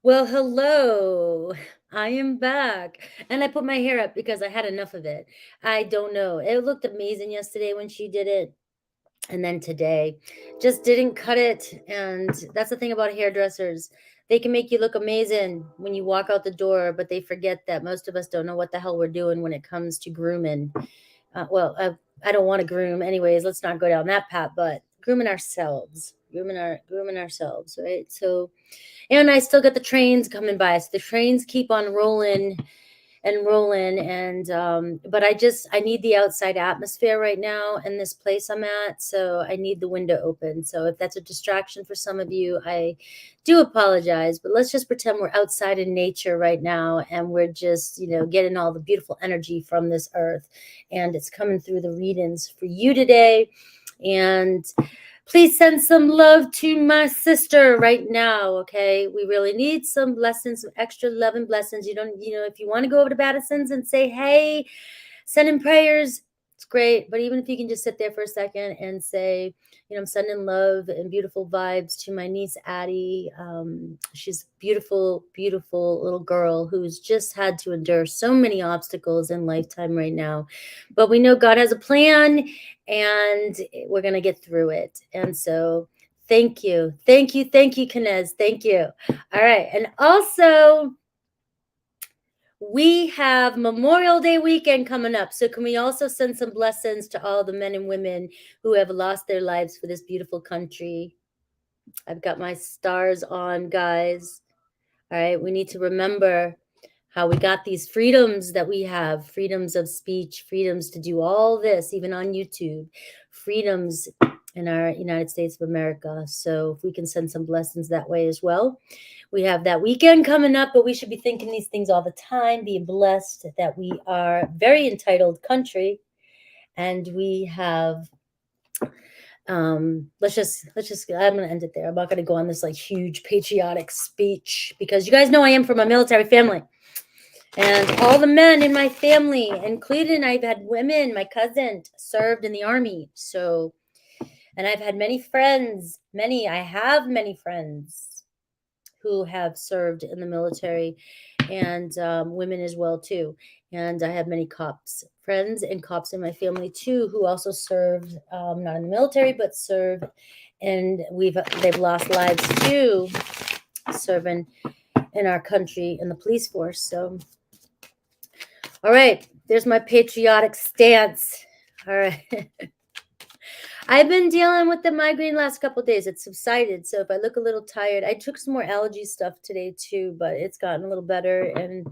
Well, hello. I am back. And I put my hair up because I had enough of it. I don't know. It looked amazing yesterday when she did it. And then today just didn't cut it. And that's the thing about hairdressers. They can make you look amazing when you walk out the door, but they forget that most of us don't know what the hell we're doing when it comes to grooming. I don't want to groom anyways. Let's not go down that path, but grooming ourselves, grooming ourselves, right? So, and I still got the trains coming by. So the trains keep on rolling and rolling. And but I need the outside atmosphere right now in this place I'm at. So I need the window open. So if that's a distraction for some of you, I do apologize. But let's just pretend we're outside in nature right now, and we're just, getting all the beautiful energy from this earth, and it's coming through the readings for you today. And please send some love to my sister right now, okay? We really need some blessings, some extra love and blessings. If you want to go over to Madison's and say, hey, send in prayers, it's great. But even if you can just sit there for a second and say, I'm sending love and beautiful vibes to my niece, Addie. She's a beautiful, beautiful little girl who's just had to endure so many obstacles in lifetime right now. But we know God has a plan, and we're going to get through it. And so thank you. Thank you. Thank you, Kinez. Thank you. All right. And also, we have Memorial Day weekend coming up. So can we also send some blessings to all the men and women who have lost their lives for this beautiful country? I've got my stars on, guys. All right. We need to remember how we got these freedoms that we have, freedoms of speech, freedoms to do all this, even on YouTube, freedoms in our United States of America. So if we can send some blessings that way as well. We have that weekend coming up, but we should be thinking these things all the time, being blessed that we are a very entitled country, and we have let's just I'm gonna end it there. I'm not gonna go on this like huge patriotic speech, because you guys know I am from a military family. And all the men in my family, including I've had women, my cousin served in the army. So, and I've had many friends, I have many friends who have served in the military, and women as well too. And I have many cops friends and cops in my family too, who also served, not in the military, but served, and they've lost lives too, serving in our country in the police force. So, all right, there's my patriotic stance. All right. I've been dealing with the migraine last couple days. It's subsided. So if I look a little tired, I took some more allergy stuff today too, but it's gotten a little better. And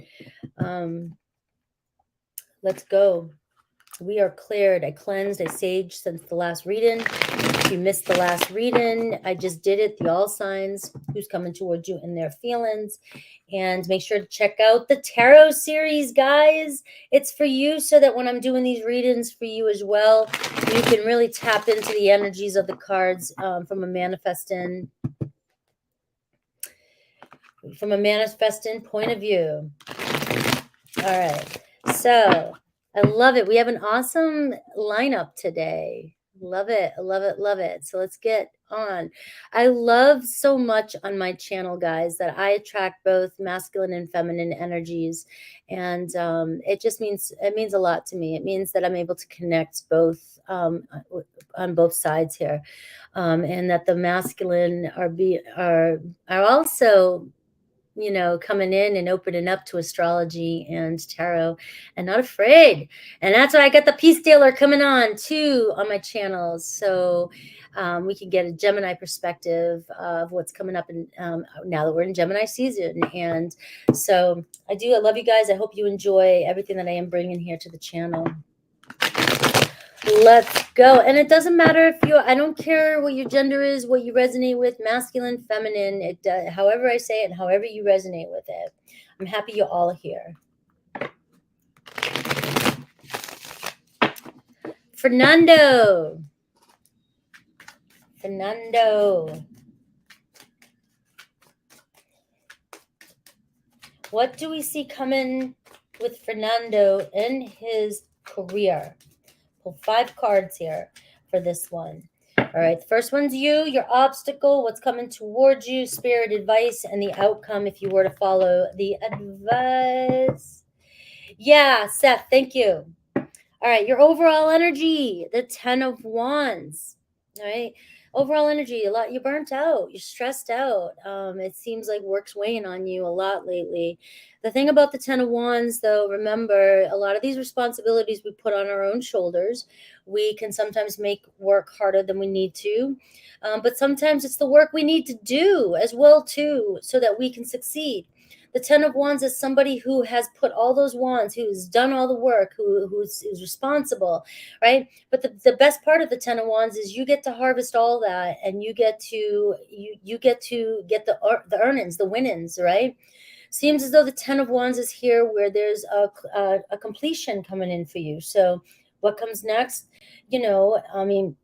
let's go. We are cleared. I cleansed. I saged since the last reading. If you missed the last reading, I just did it. The all signs, who's coming towards you in their feelings. And make sure to check out the tarot series, guys. It's for you, so that when I'm doing these readings for you as well, you can really tap into the energies of the cards from a manifesting point of view. All right. So I love it. We have an awesome lineup today. Love it. Love it. Love it. So let's get on. I love so much on my channel, guys, that I attract both masculine and feminine energies. And it means a lot to me. It means that I'm able to connect both on both sides here. And that the masculine are also coming in and opening up to astrology and tarot, and not afraid. And that's why I got the peace dealer coming on too on my channels. So we can get a Gemini perspective of what's coming up now that we're in Gemini season. And so I love you guys. I hope you enjoy everything that I am bringing here to the channel. Let's go. And it doesn't matter I don't care what your gender is, what you resonate with, masculine, feminine, however I say it, and however you resonate with it. I'm happy you're all here. Fernando. What do we see coming with Fernando in his career? Pull 5 cards here for this one. All right, the first one's you, your obstacle, what's coming towards you, spirit advice, and the outcome if you were to follow the advice. Yeah, Seth, thank you. All right, your overall energy, the 10 of Wands. All right, overall energy, a lot. You're burnt out. You're stressed out. It seems like work's weighing on you a lot lately. The thing about the 10 of Wands, though, remember, a lot of these responsibilities we put on our own shoulders. We can sometimes make work harder than we need to, but sometimes it's the work we need to do as well too, so that we can succeed. The 10 of Wands is somebody who has put all those wands, who's done all the work, who's responsible, right? But the best part of the 10 of Wands is you get to harvest all that, and you get to get the earnings, the winnings, right? Seems as though the 10 of Wands is here where there's a completion coming in for you. So what comes next? I mean,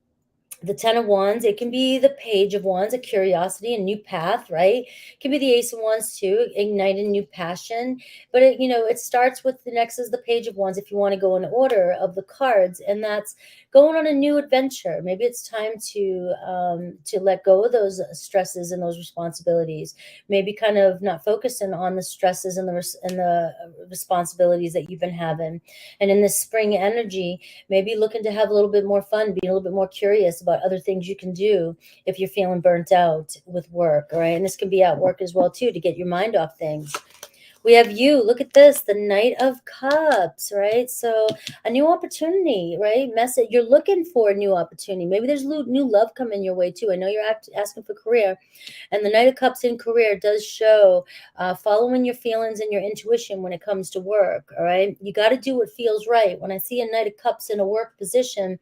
the 10 of Wands, it can be the Page of Wands, a curiosity, a new path, right? It can be the Ace of Wands too, ignite a new passion. But it starts with the next is the Page of Wands if you want to go in order of the cards, and that's going on a new adventure. Maybe it's time to let go of those stresses and those responsibilities. Maybe kind of not focusing on the stresses and the responsibilities that you've been having. And in this spring energy, maybe looking to have a little bit more fun, being a little bit more curious about other things you can do if you're feeling burnt out with work. All right, and this can be at work as well too, to get your mind off things. We have you. Look at this, the Knight of Cups, right? So a new opportunity, right? Message. You're looking for a new opportunity. Maybe there's new love coming your way too. I know you're asking for career, and the Knight of Cups in career does show following your feelings and your intuition when it comes to work. All right, you got to do what feels right. When I see a Knight of Cups in a work position,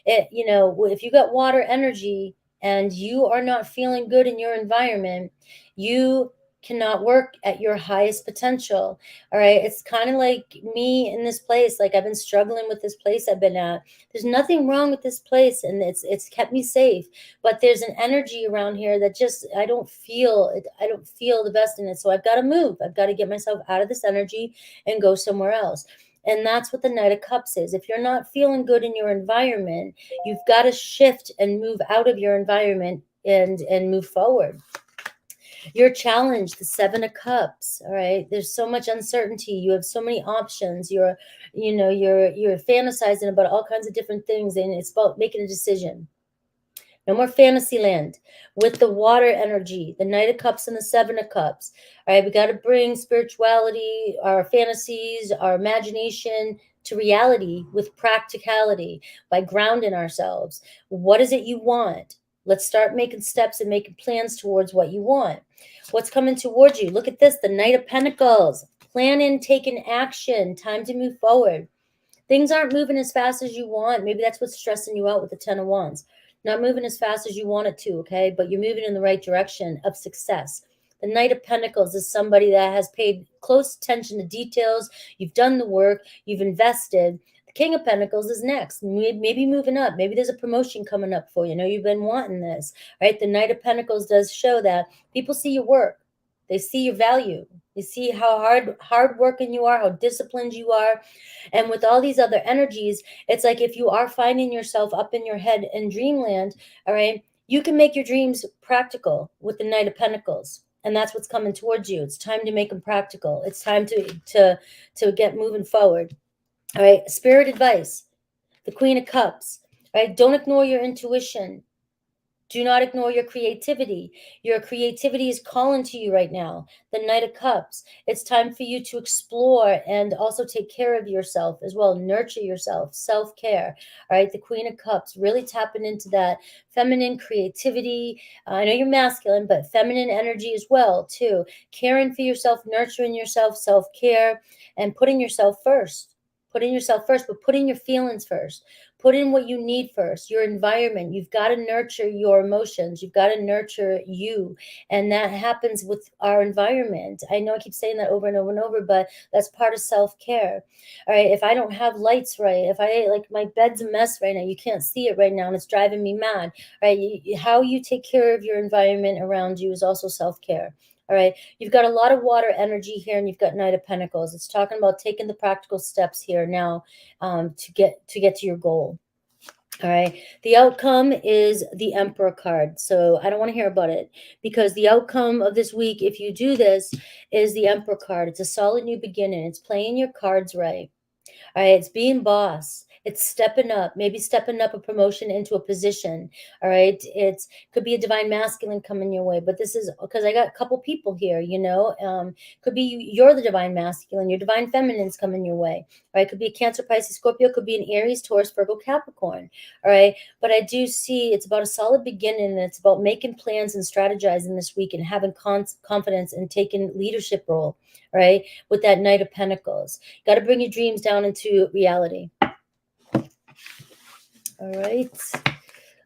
if you got water energy and you are not feeling good in your environment, you cannot work at your highest potential. All right, it's kind of like me in this place. Like, I've been struggling with this place I've been at. There's nothing wrong with this place, and it's kept me safe, but there's an energy around here that just I don't feel the best in it. So I've got to move. I've got to get myself out of this energy and go somewhere else. And that's what the Knight of Cups is. If you're not feeling good in your environment, you've got to shift and move out of your environment and move forward. Your challenge, the Seven of Cups. All right, there's so much uncertainty. You have so many options. You're fantasizing about all kinds of different things, and it's about making a decision. No more fantasy land with the water energy, the Knight of Cups and the Seven of Cups. All right, we got to bring spirituality, our fantasies, our imagination to reality with practicality by grounding ourselves. What is it you want? Let's start making steps and making plans towards what you want. What's coming towards you? Look at this, the Knight of Pentacles. Planning, taking action, time to move forward. Things aren't moving as fast as you want. Maybe that's what's stressing you out with the 10 of Wands. Not moving as fast as you want it to, okay? But you're moving in the right direction of success. The Knight of Pentacles is somebody that has paid close attention to details. You've done the work. You've invested. The King of Pentacles is next. Maybe moving up. Maybe there's a promotion coming up for you. I know you've been wanting this, right? The Knight of Pentacles does show that people see your work. They see your value. They see how hard working you are, how disciplined you are. And with all these other energies, it's like if you are finding yourself up in your head in dreamland, all right, you can make your dreams practical with the Knight of Pentacles. And that's what's coming towards you. It's time to make them practical. It's time to get moving forward. All right, spirit advice, the Queen of Cups. All right, don't ignore your intuition. Do not ignore your creativity. Your creativity is calling to you right now. The Knight of Cups. It's time for you to explore and also take care of yourself as well. Nurture yourself. Self-care. All right. The Queen of Cups. Really tapping into that feminine creativity. I know you're masculine, but feminine energy as well too. Caring for yourself, nurturing yourself, self-care, and putting yourself first. Putting yourself first, but putting your feelings first. Put in what you need first, your environment. You've got to nurture your emotions. You've got to nurture you. And that happens with our environment. I know I keep saying that over and over and over, but that's part of self-care. All right. If I don't have lights right, if my bed's a mess right now, you can't see it right now, and it's driving me mad. Right. How you take care of your environment around you is also self-care. All right, you've got a lot of water energy here, and you've got Knight of Pentacles. It's talking about taking the practical steps here now to get to your goal. All right. The outcome is the Emperor card. So I don't want to hear about it, because the outcome of this week, if you do this, is the Emperor card. It's a solid new beginning. It's playing your cards right. All right, it's being boss. It's stepping up, maybe stepping up a promotion into a position. All right, it's could be a divine masculine coming your way, but this is because I got a couple people here. Could be you're the divine masculine, your divine feminine's coming your way. All right, could be a Cancer, Pisces, Scorpio, could be an Aries, Taurus, Virgo, Capricorn. All right, but I do see it's about a solid beginning, and it's about making plans and strategizing this week and having confidence and taking leadership role. All right, with that Knight of Pentacles. Got to bring your dreams down into reality. All right.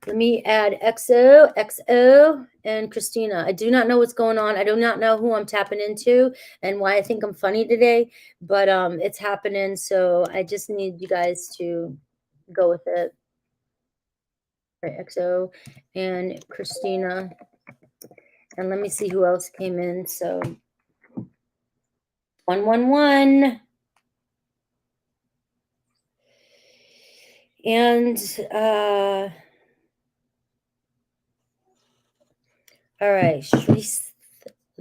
Let me add XO, and Christina. I do not know what's going on. I do not know who I'm tapping into and why I think I'm funny today, but it's happening. So I just need you guys to go with it. All right, XO and Christina. And let me see who else came in. So 111. And all right, let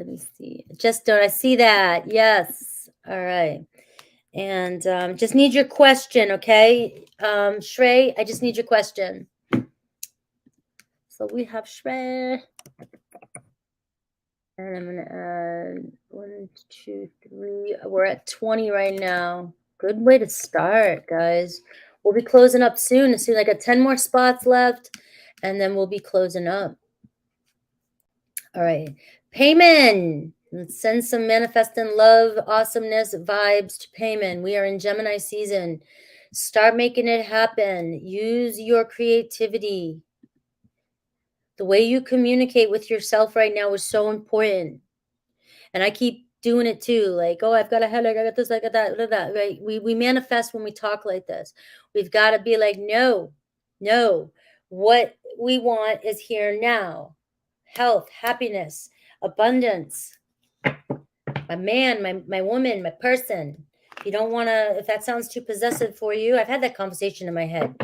me see. Just don't I see that? Yes. All right. And just need your question, okay? Shrey, I just need your question. So we have Shrey. And I'm going to add 1, 2, 3. We're at 20 right now. Good way to start, guys. We'll be closing up soon. As soon as I got 10 more spots left, and then we'll be closing up. All right. Payment. Let's send some manifesting love, awesomeness, vibes to Payment. We are in Gemini season. Start making it happen. Use your creativity. The way you communicate with yourself right now is so important. And I keep doing it too. Like, oh, I've got a headache. I got this, I got that. Right? We manifest when we talk like this. We've got to be like, no. What we want is here now. Health, happiness, abundance. My man, my woman, my person. If you don't want to, if that sounds too possessive for you, I've had that conversation in my head.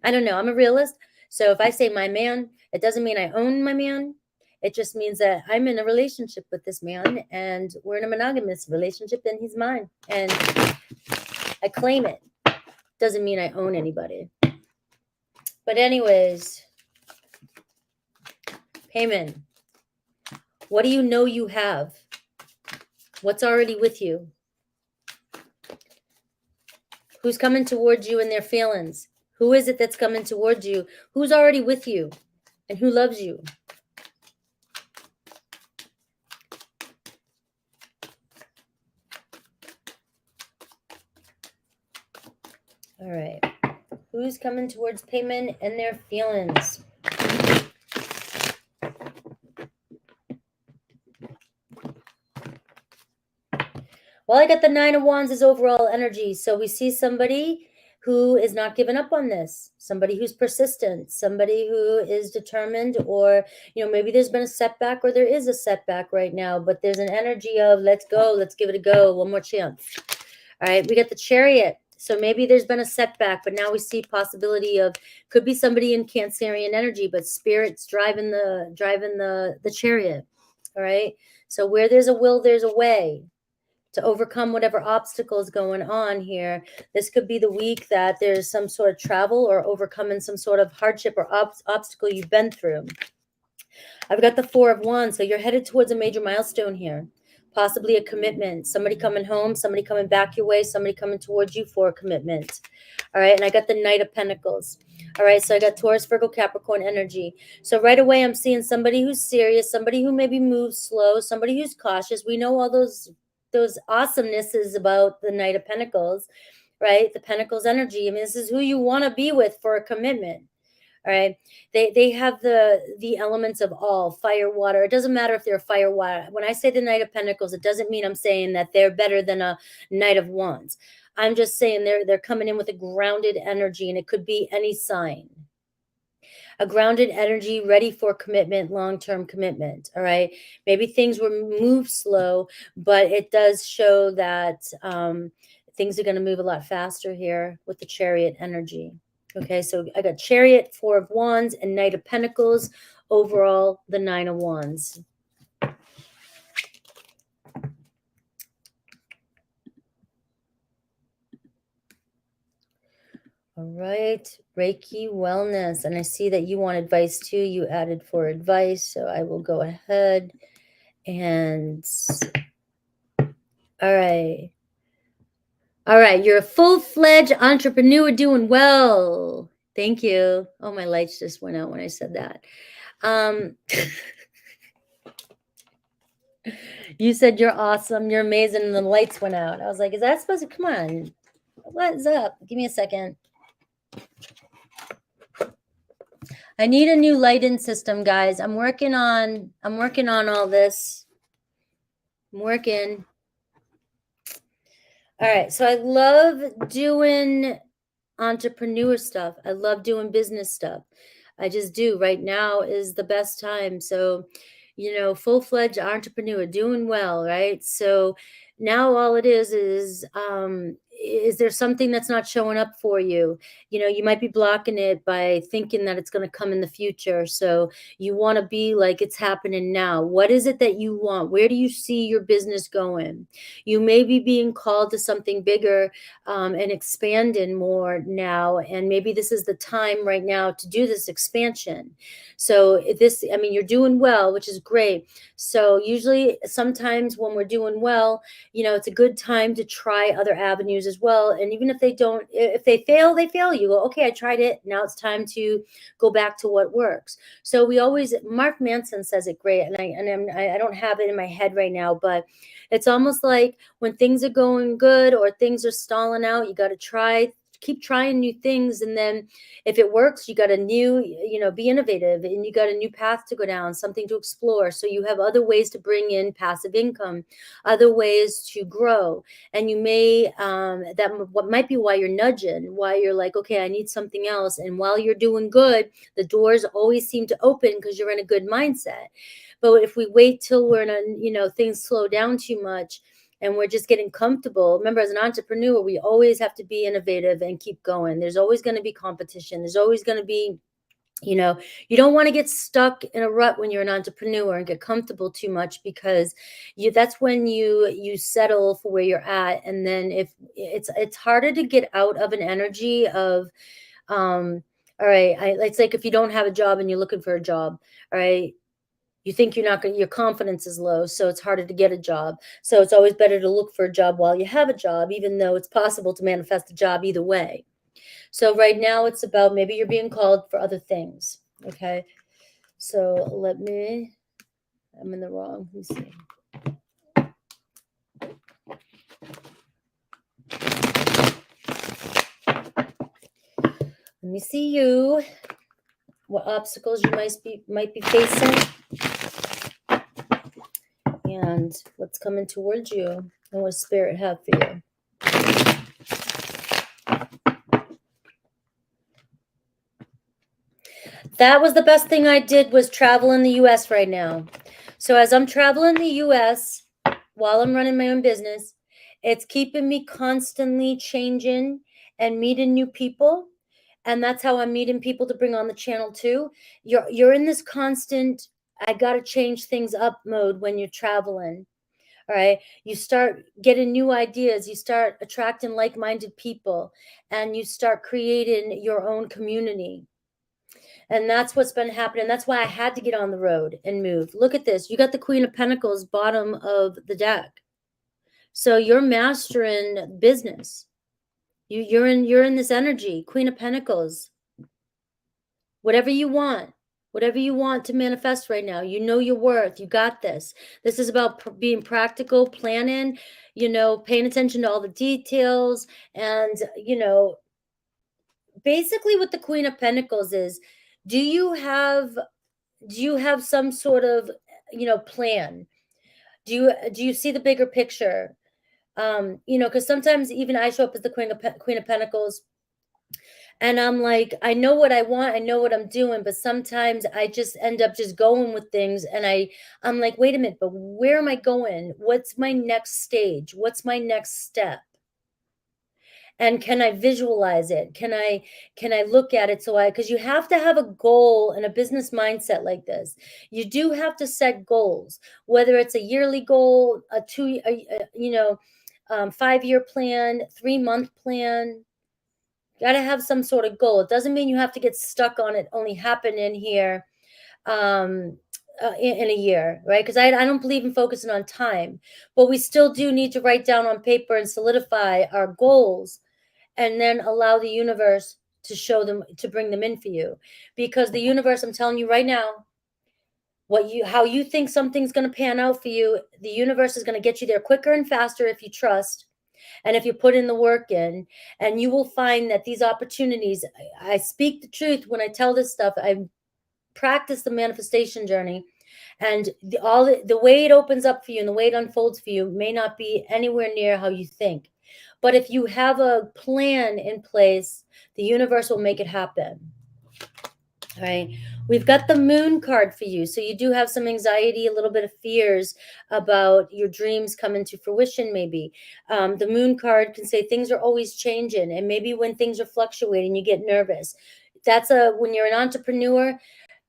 I don't know. I'm a realist. So if I say my man, it doesn't mean I own my man. It just means that I'm in a relationship with this man, and we're in a monogamous relationship, and he's mine. And I claim it. Doesn't mean I own anybody. But anyways, Payment. What do you know you have? What's already with you? Who's coming towards you in their feelings? Who is it that's coming towards you? Who's already with you? And who loves you? All right. Who's coming towards Payment and their feelings? Well, I got the 9 of Wands as overall energy. So we see somebody who is not giving up on this, somebody who's persistent, somebody who is determined, or, maybe there's been a setback, or there is a setback right now, but there's an energy of let's go, let's give it a go, one more chance. All right, we got the Chariot. So maybe there's been a setback, but now we see possibility of, could be somebody in Cancerian energy, but Spirit's driving the Chariot. All right. So where there's a will, there's a way to overcome whatever obstacles going on here. This could be the week that there's some sort of travel or overcoming some sort of hardship or obstacle you've been through. I've got the 4 of Wands. So you're headed towards a major milestone here. Possibly a commitment. Somebody coming home, somebody coming back your way, somebody coming towards you for a commitment. All right. And I got the Knight of Pentacles. All right. So I got Taurus, Virgo, Capricorn energy. So right away, I'm seeing somebody who's serious, somebody who maybe moves slow, somebody who's cautious. We know all those awesomenesses about the Knight of Pentacles, right? The Pentacles energy. I mean, this is who you want to be with for a commitment. All right. They have the elements of all fire, water. It doesn't matter if they're fire, water. When I say the Knight of Pentacles, it doesn't mean I'm saying that they're better than a Knight of Wands. I'm just saying they're coming in with a grounded energy, and it could be any sign. A grounded energy ready for commitment, long-term commitment. All right. Maybe things were moved slow, but it does show that things are going to move a lot faster here with the Chariot energy. Okay, so I got Chariot, Four of Wands, and Knight of Pentacles. Overall, the Nine of Wands. All right, Reiki Wellness. And I see that you want advice too. You added for advice, so I will go ahead and... All right. All right, you're a full-fledged entrepreneur doing well. Thank you. Oh, my lights just went out when I said that. You said you're awesome, you're amazing, and the lights went out. I was like, is that supposed to... Come on. What's up? Give me a second. I need a new lighting system, guys. I'm working on all this. I'm working. All right, so I love doing entrepreneur stuff. I love doing business stuff. I just do. Right now is the best time. So, you know, full-fledged entrepreneur, doing well, right? So now all it is there something that's not showing up for you? You know, you might be blocking it by thinking that it's going to come in the future. So you want to be like, it's happening now. What is it that you want? Where do you see your business going? You may be being called to something bigger and expanding more now. And maybe this is the time right now to do this expansion. So I mean, you're doing well, which is great. So usually sometimes when we're doing well, you know, it's a good time to try other avenues as well. And even if they fail, they fail. You go, okay, I tried it. Now it's time to go back to what works. So Mark Manson says it great. And I don't have it in my head right now, but it's almost like when things are going good or things are stalling out, you got to keep trying new things. And then if it works, you got be innovative, and you got a new path to go down, something to explore. So you have other ways to bring in passive income, other ways to grow. And you may, what might be why you're nudging, why you're like, okay, I need something else. And while you're doing good, the doors always seem to open because you're in a good mindset. But if we wait till we're in things slow down too much and we're just getting comfortable, remember, as an entrepreneur, we always have to be innovative and keep going. There's always going to be competition. There's always going to be, you don't want to get stuck in a rut when you're an entrepreneur and get comfortable too much, because that's when you settle for where you're at. And then if it's harder to get out of an energy of, all right, it's like if you don't have a job and you're looking for a job, all right, you think your confidence is low, so it's harder to get a job. So it's always better to look for a job while you have a job, even though it's possible to manifest a job either way. So right now it's about maybe you're being called for other things. Okay. So I'm in the wrong. Let me see. Let me see you. What obstacles you might be facing. And what's coming towards you, and what Spirit have for you. That was the best thing I did, was travel in the U.S. right now. So as I'm traveling the U.S. while I'm running my own business, it's keeping me constantly changing and meeting new people. And that's how I'm meeting people to bring on the channel too. You're in this constant, I got to change things up mode when you're traveling. All right. You start getting new ideas. You start attracting like-minded people, and you start creating your own community. And that's what's been happening. That's why I had to get on the road and move. Look at this. You got the Queen of Pentacles bottom of the deck. So you're mastering business. You're in this energy, Queen of Pentacles. Whatever you want to manifest right now, you know your worth. You got this. This is about being practical, planning, paying attention to all the details. And, basically what the Queen of Pentacles is, do you have some sort of, plan? Do you see the bigger picture? Because sometimes even I show up as the Queen of Pentacles, and I'm like, I know what I want, I know what I'm doing, but sometimes I just end up just going with things, and I'm like, wait a minute, but where am I going? What's my next stage? What's my next step? And can I visualize it? Can I look at it? Because you have to have a goal and a business mindset like this. You do have to set goals, whether it's a yearly goal, a 5-year plan, 3-month plan. Got to have some sort of goal. It doesn't mean you have to get stuck on it only happen in here in a year, right? Because I don't believe in focusing on time, but we still do need to write down on paper and solidify our goals, and then allow the universe to show them, to bring them in for you. Because the universe, I'm telling you right now, how you think something's going to pan out for you, the universe is going to get you there quicker and faster if you trust. And if you put in the work in, and you will find that these opportunities, I speak the truth when I tell this stuff. I practice the manifestation journey, and the way it opens up for you and the way it unfolds for you may not be anywhere near how you think. But if you have a plan in place, the universe will make it happen. All right. We've got the moon card for you. So you do have some anxiety, a little bit of fears about your dreams coming to fruition, maybe. The moon card can say things are always changing. And maybe when things are fluctuating, you get nervous. When you're an entrepreneur,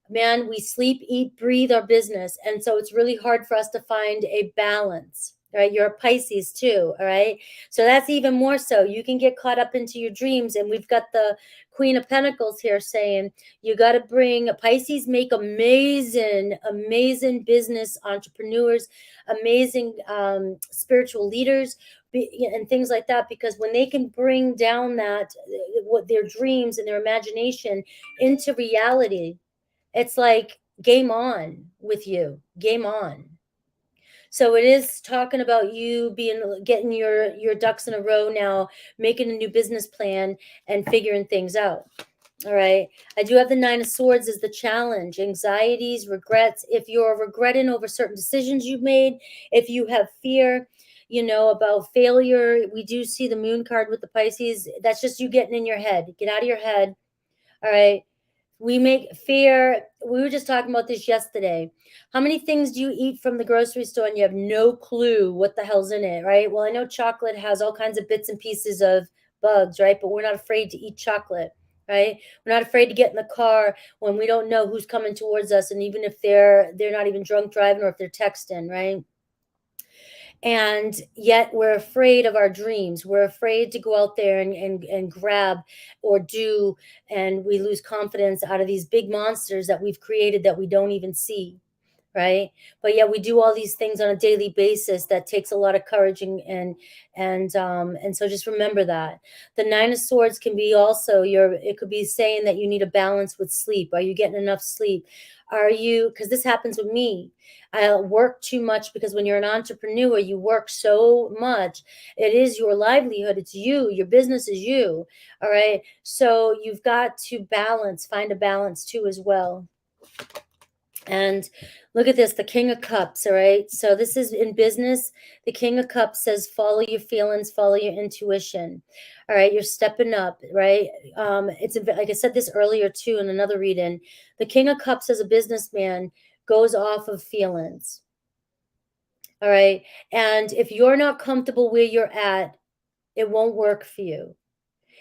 man, we sleep, eat, breathe our business. And so it's really hard for us to find a balance. Right? You're a Pisces too. All right. So that's even more so. You can get caught up into your dreams. And we've got the Queen of Pentacles here saying you got to bring Pisces, make amazing business entrepreneurs, amazing spiritual leaders, and things like that. Because when they can bring down what their dreams and their imagination into reality, it's like game on with you, game on. So it is talking about you getting your ducks in a row now, making a new business plan and figuring things out. All right. I do have the 9 of Swords as the challenge, anxieties, regrets. If you're regretting over certain decisions you've made, if you have fear, about failure, we do see the moon card with the Pisces. That's just you getting in your head. Get out of your head. All right. We were just talking about this yesterday. How many things do you eat from the grocery store and you have no clue what the hell's in it, right? Well, I know chocolate has all kinds of bits and pieces of bugs, right? But we're not afraid to eat chocolate, right? We're not afraid to get in the car when we don't know who's coming towards us. And even if they're not even drunk driving, or if they're texting, right? And yet we're afraid of our dreams. We're afraid to go out there and grab or do, and we lose confidence out of these big monsters that we've created that we don't even see, right? But yet we do all these things on a daily basis that takes a lot of courage, and so just remember that. The 9 of Swords can be also it could be saying that you need a balance with sleep. Are you getting enough sleep? Because this happens with me. I work too much, because when you're an entrepreneur, you work so much. It is your livelihood. It's you. Your business is you. All right. So you've got to find a balance too as well. And look at this, the King of Cups, all right? So this is in business. The King of Cups says, follow your feelings, follow your intuition. All right, you're stepping up, right? It's like I said this earlier too in another reading. The King of Cups as a businessman goes off of feelings. All right? And if you're not comfortable where you're at, it won't work for you.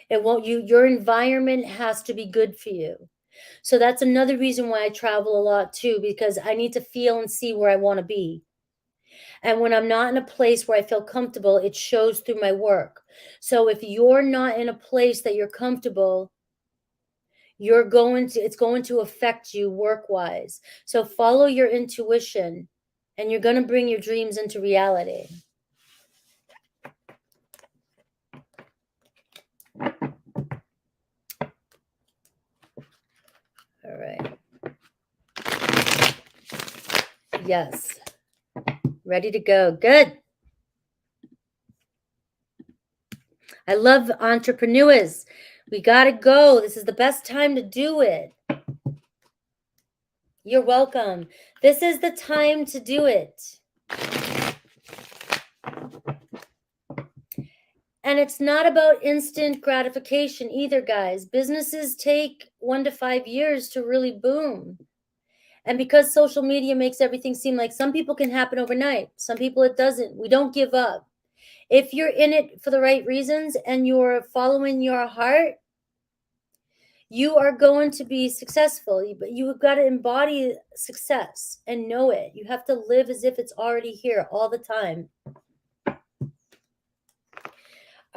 Your environment has to be good for you. So that's another reason why I travel a lot too, because I need to feel and see where I want to be. And when I'm not in a place where I feel comfortable, it shows through my work. So if you're not in a place that you're comfortable, it's going to affect you work-wise. So follow your intuition, and you're going to bring your dreams into reality. All right. Yes. Ready to go. Good. I love entrepreneurs. We got to go. This is the best time to do it. You're welcome. This is the time to do it. And it's not about instant gratification either, guys. Businesses take 1 to 5 years to really boom. And because social media makes everything seem like some people can happen overnight, some people it doesn't. We don't give up. If you're in it for the right reasons and you're following your heart, you are going to be successful. But you've got to embody success and know it. You have to live as if it's already here all the time.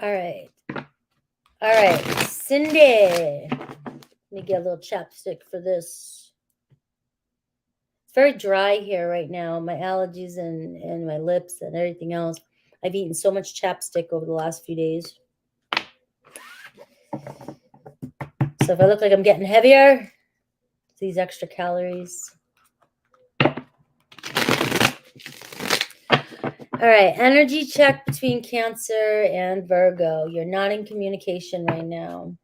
All right. All right, Cindy. Let me get a little chapstick for this. It's very dry here right now. My allergies and my lips and everything else. I've eaten so much chapstick over the last few days. So if I look like I'm getting heavier, it's these extra calories. All right, energy check between Cancer and Virgo. You're not in communication right now.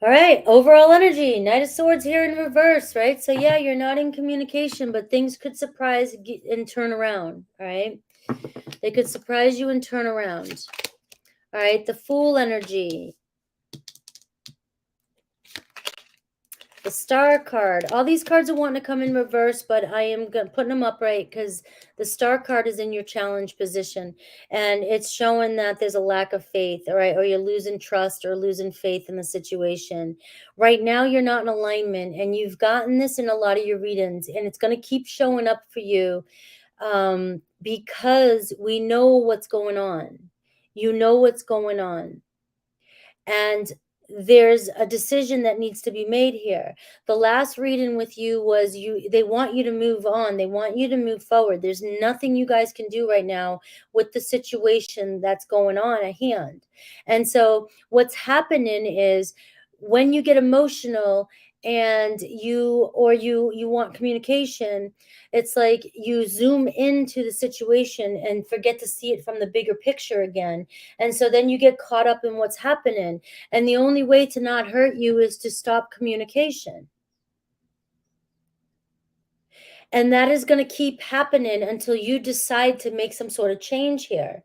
All right, overall energy, Knight of Swords here in reverse, right? So yeah, you're not in communication, but things could surprise and turn around, all right? They could surprise you and turn around. All right, the Fool energy. The Star card. All these cards are wanting to come in reverse, but I am putting them upright because the Star card is in your challenge position. And it's showing that there's a lack of faith, all right? Or you're losing trust or losing faith in the situation. Right now, you're not in alignment. And you've gotten this in a lot of your readings. And it's going to keep showing up for you because we know what's going on. You know what's going on. And there's a decision that needs to be made here. The last reading with you was they want you to move on. They want you to move forward. There's nothing you guys can do right now with the situation that's going on at hand. And so what's happening is when you get emotional and you want communication, it's like you zoom into the situation and forget to see it from the bigger picture again. And so then you get caught up in what's happening. And the only way to not hurt you is to stop communication. And that is going to keep happening until you decide to make some sort of change here.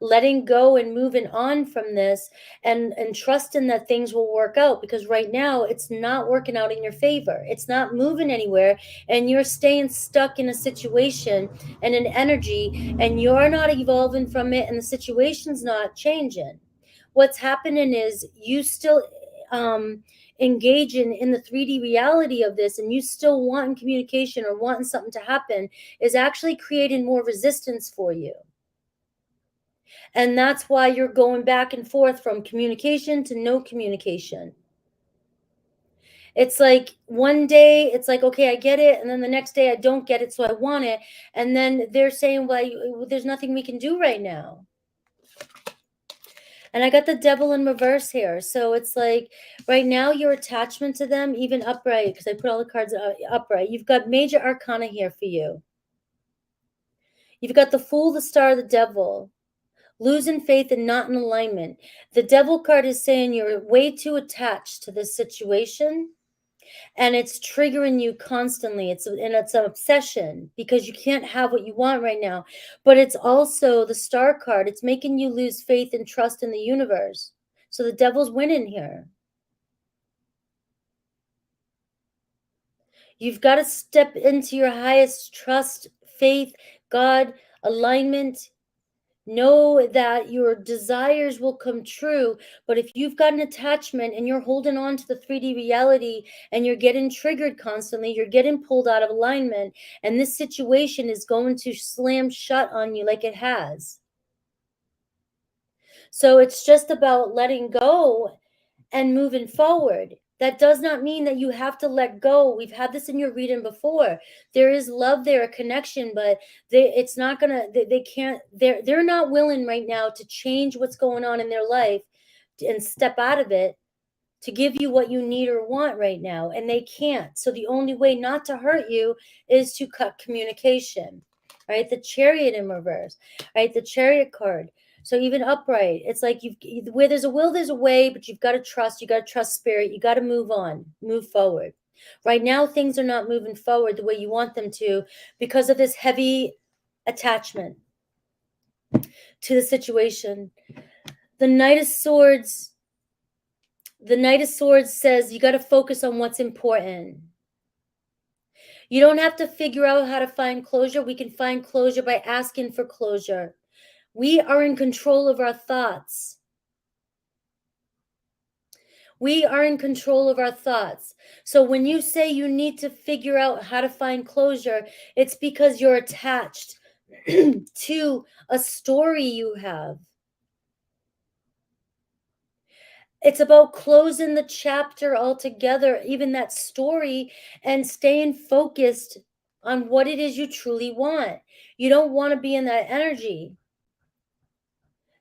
Letting go and moving on from this and trusting that things will work out, because right now it's not working out in your favor. It's not moving anywhere, and you're staying stuck in a situation and an energy, and you're not evolving from it, and the situation's not changing. What's happening is you still engaging in the 3D reality of this, and you still wanting communication or wanting something to happen, is actually creating more resistance for you. And that's why you're going back and forth from communication to no communication. It's like one day it's like, okay, I get it. And then the next day I don't get it. So I want it. And then they're saying, well, there's nothing we can do right now. And I got the Devil in reverse here. So it's like right now your attachment to them, even upright, because I put all the cards upright. You've got major arcana here for you. You've got the Fool, the Star, the Devil. Losing faith and not in alignment. The Devil card is saying you're way too attached to this situation, and it's triggering you constantly. It's an obsession because you can't have what you want right now. But it's also the Star card. It's making you lose faith and trust in the universe. So the Devil's winning here. You've got to step into your highest trust, faith, God, alignment. Know that your desires will come true. But if you've got an attachment and you're holding on to the 3D reality and you're getting triggered constantly, you're getting pulled out of alignment, and this situation is going to slam shut on you like it has. So it's just about letting go and moving forward. That does not mean that you have to let go. We've had this in your reading before. There is love there, a connection, but it's not gonna. They can't. They're not willing right now to change what's going on in their life and step out of it to give you what you need or want right now, and they can't. So the only way not to hurt you is to cut communication. Right, the Chariot in reverse. Right, the Chariot card. So even upright, it's like where there's a will, there's a way, but you've got to trust. You got to trust spirit. You got to move on, move forward. Right now, things are not moving forward the way you want them to because of this heavy attachment to the situation. The Knight of Swords, says you got to focus on what's important. You don't have to figure out how to find closure. We can find closure by asking for closure. We are in control of our thoughts. We are in control of our thoughts. So when you say you need to figure out how to find closure, it's because you're attached to a story you have. It's about closing the chapter altogether, even that story, and staying focused on what it is you truly want. You don't want to be in that energy.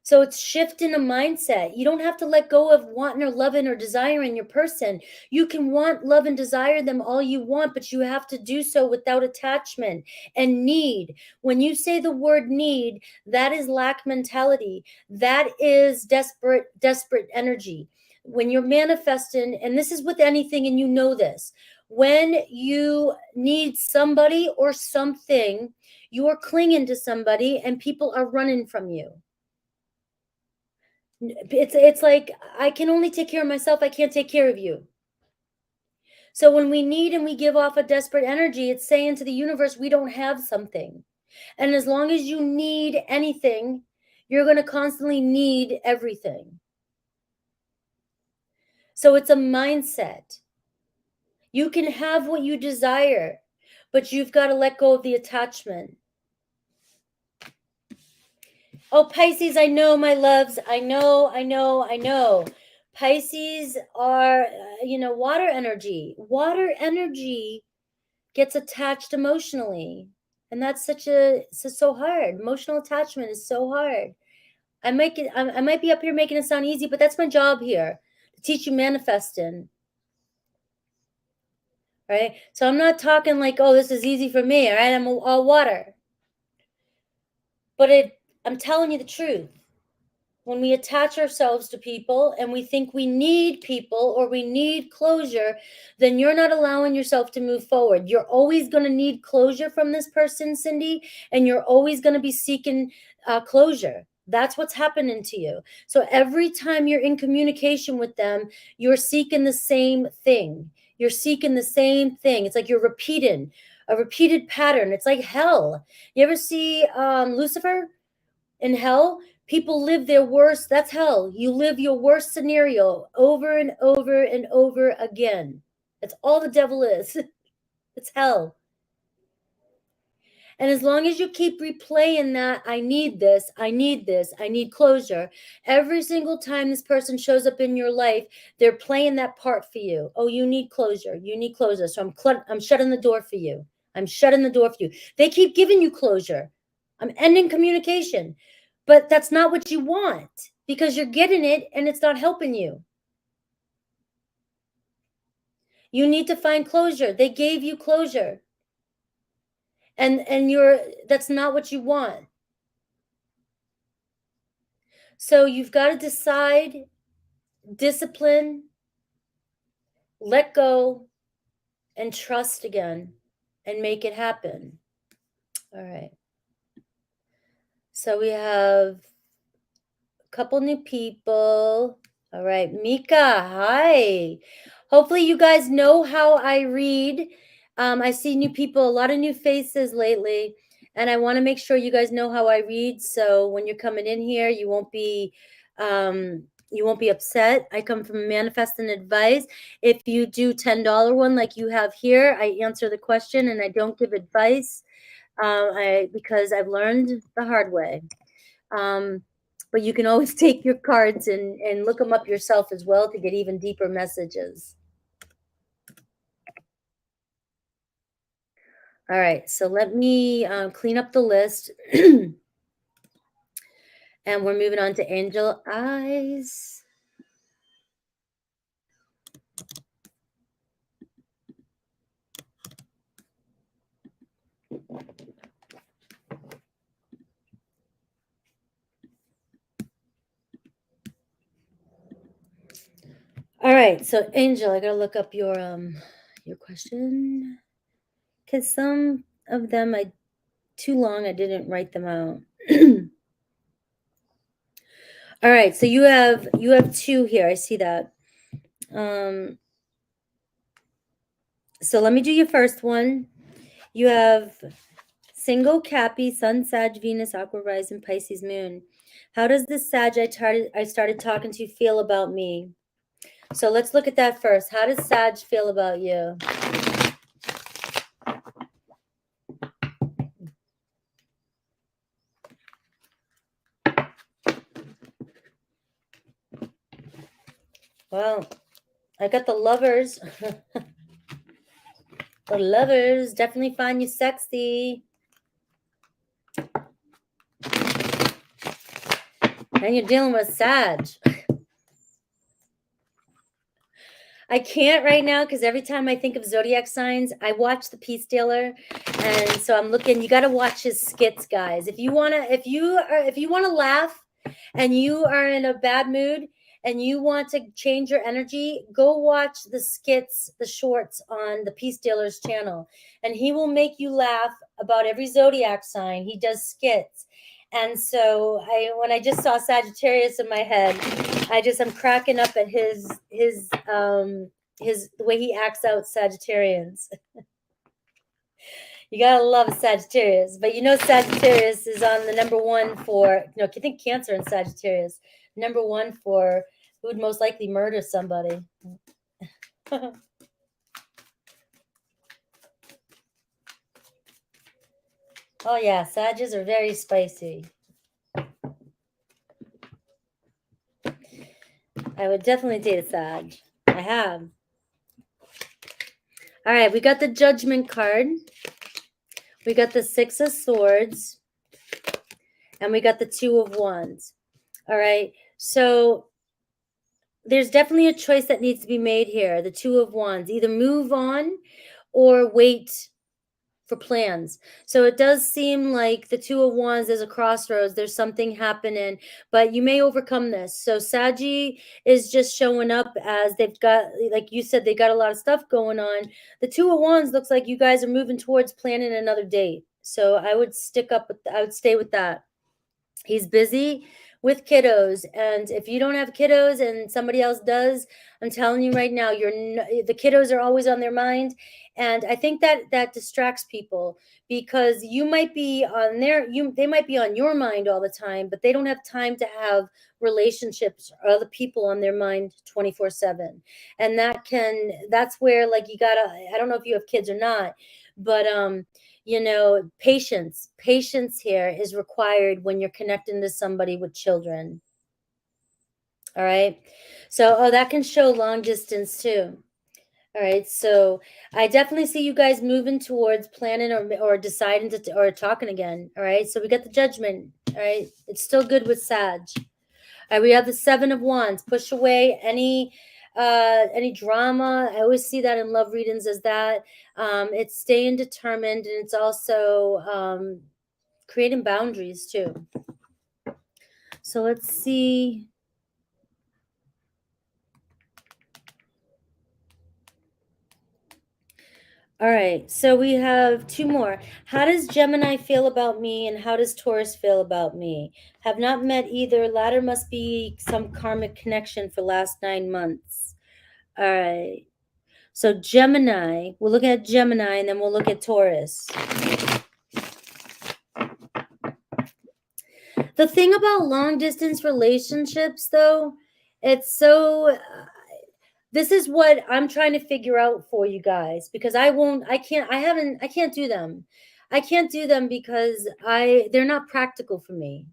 So it's shifting a mindset. You don't have to let go of wanting or loving or desiring your person. You can want, love, and desire them all you want, but you have to do so without attachment and need. When you say the word need, that is lack mentality. That is desperate energy. When you're manifesting, and this is with anything, and you know this, when you need somebody or something, you are clinging to somebody and people are running from you. It's like, I can only take care of myself. I can't take care of you. So when we need and we give off a desperate energy, it's saying to the universe, we don't have something. And as long as you need anything, you're going to constantly need everything. So it's a mindset. You can have what you desire, but you've got to let go of the attachment. Oh, Pisces, I know, my loves. I know. Pisces are, water energy. Water energy gets attached emotionally. And that's so hard. Emotional attachment is so hard. I might be up here making it sound easy, but that's my job here, to teach you manifesting. Right? So I'm not talking like, oh, this is easy for me. All right. I'm all water. But I'm telling you the truth. When we attach ourselves to people and we think we need people or we need closure, then you're not allowing yourself to move forward. You're always going to need closure from this person, Cindy, and you're always going to be seeking closure. That's what's happening to you. So every time you're in communication with them, you're seeking the same thing. You're seeking the same thing. It's like you're repeating a repeated pattern. It's like hell. You ever see Lucifer in hell? People live their worst. That's hell. You live your worst scenario over and over and over again. That's all the devil is. It's hell. And as long as you keep replaying that, I need this, I need closure, every single time this person shows up in your life, they're playing that part for you. Oh, you need closure. So I'm shutting the door for you. They keep giving you closure. I'm ending communication. But that's not what you want, because you're getting it and it's not helping you. You need to find closure. They gave you closure. And that's not what you want. So you've got to decide, discipline, let go, and trust again, and make it happen. All right. So we have a couple new people. All right, Mika, hi. Hopefully you guys know how I read. I see new people, a lot of new faces lately, and I want to make sure you guys know how I read. So when you're coming in here, you won't be upset. I come from Manifest and Advice. If you do $10 one like you have here, I answer the question and I don't give advice because I've learned the hard way. But you can always take your cards and look them up yourself as well to get even deeper messages. All right, so let me clean up the list. And we're moving on to Angel Eyes. All right, so Angel, I gotta look up your question, because some of them too long, I didn't write them out. All right, so you have 2 here. I see that. So let me do your first one. You have single Cappy, Sun, Sag, Venus, Aqua, Rising, Pisces, Moon. How does this Sag I started talking to feel about me? So let's look at that first. How does Sag feel about you? Well, I got the Lovers. The Lovers definitely find you sexy. And you're dealing with Sag. I can't right now because every time I think of zodiac signs, I watch the Peace Dealer, and so I'm looking. You got to watch his skits, guys. If you wanna laugh, and you are in a bad mood, and you want to change your energy, go watch the skits, the shorts on the Peace Dealer's channel, and he will make you laugh about every zodiac sign. He does skits. And so when I just saw Sagittarius in my head, I'm cracking up at the way he acts out Sagittarians. You gotta love Sagittarius, but Sagittarius is on the number one for I think Cancer and Sagittarius, number one for who would most likely murder somebody. Oh yeah, Sages are very spicy. I would definitely date a Sag. I have. All right, we got the Judgment card. We got the Six of Swords. And we got the Two of Wands. All right, so there's definitely a choice that needs to be made here. The Two of Wands. Either move on or wait for plans. So it does seem like the Two of Wands, there's a crossroads, there's something happening, but you may overcome this. So Saggy is just showing up as they've got, like you said, they got a lot of stuff going on. The Two of Wands looks like you guys are moving towards planning another date. So I would I would stay with that. He's busy with kiddos, and if you don't have kiddos and somebody else does, I'm telling you right now, the kiddos are always on their mind, and I think that distracts people because you might be on they might be on your mind all the time, but they don't have time to have relationships or other people on their mind 24/7. And that's where, like, you gotta, I don't know if you have kids or not, but patience here is required when you're connecting to somebody with children. All right, so that can show long distance too. All right, so I definitely see you guys moving towards planning or deciding or talking again. All right, so we got the Judgment. All right, it's still good with Sag. All right, we have the Seven of Wands. Push away any drama. I always see that in love readings as that. It's staying determined, and it's also creating boundaries too. So let's see. All right, so we have 2 more. How does Gemini feel about me, and how does Taurus feel about me? Have not met either. Latter must be some karmic connection for last 9 months. All right. So Gemini, we'll look at Gemini and then we'll look at Taurus. The thing about long distance relationships, though, it's so this is what I'm trying to figure out for you guys, because I can't do them. I can't do them because they're not practical for me.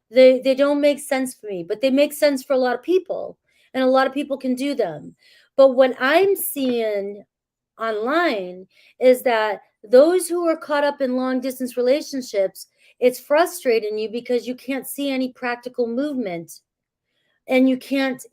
They don't make sense for me, but they make sense for a lot of people, and a lot of people can do them. But what I'm seeing online is that those who are caught up in long distance relationships, it's frustrating you because you can't see any practical movement, and you can't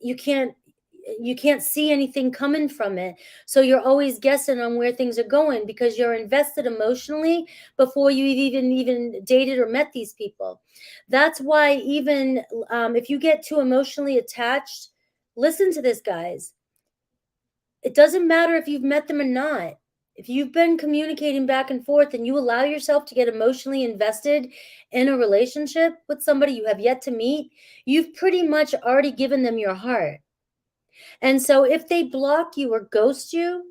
see anything coming from it. So you're always guessing on where things are going because you're invested emotionally before you even dated or met these people. That's why even if you get too emotionally attached, listen to this, guys. It doesn't matter if you've met them or not. if you've been communicating back and forth and you allow yourself to get emotionally invested in a relationship with somebody you have yet to meet, you've pretty much already given them your heart. And so if they block you or ghost you,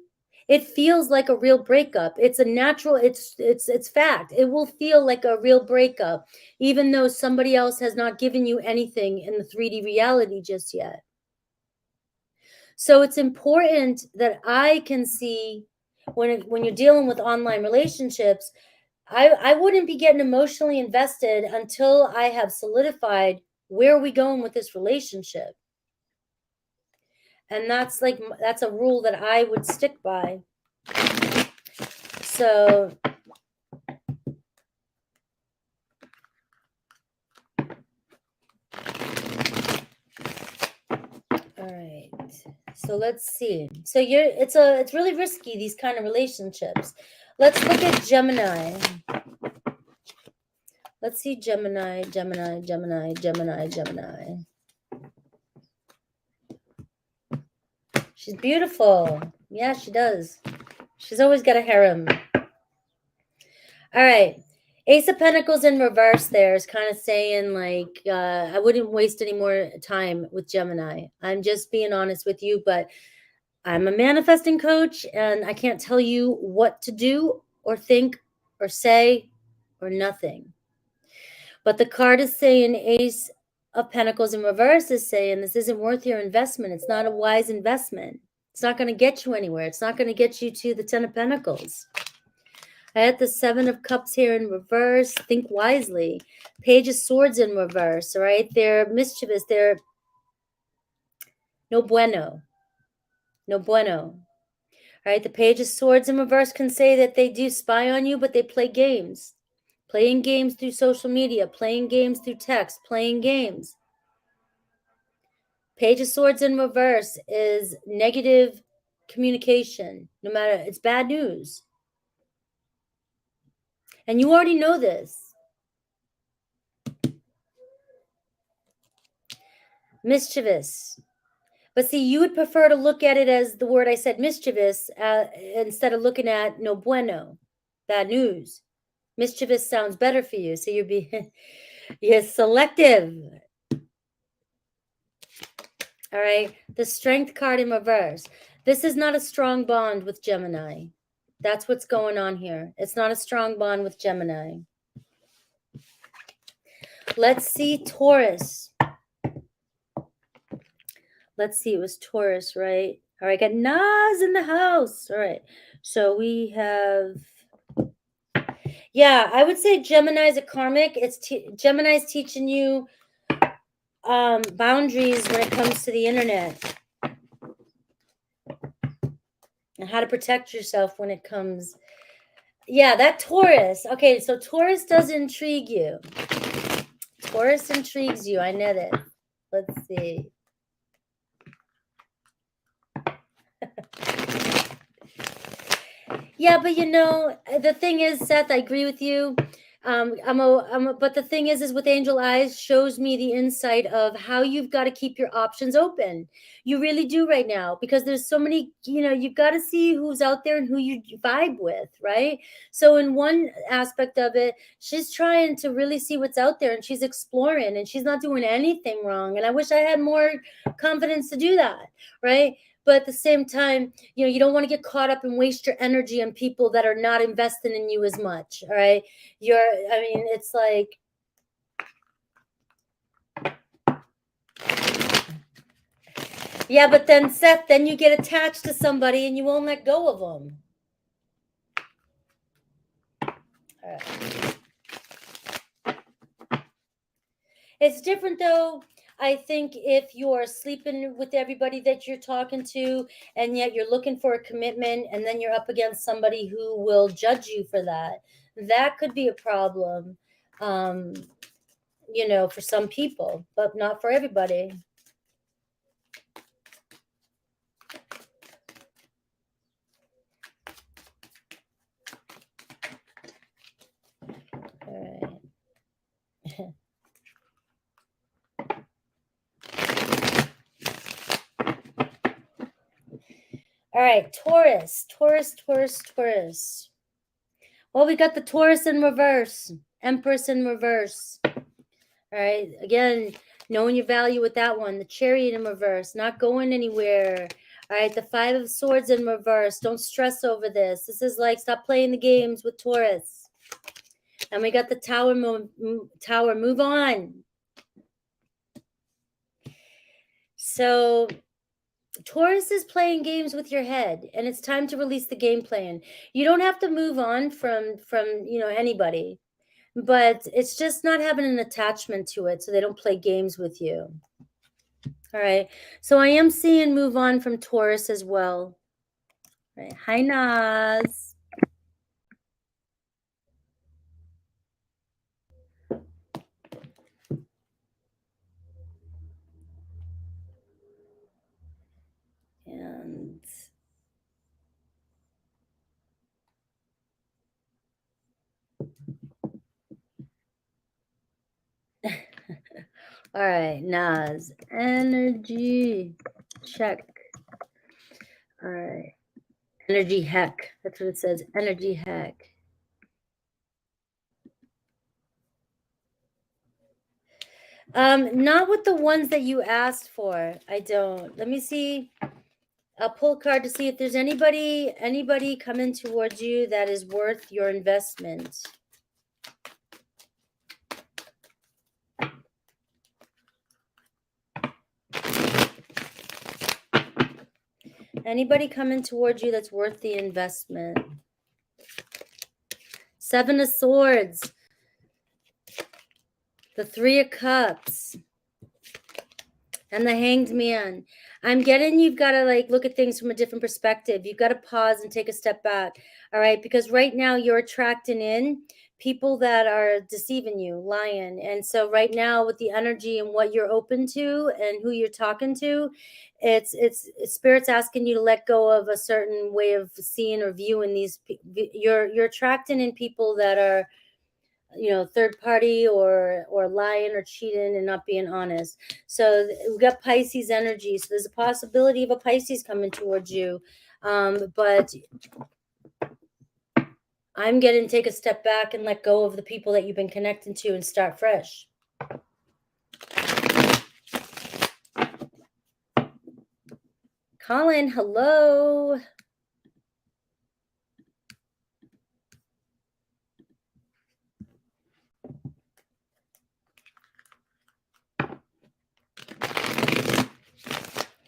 it feels like a real breakup. It's a natural, it's fact. It will feel like a real breakup, even though somebody else has not given you anything in the 3D reality just yet. So it's important that I can see when you're dealing with online relationships, I wouldn't be getting emotionally invested until I have solidified where are we going with this relationship. And that's a rule that I would stick by. So all right. So let's see. So it's really risky, these kind of relationships. Let's look at Gemini. Let's see Gemini. She's beautiful. Yeah, she does. She's always got a harem. All right. Ace of Pentacles in reverse there is kind of saying like, I wouldn't waste any more time with Gemini. I'm just being honest with you, but I'm a manifesting coach and I can't tell you what to do or think or say or nothing. But the card is saying Ace of Pentacles in reverse is saying this isn't worth your investment. It's not a wise investment. It's not going to get you anywhere. It's not going to get you to the 10 of Pentacles. I had the 7 of Cups here in reverse. Think wisely. Page of Swords in reverse, all right? They're mischievous. They're no bueno. No bueno. All right, the Page of Swords in reverse can say that they do spy on you, but they play games. Playing games through social media, playing games through text, playing games. Page of Swords in reverse is negative communication. No matter, it's bad news. And you already know this. Mischievous. But see, you would prefer to look at it as the word I said, mischievous, instead of looking at no bueno, bad news. Mischievous sounds better for you. So you're selective. All right. The Strength card in reverse. This is not a strong bond with Gemini. That's what's going on here. It's not a strong bond with Gemini. Let's see Taurus. Let's see. It was Taurus, right? All right. Got Nas in the house. All right. So we have... Yeah, I would say Gemini is a karmic. Gemini's teaching you boundaries when it comes to the internet and how to protect yourself when it comes. Yeah, that Taurus. Okay, so Taurus does intrigue you. Taurus intrigues you. I know that. Let's see. Yeah, but you know, the thing is, Seth, I agree with you. But the thing is with Angel Eyes shows me the insight of how you've got to keep your options open. You really do right now, because there's so many, you've got to see who's out there and who you vibe with, right? So in one aspect of it, she's trying to really see what's out there and she's exploring and she's not doing anything wrong. And I wish I had more confidence to do that, right? But at the same time, you don't want to get caught up and waste your energy on people that are not investing in you as much. All right. It's like, yeah, but then Seth, then you get attached to somebody and you won't let go of them. All right. It's different though. I think if you're sleeping with everybody that you're talking to and yet you're looking for a commitment and then you're up against somebody who will judge you for that, that could be a problem, for some people, but not for everybody. All right. All right, Taurus, Taurus, Taurus, Taurus. Well, we got the Taurus in reverse, Empress in reverse. All right, again, knowing your value with that one. The Chariot in reverse, not going anywhere. All right, the Five of Swords in reverse. Don't stress over this. This is like, stop playing the games with Taurus. And we got the Tower, move on. So Taurus is playing games with your head, and it's time to release the game plan. You don't have to move on from anybody, but it's just not having an attachment to it, so they don't play games with you. All right. So I am seeing move on from Taurus as well. All right. Hi, Naz. And all right, Naz, energy check. All right, energy heck. That's what it says. Energy heck. Not with the ones that you asked for. I don't. Let me see. I'll pull a card to see if there's anybody coming towards you that is worth your investment. Anybody coming towards you that's worth the investment. Seven of Swords. The Three of Cups. And the Hanged Man. I'm getting you've got to like look at things from a different perspective. You've got to pause and take a step back. All right. Because right now you're attracting in people that are deceiving you, lying. And so right now with the energy and what you're open to and who you're talking to, it's Spirit's asking you to let go of a certain way of seeing or viewing these. You're attracting in people that are, third party or lying or cheating and not being honest. So we've got Pisces energy. So there's a possibility of a Pisces coming towards you. But I'm getting take a step back and let go of the people that you've been connecting to and start fresh. Colin, hello.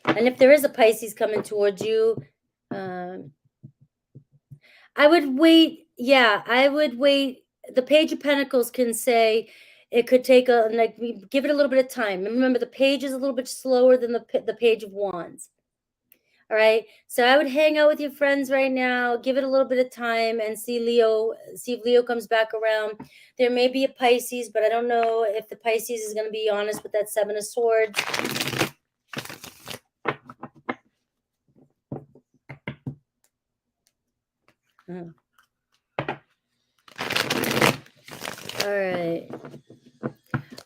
And if there is a Pisces coming towards you, I would wait. Yeah, I would wait. The Page of Pentacles can say it could take give it a little bit of time. And remember, the page is a little bit slower than the Page of Wands. All right. So I would hang out with your friends right now, give it a little bit of time and see if Leo comes back around. There may be a Pisces, but I don't know if the Pisces is going to be honest with that Seven of Swords.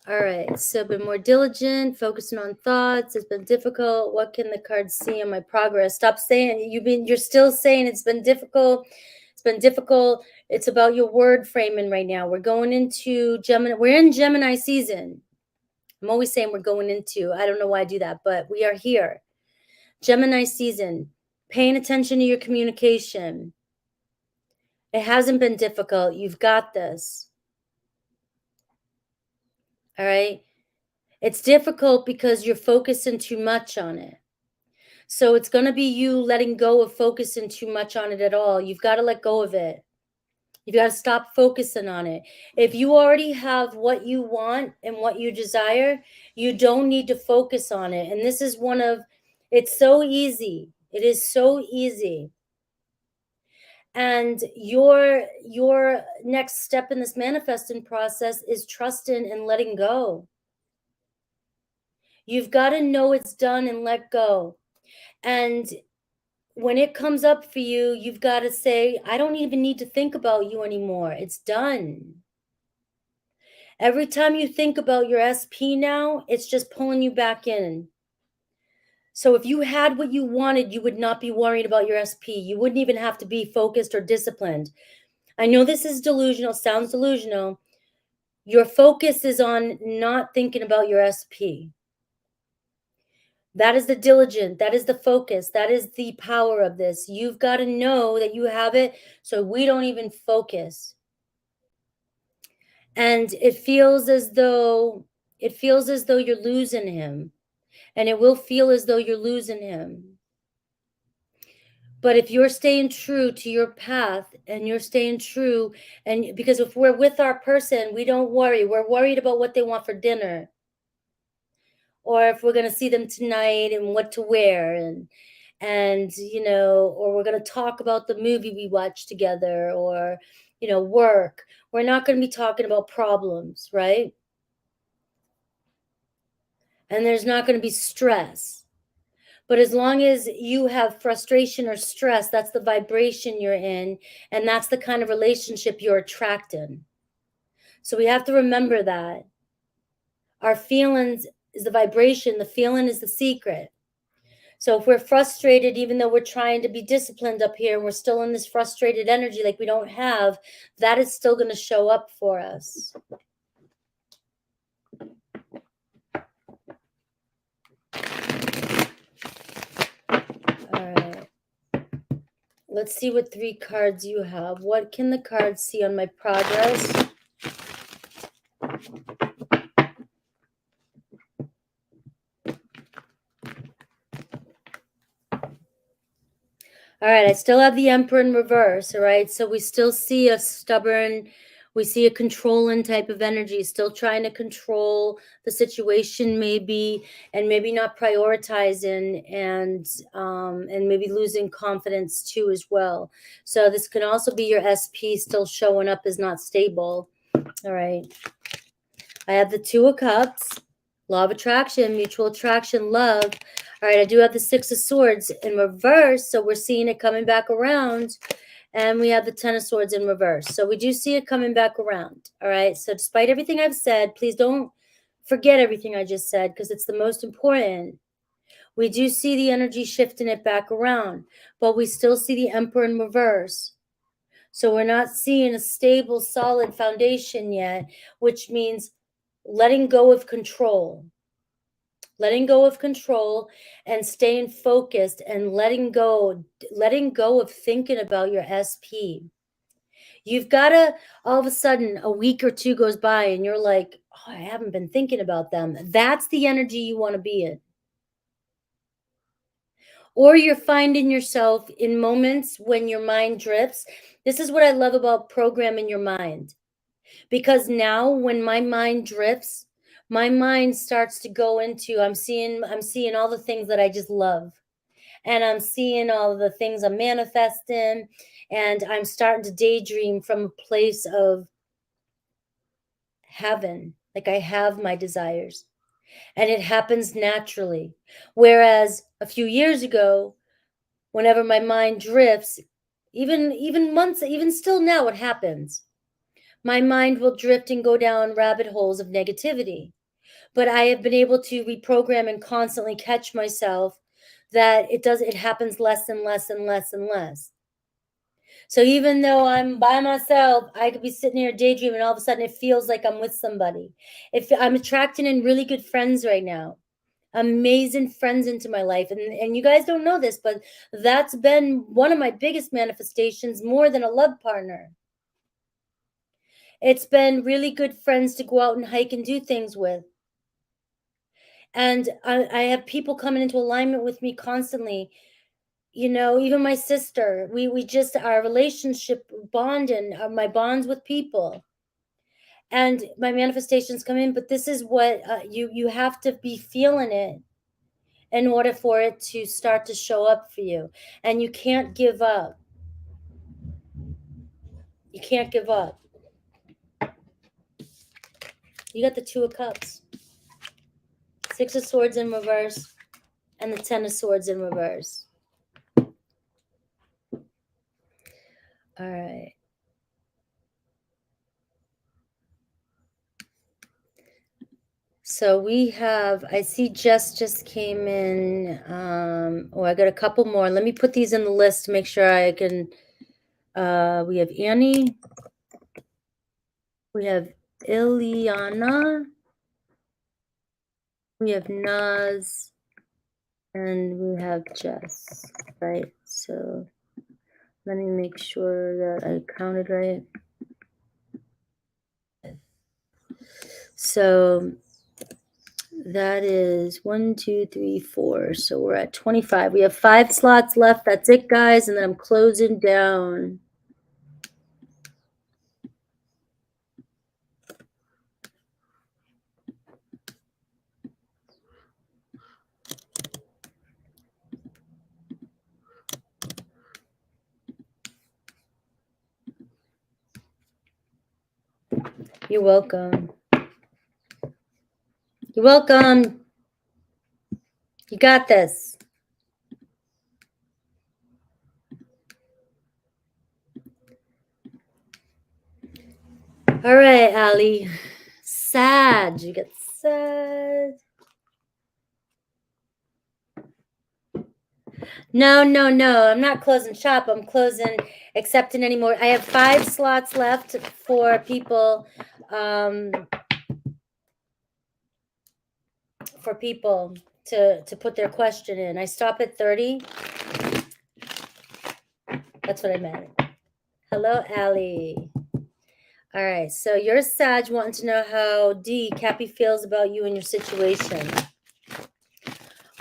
All right. So been more diligent, focusing on thoughts. It's been difficult. What can the cards see in my progress? Stop saying you're still saying it's been difficult. It's been difficult. It's about your word framing right now. We're going into Gemini. We're in Gemini season. I'm always saying we're going into. I don't know why I do that, but we are here. Gemini season. Paying attention to your communication. It hasn't been difficult. You've got this. All right. It's difficult because you're focusing too much on it. So it's going to be you letting go of focusing too much on it at all. You've got to let go of it. You've got to stop focusing on it. If you already have what you want and what you desire, you don't need to focus on it. And this is it's so easy. It is so easy. And your next step in this manifesting process is trusting and letting go. You've got to know it's done and let go. And when it comes up for you, you've got to say, I don't even need to think about you anymore. It's done. Every time you think about your SP now, it's just pulling you back in. So if you had what you wanted, you would not be worried about your SP. You wouldn't even have to be focused or disciplined. I know this is delusional, sounds delusional. Your focus is on not thinking about your SP. That is the diligent. That is the focus. That is the power of this. You've got to know that you have it, so we don't even focus. And it feels as though you're losing him. And it will feel as though you're losing him. But if you're staying true to your path and you're staying true, and because if we're with our person, we don't worry. We're worried about what they want for dinner, or if we're going to see them tonight and what to wear, and or we're going to talk about the movie we watched together, or work. We're not going to be talking about problems, right? And there's not going to be stress. But as long as you have frustration or stress, that's the vibration you're in, and that's the kind of relationship you're attracting. So we have to remember that our feelings is the vibration, the feeling is the secret. So if we're frustrated, even though we're trying to be disciplined up here, and we're still in this frustrated energy like we don't have, that is still going to show up for us. All right. Let's see what 3 cards you have. What can the cards see on my progress? All right, I still have the Emperor in reverse, all right? So we still see a stubborn, we see a controlling type of energy, still trying to control the situation maybe, and maybe not prioritizing, and maybe losing confidence too as well. So this can also be your SP still showing up as not stable, all right? I have the 2 of Cups, Law of Attraction, mutual attraction, love. All right, I do have the 6 of Swords in reverse, so we're seeing it coming back around. And we have the 10 of Swords in reverse. So we do see it coming back around. All right, so despite everything I've said, please don't forget everything I just said, because it's the most important. We do see the energy shifting it back around, but we still see the Emperor in reverse. So we're not seeing a stable, solid foundation yet, which means letting go of control. Letting go of control and staying focused, and letting go of thinking about your SP. You've got to, all of a sudden, a week or 2 goes by and you're like, oh, I haven't been thinking about them. That's the energy you want to be in. Or you're finding yourself in moments when your mind drifts. This is what I love about programming your mind. Because now when my mind drifts, my mind starts to go into, I'm seeing all the things that I just love. And I'm seeing all the things I'm manifesting, and I'm starting to daydream from a place of heaven. Like I have my desires, and it happens naturally. Whereas a few years ago, whenever my mind drifts, even months, even still now, it happens. My mind will drift and go down rabbit holes of negativity. But I have been able to reprogram and constantly catch myself that it happens less and less and less and less. So even though I'm by myself, I could be sitting here daydreaming, and all of a sudden it feels like I'm with somebody. If I'm attracting in really good friends right now, amazing friends into my life. And you guys don't know this, but that's been one of my biggest manifestations, more than a love partner. It's been really good friends to go out and hike and do things with. And I have people coming into alignment with me constantly. Even my sister, we just, our relationship bond, and my bonds with people, and my manifestations come in. But this is what you have to be feeling it in order for it to start to show up for you. And you can't give up. You can't give up. You got the 2 of Cups, 6 of Swords in reverse, and the 10 of Swords in reverse. All right. So we have, I see Jess just came in. I got a couple more. Let me put these in the list to make sure I can. We have Annie. We have Eliana. We have Naz. And we have Jess, right? So let me make sure that I counted right. So that is 1, 2, 3, 4. So we're at 25. We have 5 slots left. That's it, guys. And then I'm closing down. You're welcome. You're welcome. You got this. All right, Allie. Sad. You get sad. No. I'm not closing shop. I'm closing accepting anymore. I have 5 slots left for people. To put their question in. I stop at 30. That's what I meant. Hello, Allie. All right, so you're Sag wanting to know how Cappy feels about you and your situation.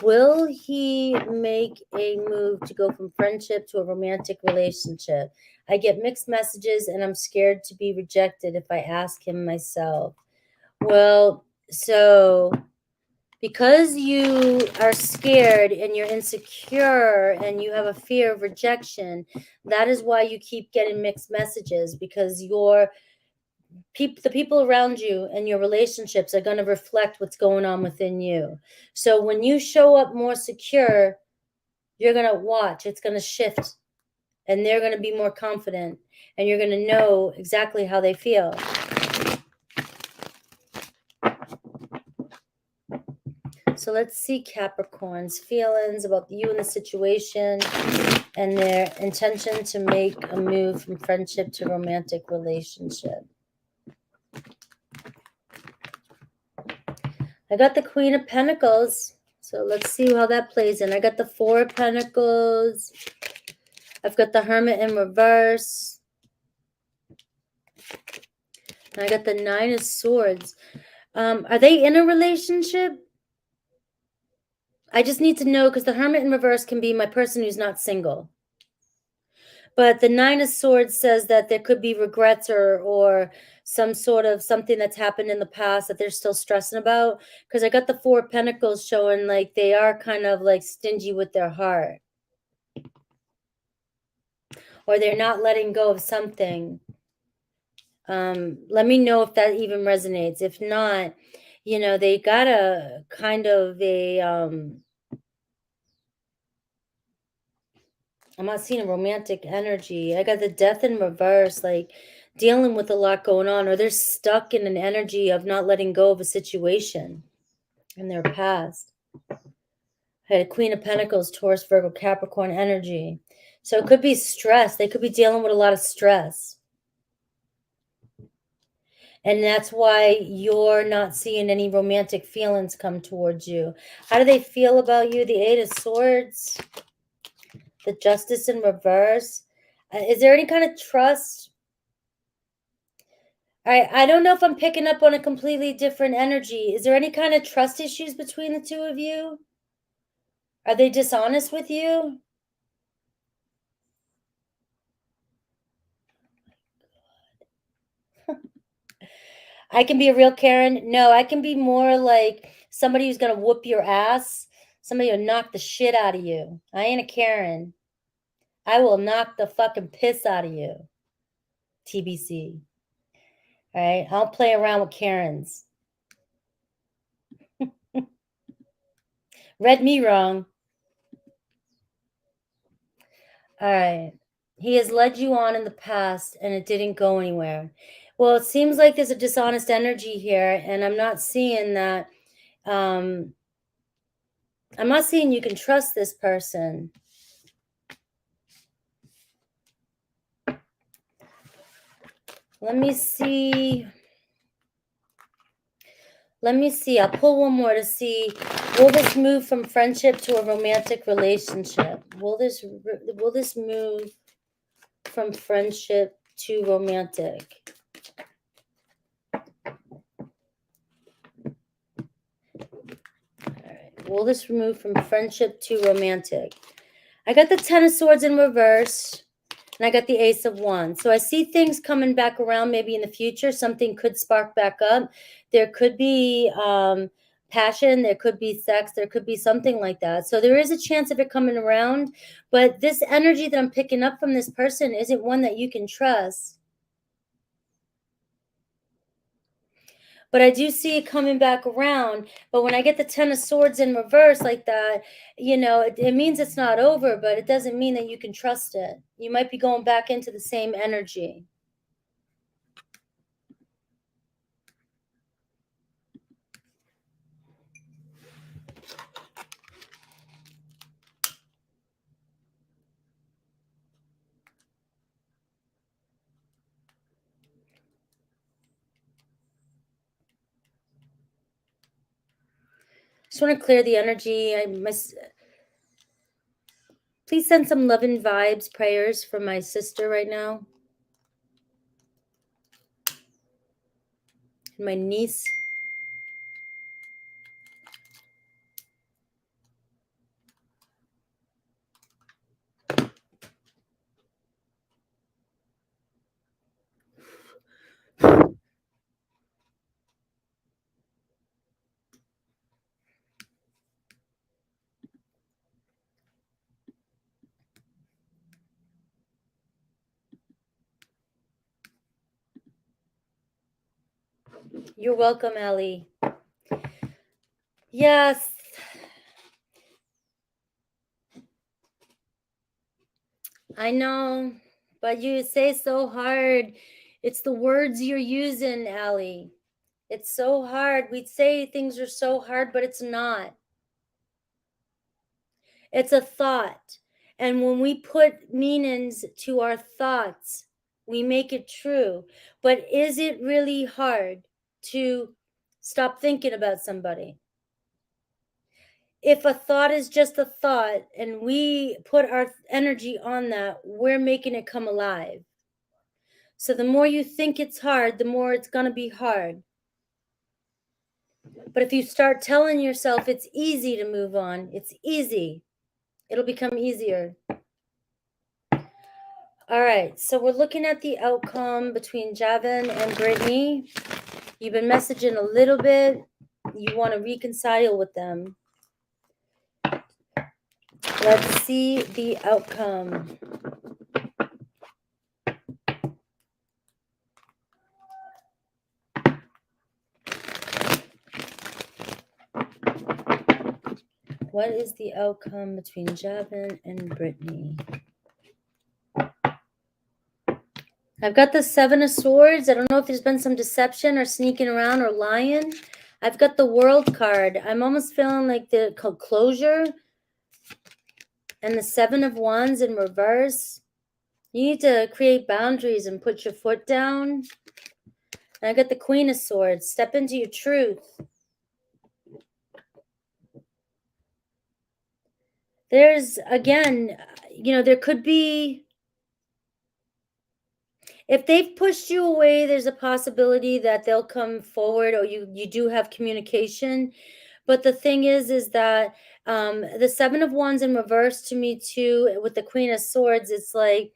Will he make a move to go from friendship to a romantic relationship? I get mixed messages and I'm scared to be rejected if I ask him myself. Well, so because you are scared and you're insecure and you have a fear of rejection, that is why you keep getting mixed messages, because the people around you and your relationships are going to reflect what's going on within you. So when you show up more secure, you're going to watch, it's going to shift, and they're going to be more confident, and you're going to know exactly how they feel. So let's see Capricorn's feelings about you and the situation and their intention to make a move from friendship to romantic relationship. I got the Queen of Pentacles. So let's see how that plays in. I got the 4 of Pentacles. I've got the Hermit in reverse. And I got the 9 of Swords. Are they in a relationship? I just need to know, because the Hermit in reverse can be my person who's not single. But the 9 of Swords says that there could be regrets or some sort of something that's happened in the past that they're still stressing about. Because I got the 4 of Pentacles showing like they are kind of like stingy with their heart. Or they're not letting go of something. Let me know if that even resonates. If not, they got a kind of a... I'm not seeing a romantic energy. I got the Death in reverse, like dealing with a lot going on, or they're stuck in an energy of not letting go of a situation in their past. I had a Queen of Pentacles, Taurus, Virgo, Capricorn energy. So it could be stress. They could be dealing with a lot of stress. And that's why you're not seeing any romantic feelings come towards you. How do they feel about you? The 8 of Swords, the Justice in reverse. Is there any kind of trust? I don't know if I'm picking up on a completely different energy. Is there any kind of trust issues between the two of you? Are they dishonest with you? I can be a real Karen. No, I can be more like somebody who's going to whoop your ass. Somebody who'll knock the shit out of you. I ain't a Karen. I will knock the fucking piss out of you. TBC. All right. I don't play around with Karens. Read me wrong. All right. He has led you on in the past and it didn't go anywhere. Well, it seems like there's a dishonest energy here, and I'm not seeing that I'm not saying you can trust this person. Let me see. I'll pull one more to see, will this move from friendship to a romantic relationship? Will this move from friendship to romantic? All right. Will this move from friendship to romantic? I got the Ten of Swords in reverse. And I got the Ace of Wands. So I see things coming back around maybe in the future. Something could spark back up. There could be passion. There could be sex. There could be something like that. So there is a chance of it coming around. But this energy that I'm picking up from this person isn't one that you can trust. But I do see it coming back around. But when I get the Ten of Swords in reverse like that, you know, it means it's not over, but it doesn't mean that you can trust it. You might be going back into the same energy. Just want to clear the energy. Please send some loving vibes, prayers for my sister right now. And my niece. You're welcome, Ellie. Yes. I know, but you say so hard. It's the words you're using, Allie. It's so hard. We'd say things are so hard, but it's not. It's a thought. And when we put meanings to our thoughts, we make it true. But is it really hard to stop thinking about somebody? If a thought is just a thought and we put our energy on that, we're making it come alive. So the more you think it's hard, the more it's going to be hard. But if you start telling yourself it's easy to move on, it's easy, it'll become easier. All right, so we're looking at the outcome between Javan and Brittany. You've been messaging a little bit. You want to reconcile with them. Let's see the outcome. What is the outcome between Javan and Brittany? I've got the Seven of Swords. I don't know if there's been some deception or sneaking around or lying. I've got the World card. I'm almost feeling like the closure. And the Seven of Wands in reverse. You need to create boundaries and put your foot down. And I got the Queen of Swords. Step into your truth. There's, again, you know, there could be, if they've pushed you away, there's a possibility that they'll come forward, or you do have communication. But the thing is that the Seven of Wands in reverse to me too, with the Queen of Swords, it's like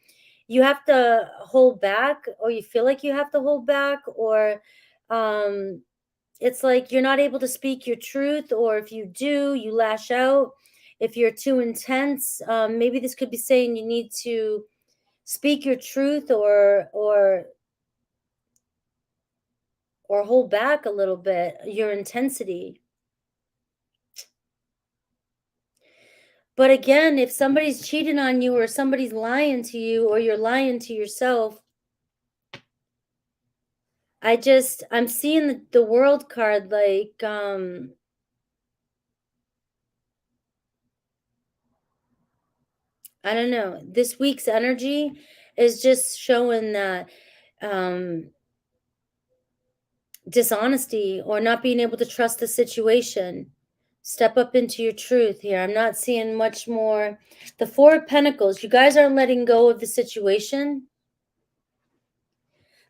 you have to hold back, or you feel like you have to hold back, or it's like you're not able to speak your truth, or if you do, you lash out. If you're too intense, maybe this could be saying you need to speak your truth, or hold back a little bit your intensity. But again, if somebody's cheating on you, or somebody's lying to you, or you're lying to yourself, I'm seeing the World card, like I don't know. This week's energy is just showing that dishonesty or not being able to trust the situation. Step up into your truth here. I'm not seeing much more. The Four of Pentacles, you guys aren't letting go of the situation.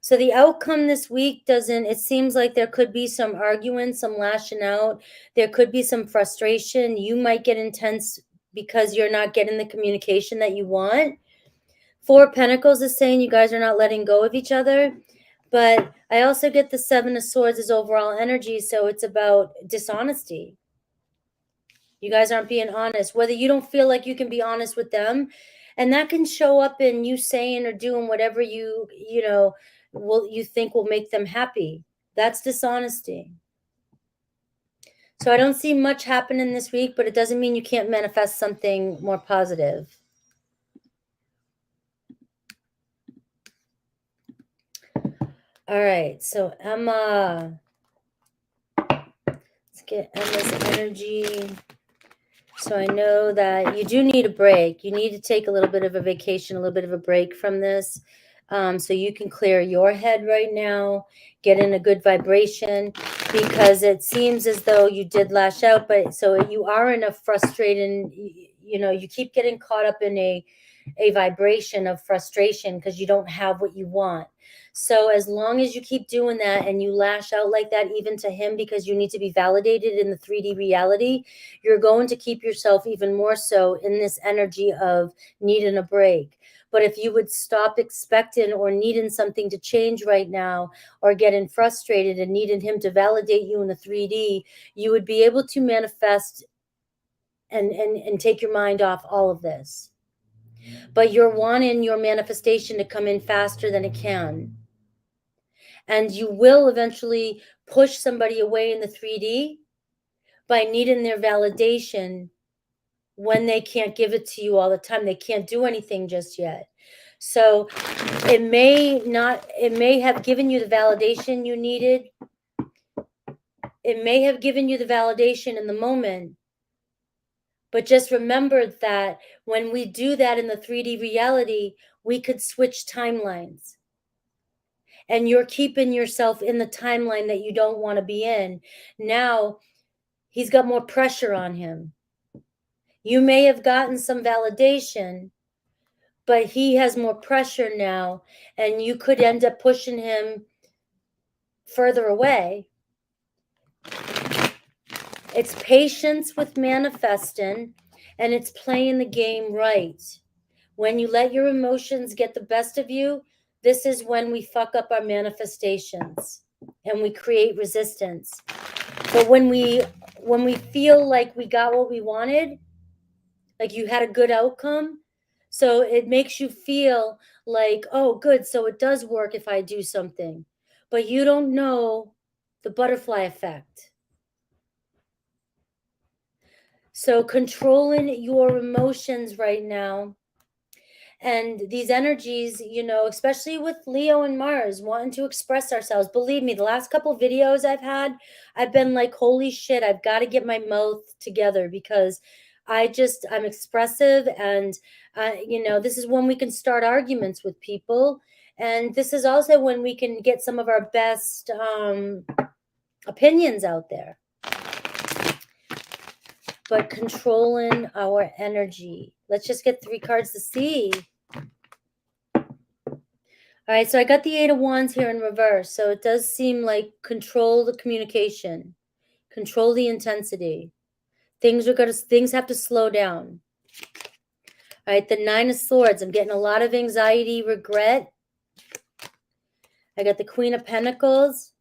So the outcome this week doesn't, it seems like there could be some arguing, some lashing out. There could be some frustration. You might get intense because you're not getting the communication that you want. Four of Pentacles is saying you guys are not letting go of each other. But I also get the Seven of Swords as overall energy. So it's about dishonesty. You guys aren't being honest, whether you don't feel like you can be honest with them. And that can show up in you saying or doing whatever you think will make them happy. That's dishonesty. So I don't see much happening this week, but it doesn't mean you can't manifest something more positive. All right, so Emma. Let's get Emma's energy. So I know that you do need a break. You need to take a little bit of a vacation, a little bit of a break from this. So you can clear your head right now, get in a good vibration, because it seems as though you did lash out, but so you are in a frustrating, you keep getting caught up in a vibration of frustration because you don't have what you want. So as long as you keep doing that and you lash out like that, even to him, because you need to be validated in the 3D reality, you're going to keep yourself even more so in this energy of needing a break. But if you would stop expecting or needing something to change right now, or getting frustrated and needing him to validate you in the 3D, you would be able to manifest and take your mind off all of this. But you're wanting your manifestation to come in faster than it can. And you will eventually push somebody away in the 3D by needing their validation when they can't give it to you all the time. They can't do anything just yet. So it may have given you the validation you needed. It may have given you the validation in the moment. But just remember that when we do that in the 3D reality, we could switch timelines. And you're keeping yourself in the timeline that you don't want to be in. Now, he's got more pressure on him. You may have gotten some validation, but he has more pressure now, and you could end up pushing him further away. It's patience with manifesting, and it's playing the game right. When you let your emotions get the best of you, this is when we fuck up our manifestations and we create resistance. But when we feel like we got what we wanted, like you had a good outcome, so it makes you feel like, oh, good, so it does work if I do something. But you don't know the butterfly effect. So controlling your emotions right now, and these energies, especially with Leo and Mars wanting to express ourselves. Believe me, the last couple videos I've had, I've been like, holy shit, I've got to get my mouth together, because I'm expressive, and this is when we can start arguments with people, and this is also when we can get some of our best opinions out there. But controlling our energy. Let's just get 3 cards to see. All right, so I got the 8 of Wands here in reverse. So it does seem like control the communication, control the intensity. Things have to slow down. All right, the 9 of Swords. I'm getting a lot of anxiety, regret. I got the Queen of Pentacles.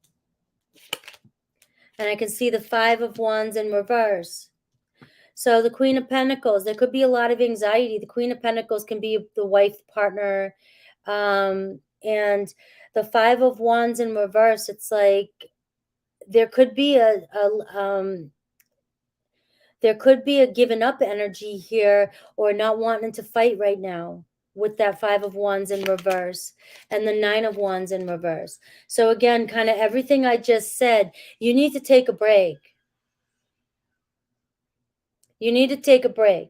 And I can see the 5 of Wands in reverse. So the Queen of Pentacles, there could be a lot of anxiety. The Queen of Pentacles can be the wife, partner. And the 5 of Wands in reverse, it's like there could be a giving up energy here, or not wanting to fight right now, with that 5 of Wands in reverse and the 9 of Wands in reverse. So again, kind of everything I just said, you need to take a break. You need to take a break.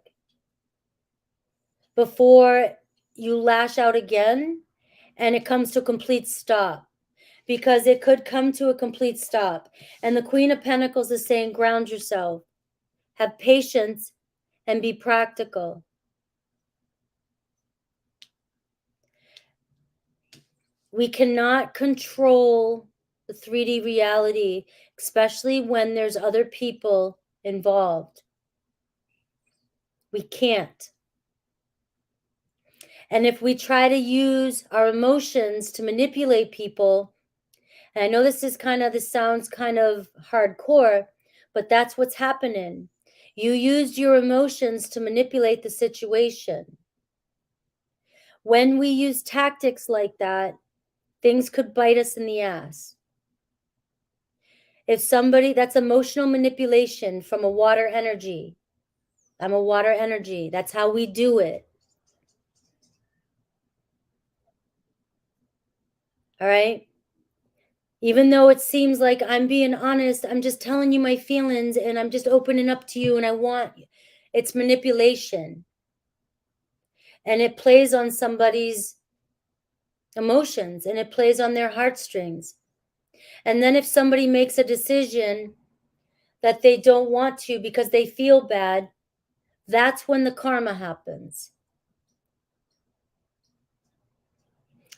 before you lash out again and it comes to a complete stop, because it could come to a complete stop. And the Queen of Pentacles is saying, ground yourself, have patience, and be practical. We cannot control the 3D reality, especially when there's other people involved. We can't. And if we try to use our emotions to manipulate people, and I know this sounds kind of hardcore, but that's what's happening. You used your emotions to manipulate the situation. When we use tactics like that, things could bite us in the ass. If somebody, that's emotional manipulation from a water energy. I'm a water energy. That's how we do it. All right? Even though it seems like I'm being honest, I'm just telling you my feelings and I'm just opening up to you and I want, it's manipulation. And it plays on somebody's emotions and it plays on their heartstrings. And then if somebody makes a decision that they don't want to because they feel bad, that's when the karma happens.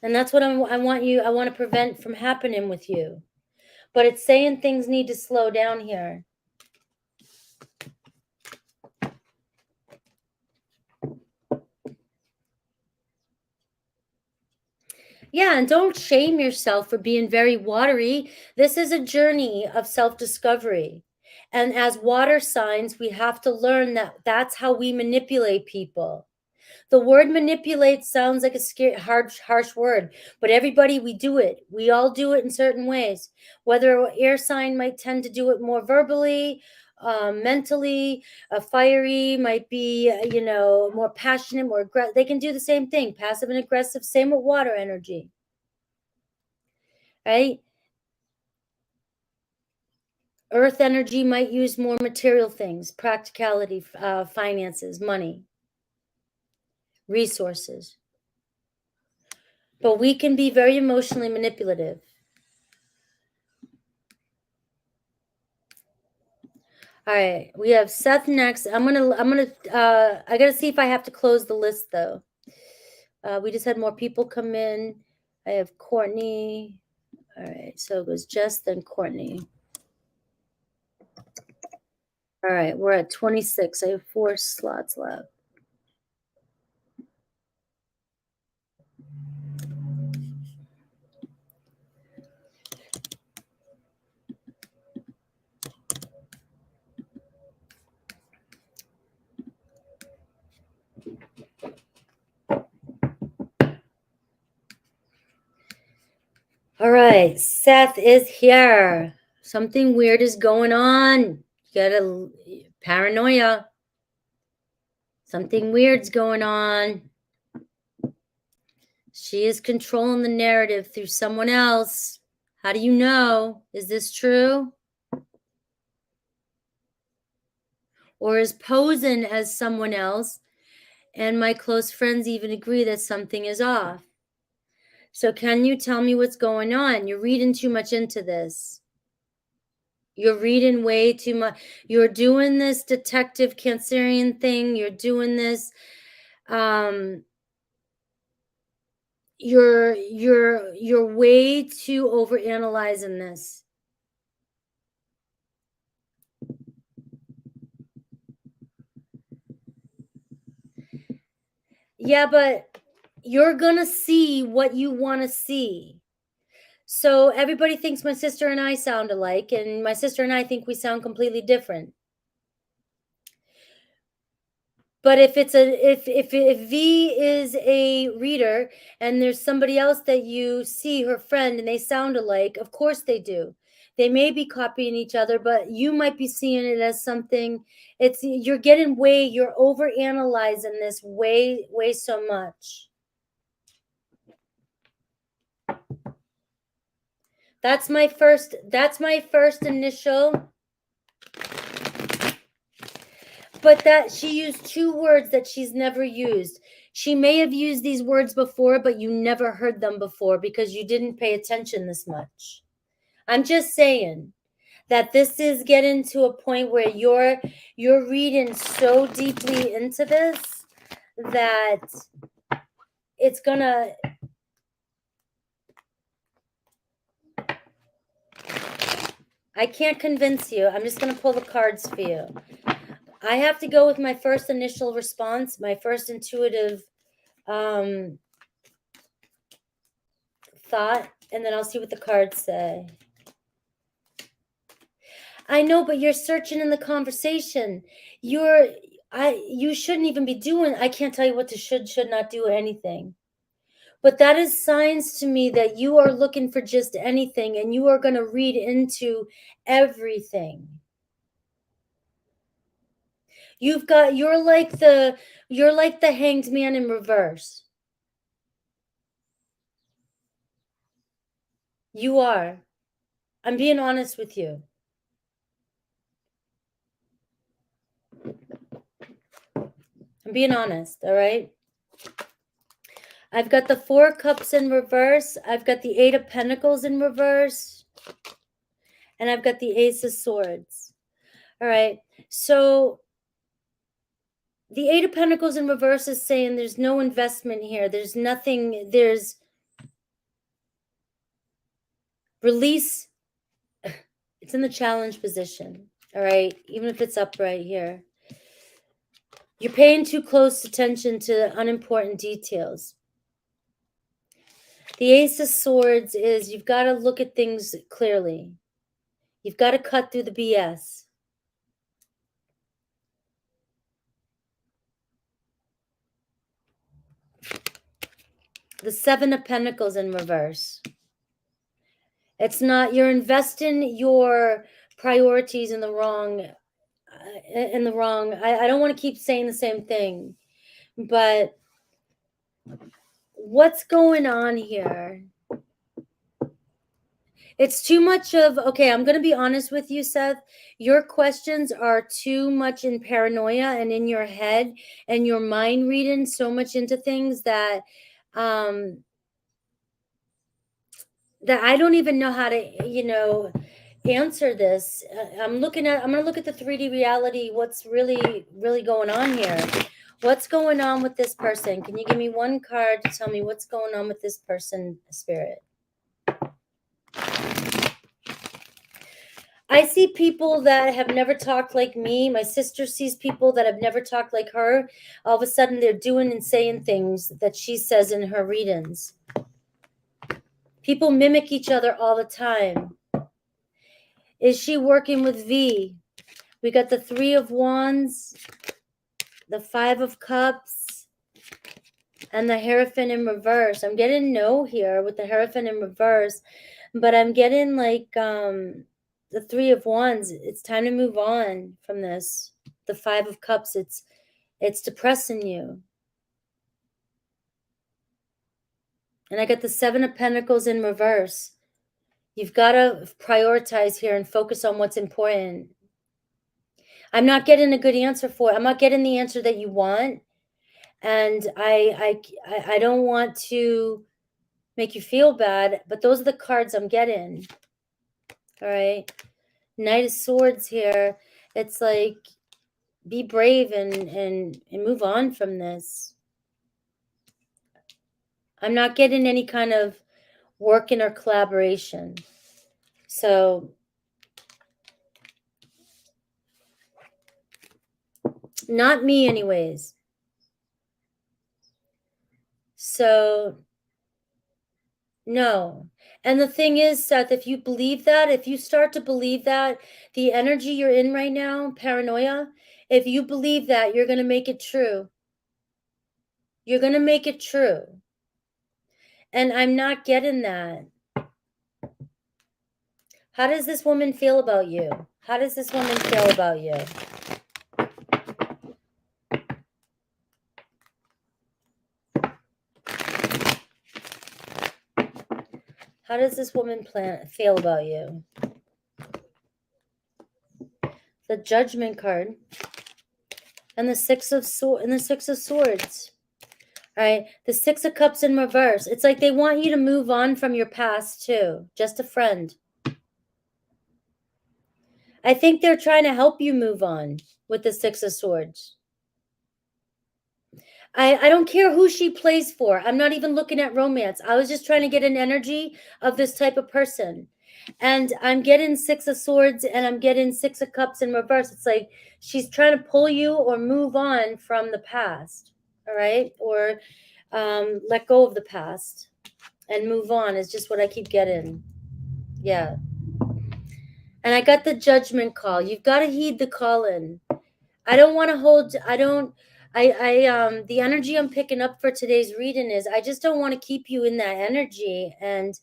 And that's what I want to prevent from happening with you. But it's saying things need to slow down here. Yeah, and don't shame yourself for being very watery. This is a journey of self-discovery. And as water signs, we have to learn that that's how we manipulate people. The word manipulate sounds like a scary, harsh word, but everybody, we do it. We all do it in certain ways. Whether an air sign might tend to do it more verbally, mentally, a fiery might be, more passionate, more aggressive. They can do the same thing, passive and aggressive. Same with water energy, right? Earth energy might use more material things, practicality, finances, money, resources. But we can be very emotionally manipulative. All right, we have Seth next. I gotta see if I have to close the list though. We just had more people come in. I have Courtney. All right, so it goes Jess, then Courtney. All right, we're at 26. I have 4 slots left. All right, Seth is here. Something weird is going on. You got a paranoia. Something weird's going on. She is controlling the narrative through someone else. How do you know? Is this true? Or is posing as someone else? And my close friends even agree that something is off. So can you tell me what's going on? You're reading too much into this. You're reading way too much. You're doing this detective Cancerian thing. You're doing this. You're way too overanalyzing this. Yeah, but you're gonna see what you want to see. So everybody thinks my sister and I sound alike, and my sister and I think we sound completely different. But if V is a reader and there's somebody else that you see, her friend, and they sound alike, of course they do. They may be copying each other, but you might be seeing it as something. You're over analyzing this way so much. That's my first initial. But that she used 2 words that she's never used. She may have used these words before, but you never heard them before because you didn't pay attention this much. I'm just saying that this is getting to a point where you're reading so deeply into this that it's gonna, I can't convince you. I'm just gonna pull the cards for you. I have to go with my first initial response, my first intuitive thought, and then I'll see what the cards say. I know, but you're searching in the conversation. You shouldn't even be doing, I can't tell you what to should not do anything. But that is signs to me that you are looking for just anything and you are going to read into everything. You're like the hanged man in reverse. You are. I'm being honest with you. I'm being honest, all right? I've got the 4 cups in reverse. I've got the 8 of pentacles in reverse. And I've got the Ace of Swords. All right. So the 8 of pentacles in reverse is saying there's no investment here. There's nothing. There's release. It's in the challenge position. All right. Even if it's upright here. You're paying too close attention to unimportant details. The Ace of Swords is you've got to look at things clearly. You've got to cut through the BS. The 7 of Pentacles in reverse. It's not, you're investing your priorities in the wrong, I don't want to keep saying the same thing, but what's going on here? It's too much of, okay, I'm going to be honest with you, Seth. Your questions are too much in paranoia and in your head and your mind reading so much into things that that I don't even know how to, answer this. I'm going to look at the 3D reality. What's really going on here? What's going on with this person? Can you give me one card to tell me what's going on with this person, Spirit? I see people that have never talked like me. My sister sees people that have never talked like her. All of a sudden, they're doing and saying things that she says in her readings. People mimic each other all the time. Is she working with V? We got the 3 of Wands, the 5 of Cups, and the Hierophant in reverse. I'm getting no here with the Hierophant in reverse, but I'm getting like the 3 of Wands. It's time to move on from this. The 5 of Cups, it's depressing you. And I got the 7 of Pentacles in reverse. You've got to prioritize here and focus on what's important. I'm not getting a good answer for it. I'm not getting the answer that you want. And I don't want to make you feel bad, but those are the cards I'm getting. All right. Knight of Swords here. It's like, be brave and move on from this. I'm not getting any kind of working or collaboration. So not me anyways. So no. And the thing is, Seth, if you believe that, if you start to believe that, the energy you're in right now, paranoia, if you believe that, you're going to make it true. You're going to make it true. And I'm not getting that. How does this woman feel about you? How does this woman feel about you? How does this woman feel about you? The Judgment card and the 6 of Swords. All right. The Six of Cups in reverse. It's like they want you to move on from your past too. Just a friend. I think they're trying to help you move on with the Six of Swords. I don't care who she plays for. I'm not even looking at romance. I was just trying to get an energy of this type of person. And I'm getting Six of Swords and I'm getting Six of Cups in reverse. It's like she's trying to pull you or move on from the past. All right. Or let go of the past and move on is just what I keep getting. Yeah. And I got the judgment call. You've got to heed the call in. I don't want to hold, the energy I'm picking up for today's reading is I just don't want to keep you in that energy. And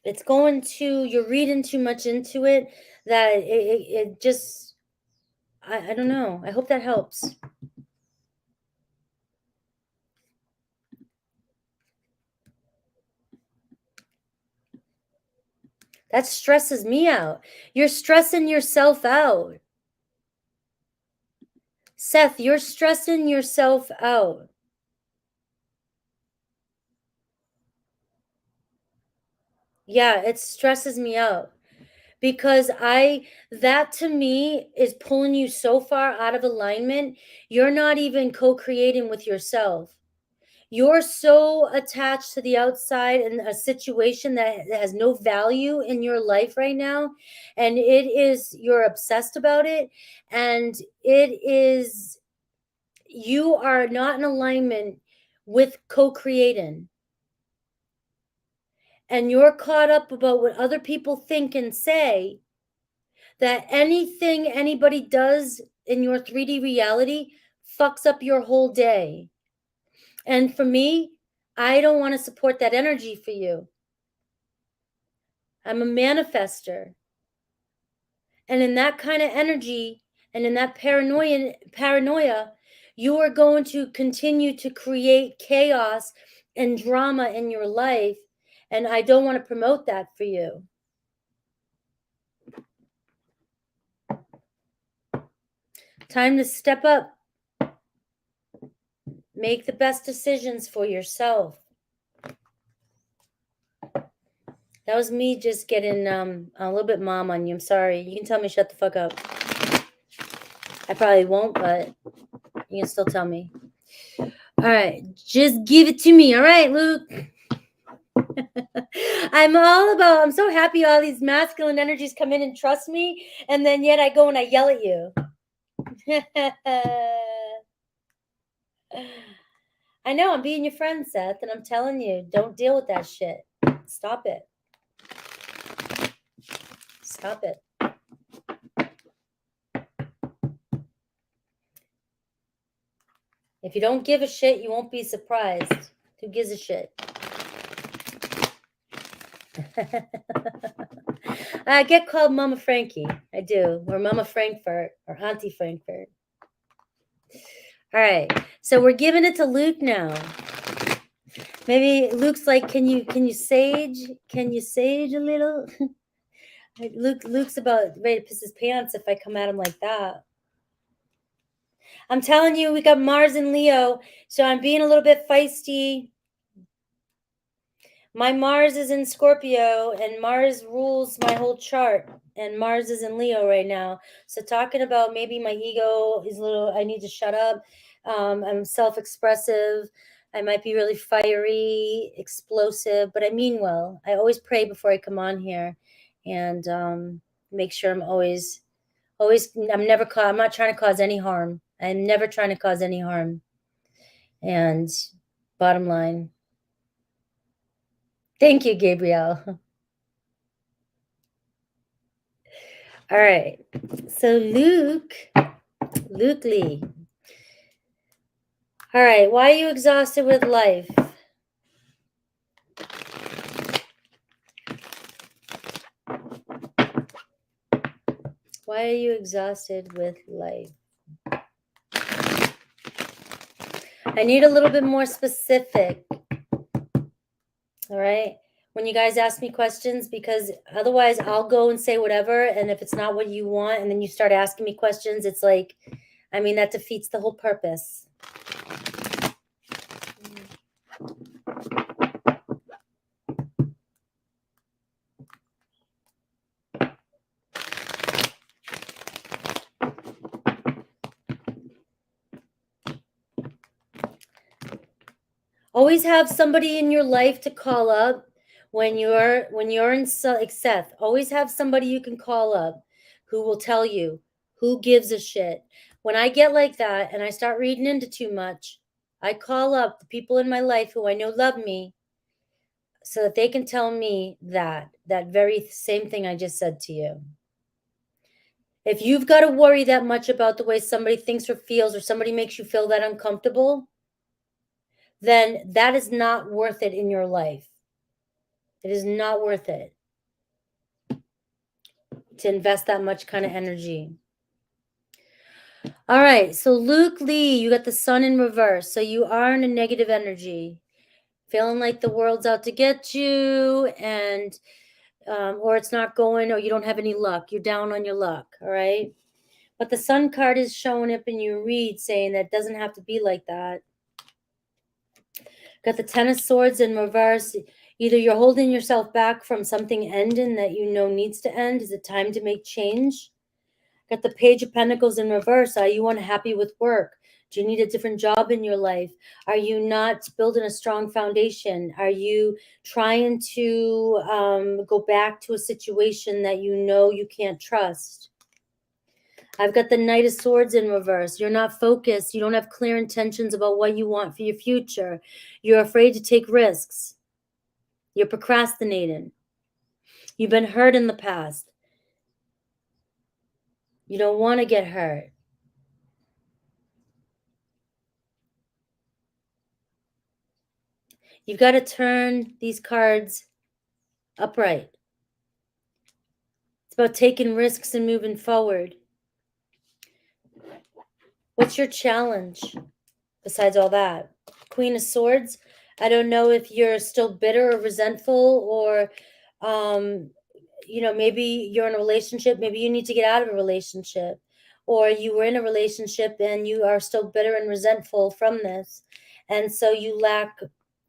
it's going to, you're reading too much into it that it just, I don't know. I hope that helps. That stresses me out. You're stressing yourself out. Seth, you're stressing yourself out. Yeah, it stresses me out because that to me is pulling you so far out of alignment. You're not even co-creating with yourself. You're so attached to the outside and a situation that has no value in your life right now. And you're obsessed about it. And you are not in alignment with co-creating. And you're caught up about what other people think and say, that anything anybody does in your 3D reality fucks up your whole day. And for me, I don't want to support that energy for you. I'm a manifester. And in that kind of energy and in that paranoia, you are going to continue to create chaos and drama in your life. And I don't want to promote that for you. Time to step up. Make the best decisions for yourself. That was me just getting a little bit mom on you. I'm sorry. You can tell me shut the fuck up. I probably won't, but you can still tell me. All right. Just give it to me. All right, Luke. I'm so happy all these masculine energies come in and trust me. And then yet I go and I yell at you. I know I'm being your friend, Seth, and I'm telling you, don't deal with that shit. Stop it. Stop it. If you don't give a shit, you won't be surprised. Who gives a shit? I get called Mama Frankie. I do. Or Mama Frankfurt or Auntie Frankfurt. All right. So we're giving it to Luke now. Maybe Luke's like, can you sage? Can you sage a little? Luke's about ready to piss his pants if I come at him like that. I'm telling you, we got Mars and Leo, so I'm being a little bit feisty. My Mars is in Scorpio, and Mars rules my whole chart, and Mars is in Leo right now. So talking about maybe my ego is a little, I need to shut up. I'm self-expressive. I might be really fiery, explosive, but I mean well. I always pray before I come on here and make sure I'm I'm not trying to cause any harm. I'm never trying to cause any harm. And bottom line, thank you, Gabrielle. All right. So Luke Lee. All right. Why are you exhausted with life? Why are you exhausted with life? I need a little bit more specific. All right. When you guys ask me questions, because otherwise I'll go and say whatever. And if it's not what you want, and then you start asking me questions, it's like, I mean, that defeats the whole purpose. Always have somebody in your life to call up when you're in Seth. Always have somebody you can call up who will tell you, who gives a shit. When I get like that and I start reading into too much, I call up the people in my life who I know love me so that they can tell me that very same thing I just said to you. If you've got to worry that much about the way somebody thinks or feels, or somebody makes you feel that uncomfortable, then that is not worth it in your life. It is not worth it to invest that much kind of energy. All right, so Luke Lee, you got the sun in reverse. So you are in a negative energy, feeling like the world's out to get you, and or it's not going, or you don't have any luck. You're down on your luck, all right? But the sun card is showing up in your read saying that it doesn't have to be like that. Got the Ten of Swords in reverse. Either you're holding yourself back from something ending that you know needs to end. Is it time to make change? Got the Page of Pentacles in reverse. Are you unhappy with work? Do you need a different job in your life? Are you not building a strong foundation? Are you trying to go back to a situation that you know you can't trust? I've got the Knight of Swords in reverse. You're not focused. You don't have clear intentions about what you want for your future. You're afraid to take risks. You're procrastinating. You've been hurt in the past. You don't want to get hurt. You've got to turn these cards upright. It's about taking risks and moving forward. What's your challenge besides all that? Queen of Swords. I don't know if you're still bitter or resentful, or maybe you're in a relationship. Maybe you need to get out of a relationship, or you were in a relationship and you are still bitter and resentful from this. And so you lack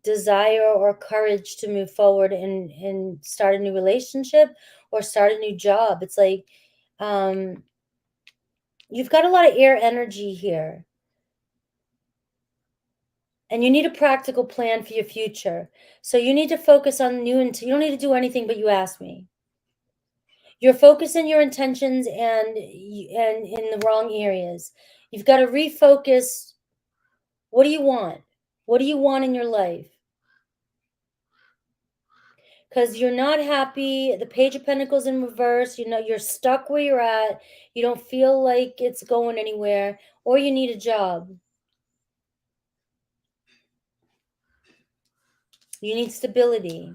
desire or courage to move forward and start a new relationship or start a new job. It's like, you've got a lot of air energy here. And you need a practical plan for your future. So you need to focus on you don't need to do anything but you ask me. You're focusing your intentions and in the wrong areas. You've got to refocus. What do you want? What do you want in your life? Because you're not happy. The Page of Pentacles in reverse. You're stuck where you're at. You don't feel like it's going anywhere, or you need a job. You need stability.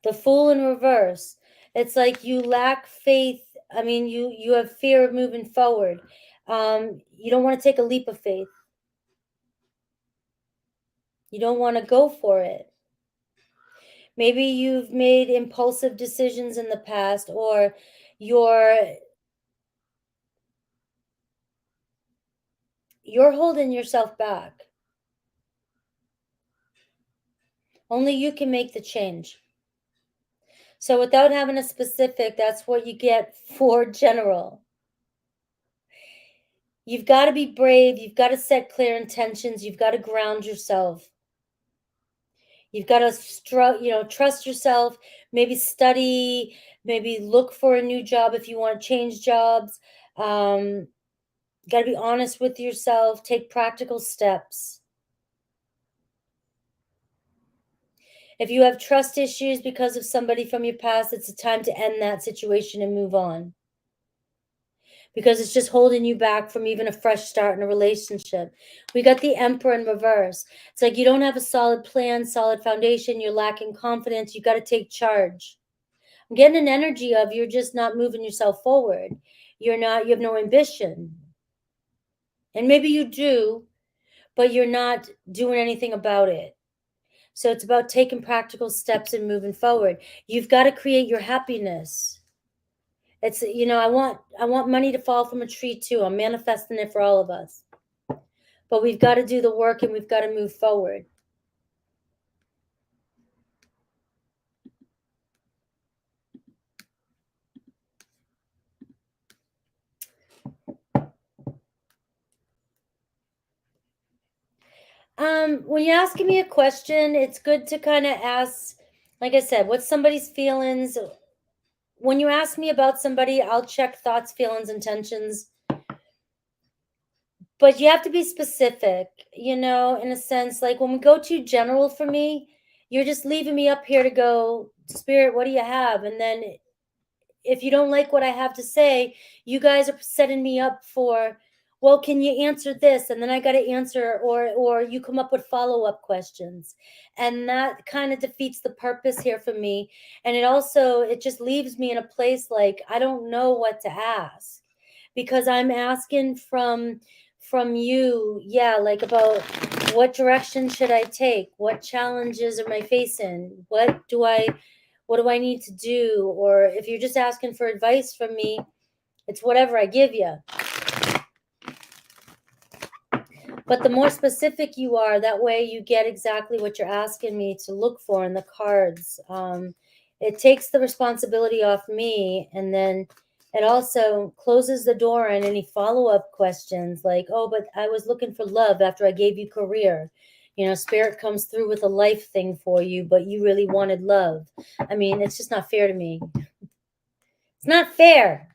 The Fool in reverse. It's like you lack faith. I mean, you have fear of moving forward. You don't want to take a leap of faith. You don't want to go for it. Maybe you've made impulsive decisions in the past, or you're holding yourself back. Only you can make the change. So without having a specific, that's what you get for general. You've got to be brave. You've got to set clear intentions. You've got to ground yourself. You've got to trust yourself, maybe study, maybe look for a new job if you want to change jobs. Got to be honest with yourself, take practical steps. If you have trust issues because of somebody from your past, it's a time to end that situation and move on. Because it's just holding you back from even a fresh start in a relationship. We got the Emperor in reverse. It's like you don't have a solid plan, solid foundation. You're lacking confidence. You got to take charge. I'm getting an energy of you're just not moving yourself forward. You have no ambition. And maybe you do, but you're not doing anything about it. So it's about taking practical steps and moving forward. You've got to create your happiness. It's, you know, I want money to fall from a tree too. I'm manifesting it for all of us. But we've got to do the work and we've got to move forward. When you're asking me a question, it's good to kind of ask, like I said, what's somebody's feelings? When you ask me about somebody, I'll check thoughts, feelings, intentions. But you have to be specific, you know, in a sense. Like when we go too general for me, you're just leaving me up here to go, Spirit, what do you have? And then if you don't like what I have to say, you guys are setting me up for, well, can you answer this? And then I got to answer, or you come up with follow-up questions. And that kind of defeats the purpose here for me. And it just leaves me in a place like, I don't know what to ask, because I'm asking from you, yeah, like about what direction should I take? What challenges am I facing? What do I need to do? Or if you're just asking for advice from me, it's whatever I give you. But the more specific you are, that way you get exactly what you're asking me to look for in the cards. It takes the responsibility off me, and then it also closes the door on any follow-up questions like, oh, but I was looking for love after I gave you career. You know, Spirit comes through with a life thing for you, but you really wanted love. I mean, it's just not fair to me. It's not fair.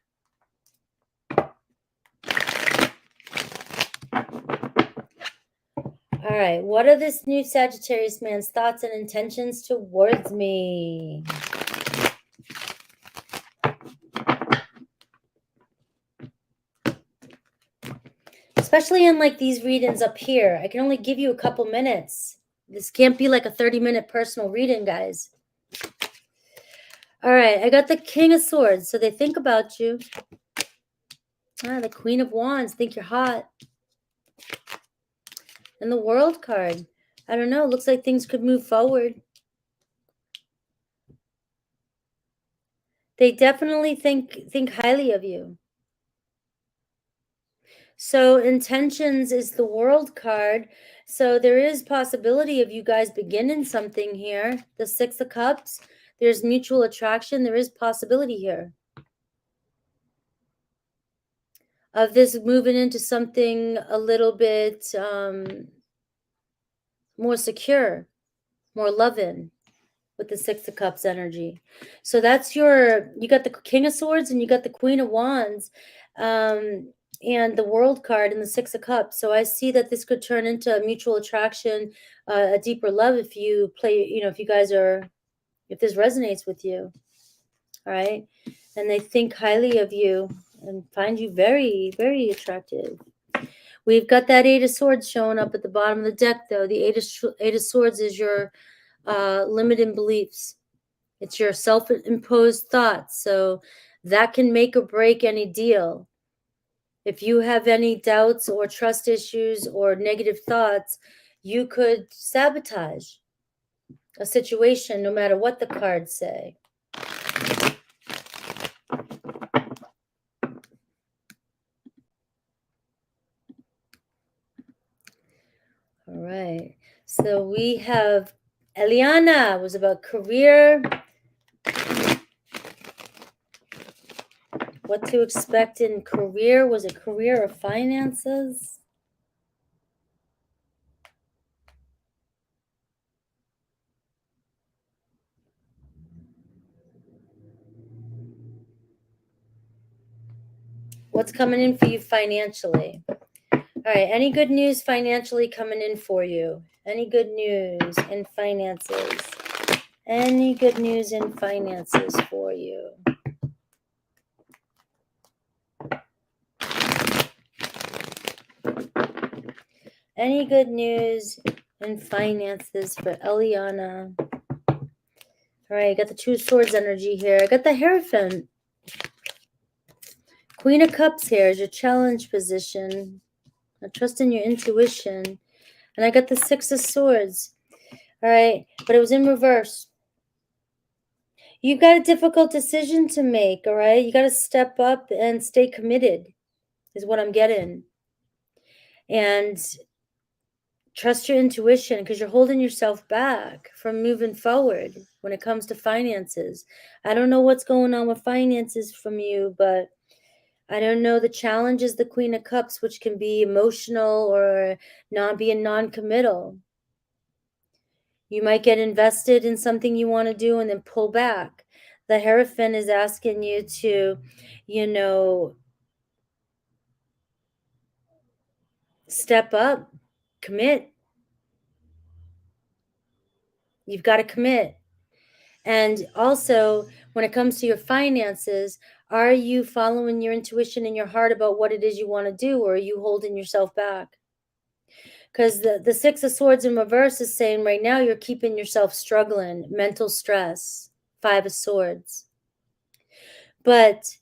All right. What are this new Sagittarius man's thoughts and intentions towards me? Especially in like these readings up here. I can only give you a couple minutes. This can't be like a 30-minute personal reading, guys. All right. I got the King of Swords. So they think about you. The Queen of Wands. Think you're hot. And the World card. I don't know. Looks like things could move forward. They definitely think highly of you. So intentions is the World card. So there is possibility of you guys beginning something here. The Six of Cups. There's mutual attraction. There is possibility here of this moving into something a little bit more secure, more loving with the Six of Cups energy. So that's you got the King of Swords and you got the Queen of Wands. And the World card and the Six of Cups. So I see that this could turn into a mutual attraction, a deeper love if you play, you know, if this resonates with you. All right. And they think highly of you and find you very, very attractive. We've got that Eight of Swords showing up at the bottom of the deck, though. The Eight of Swords is your limiting beliefs. It's your self-imposed thoughts. So that can make or break any deal. If you have any doubts or trust issues or negative thoughts, you could sabotage a situation no matter what the cards say. All right. So we have Eliana was about career. What to expect in career? Was it career or finances? What's coming in for you financially? All right. Any good news financially coming in for you? Any good news in finances? Any good news in finances for you? Any good news in finances for Eliana? All right, I got the Two of Swords energy here. I got the Hierophant. Queen of Cups here is your challenge position. I trust in your intuition. And I got the Six of Swords. All right, but it was in reverse. You've got a difficult decision to make, all right? You got to step up and stay committed, is what I'm getting. And trust your intuition, because you're holding yourself back from moving forward when it comes to finances. I don't know what's going on with finances from you, but I don't know. The challenge is the Queen of Cups, which can be emotional or being non-committal. You might get invested in something you want to do and then pull back. The Hierophant is asking you to, step up, commit. You've got to commit. And also, when it comes to your finances, are you following your intuition and your heart about what it is you want to do, or are you holding yourself back? Because the Six of Swords in reverse is saying right now you're keeping yourself struggling, mental stress, Five of Swords. But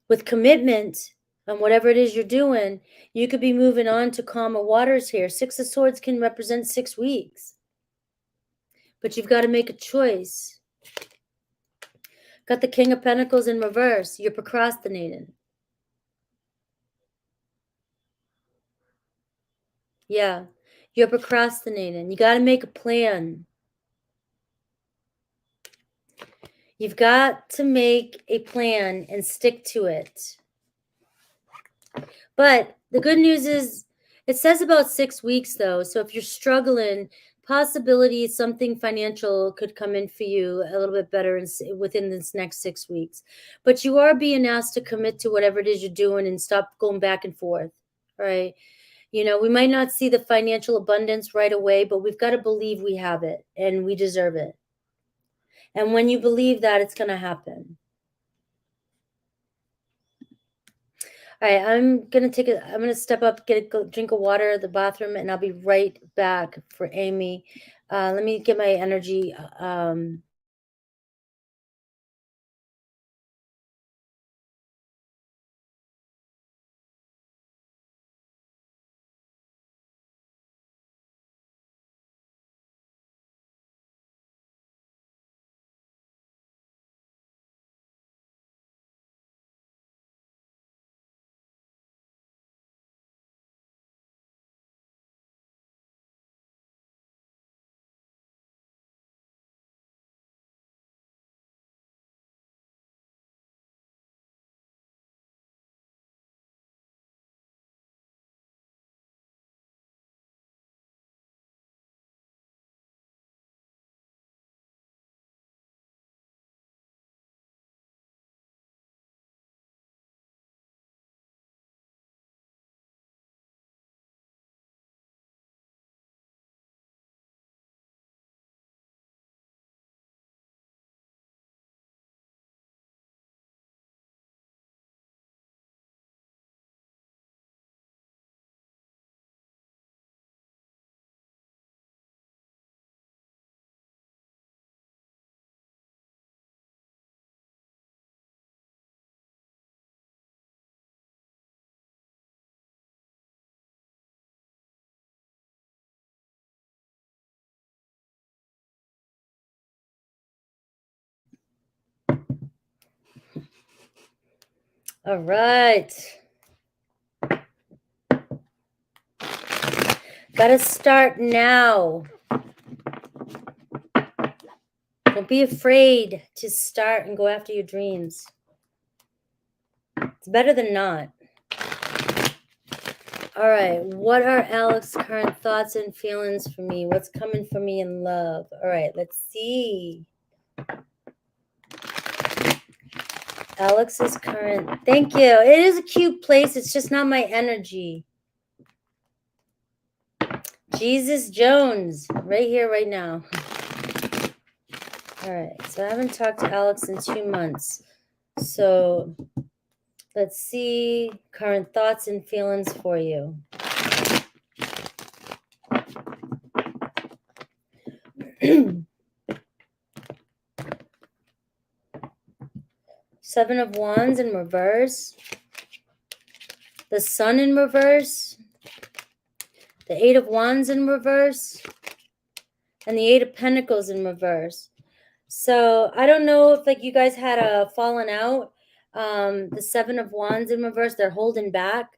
with commitment on whatever it is you're doing, you could be moving on to calmer waters here. Six of Swords can represent 6 weeks. But you've got to make a choice. Got the King of Pentacles in reverse. You're procrastinating. Yeah, you're procrastinating. You got to make a plan. You've got to make a plan and stick to it. But the good news is it says about 6 weeks, though. So if you're struggling, possibility something financial could come in for you a little bit better within this next 6 weeks. But you are being asked to commit to whatever it is you're doing and stop going back and forth, right? We might not see the financial abundance right away, but we've got to believe we have it and we deserve it. And when you believe that, it's going to happen. All right, I'm going to step up, get a drink of water at the bathroom, and I'll be right back for Amy. Let me get my energy. All right. Got to start now. Don't be afraid to start and go after your dreams. It's better than not. All right. What are Alex's current thoughts and feelings for me? What's coming for me in love? All right. Let's see. Alex's current. Thank you. It is a cute place. It's just not my energy. Jesus Jones. Right here, right now. All right. So I haven't talked to Alex in 2 months. So let's see. Current thoughts and feelings for you. Seven of Wands in reverse. The Sun in reverse. The Eight of Wands in reverse. And the Eight of Pentacles in reverse. So I don't know if like you guys had a fallen out. The Seven of Wands in reverse, they're holding back.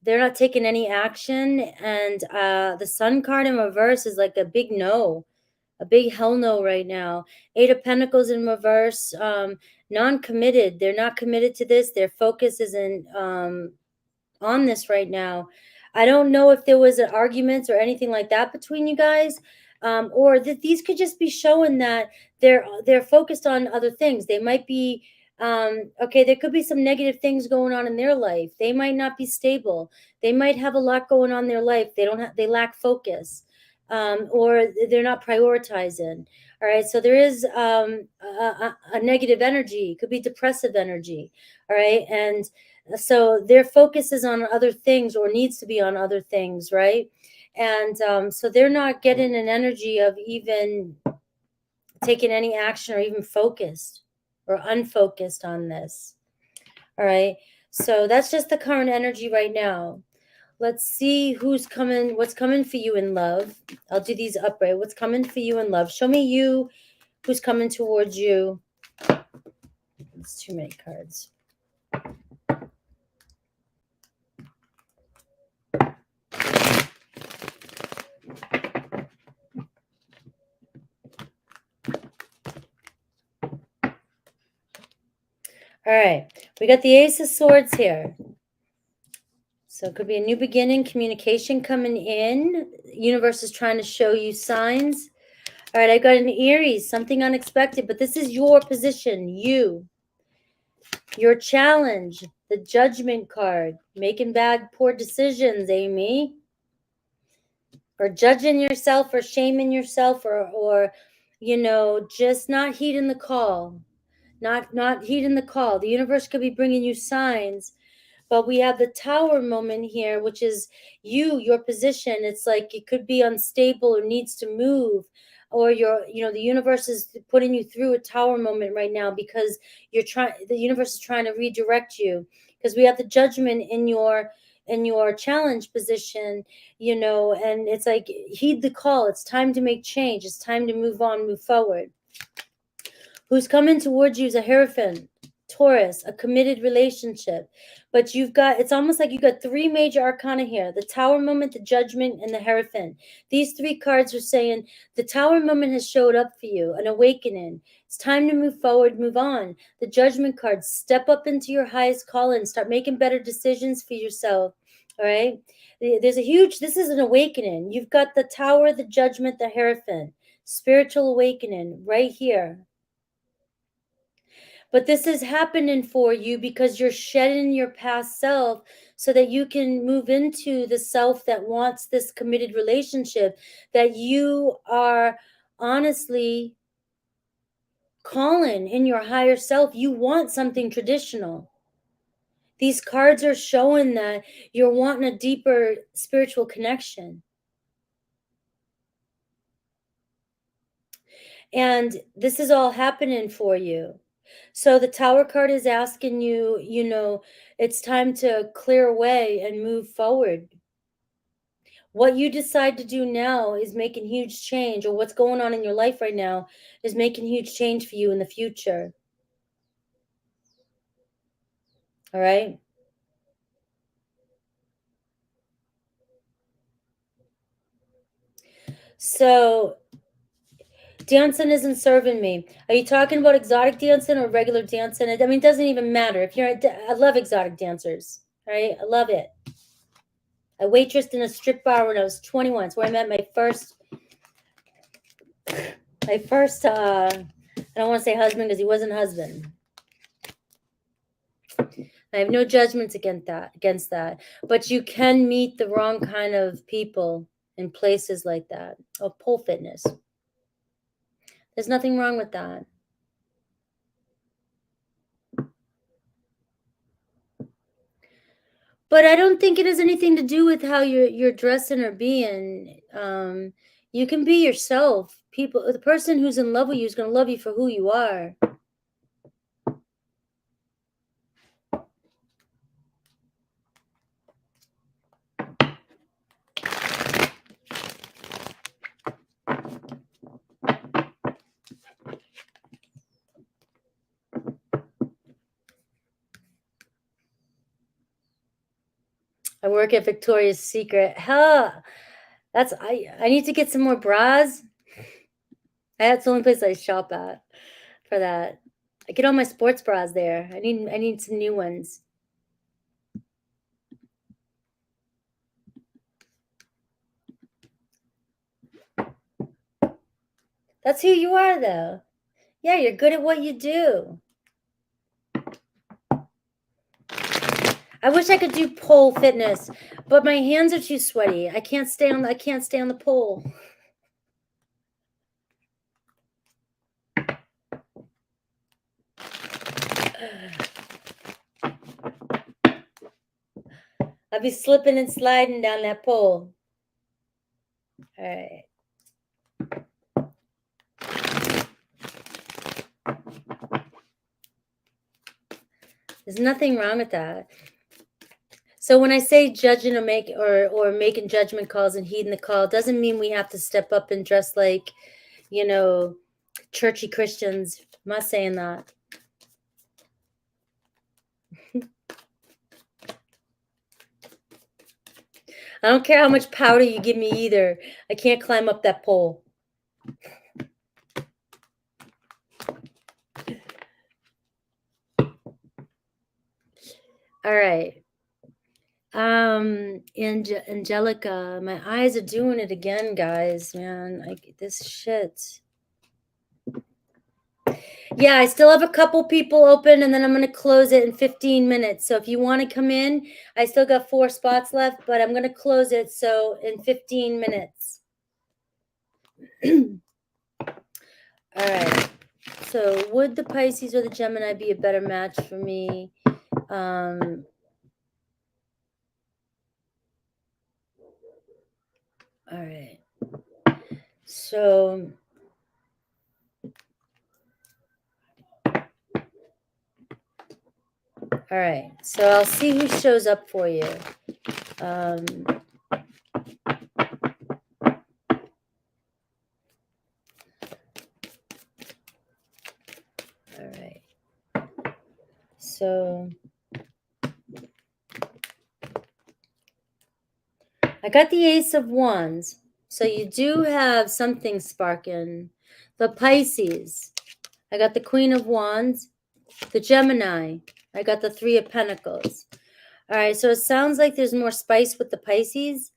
They're not taking any action. And the Sun card in reverse is like a big no, a big hell no right now. Eight of Pentacles in reverse, non-committed. They're not committed to this. Their focus isn't on this right now. I don't know if there was an argument or anything like that between you guys, or that these could just be showing that they're focused on other things. They might be okay. There could be some negative things going on in their life. They might not be stable. They might have a lot going on in their life. They lack focus, or they're not prioritizing. All right, so there is a negative energy. It could be depressive energy. All right, and so their focus is on other things, or needs to be on other things, right? And so they're not getting an energy of even taking any action or even focused or unfocused on this. All right, so that's just the current energy right now. Let's see who's coming, what's coming for you in love. I'll do these upright. What's coming for you in love? Show me you, who's coming towards you. It's too many cards. All right, we got the Ace of Swords here. So it could be a new beginning, communication coming in. Universe is trying to show you signs. All right, I got an Aries, something unexpected, but this is your position, your challenge, the Judgment card, making bad, poor decisions, Amy, or judging yourself or shaming yourself, or just not heeding the call. Not heeding the call. The universe could be bringing you signs, but we have the Tower moment here, which is your position. It's like it could be unstable or needs to move, or the universe is putting you through a Tower moment right now because the universe is trying to redirect you, because we have the Judgment in your challenge position, and it's like, heed the call. It's time to make change. It's time to move on, move forward. Who's coming towards you is a Hierophant, Taurus, a committed relationship. But it's almost like you got three major arcana here: the Tower moment, the Judgment, and the Hierophant. These three cards are saying the Tower moment has showed up for you, an awakening. It's time to move forward, move on. The Judgment card, step up into your highest calling, start making better decisions for yourself. All right. This is an awakening. You've got the Tower, the Judgment, the Hierophant. Spiritual awakening right here. But this is happening for you because you're shedding your past self so that you can move into the self that wants this committed relationship, that you are honestly calling in your higher self. You want something traditional. These cards are showing that you're wanting a deeper spiritual connection. And this is all happening for you. So the Tower card is asking you, it's time to clear away and move forward. What you decide to do now is making huge change, or what's going on in your life right now is making huge change for you in the future. All right? So dancing isn't serving me. Are you talking about exotic dancing or regular dancing? I mean, it doesn't even matter. I love exotic dancers. All right? I love it. I waitressed in a strip bar when I was 21. It's where I met my first I don't want to say husband because he wasn't husband. I have no judgments against that. But you can meet the wrong kind of people in places like that. Oh, pole fitness. There's nothing wrong with that. But I don't think it has anything to do with how you're dressing or being. You can be yourself. The person who's in love with you is going to love you for who you are. I work at Victoria's Secret. Hell, I need to get some more bras. That's the only place I shop at for that. I get all my sports bras there. I need some new ones. That's who you are, though. Yeah, you're good at what you do. I wish I could do pole fitness, but my hands are too sweaty. I can't stay on the pole. I'll be slipping and sliding down that pole. All right. There's nothing wrong with that. So when I say judging or making judgment calls and heeding the call, doesn't mean we have to step up and dress like, churchy Christians. I'm not saying that. I don't care how much powder you give me either. I can't climb up that pole. All right. Angelica, my eyes are doing it again, guys, man. This shit. Yeah, I still have a couple people open, and then I'm going to close it in 15 minutes. So if you want to come in, I still got 4 spots left, but I'm going to close it so in 15 minutes. All right. So would the Pisces or the Gemini be a better match for me? All right. So all right. So I'll see who shows up for you. All right. So I got the Ace of Wands. So you do have something sparking. The Pisces. I got the Queen of Wands. The Gemini. I got the Three of Pentacles. All right. So it sounds like there's more spice with the Pisces.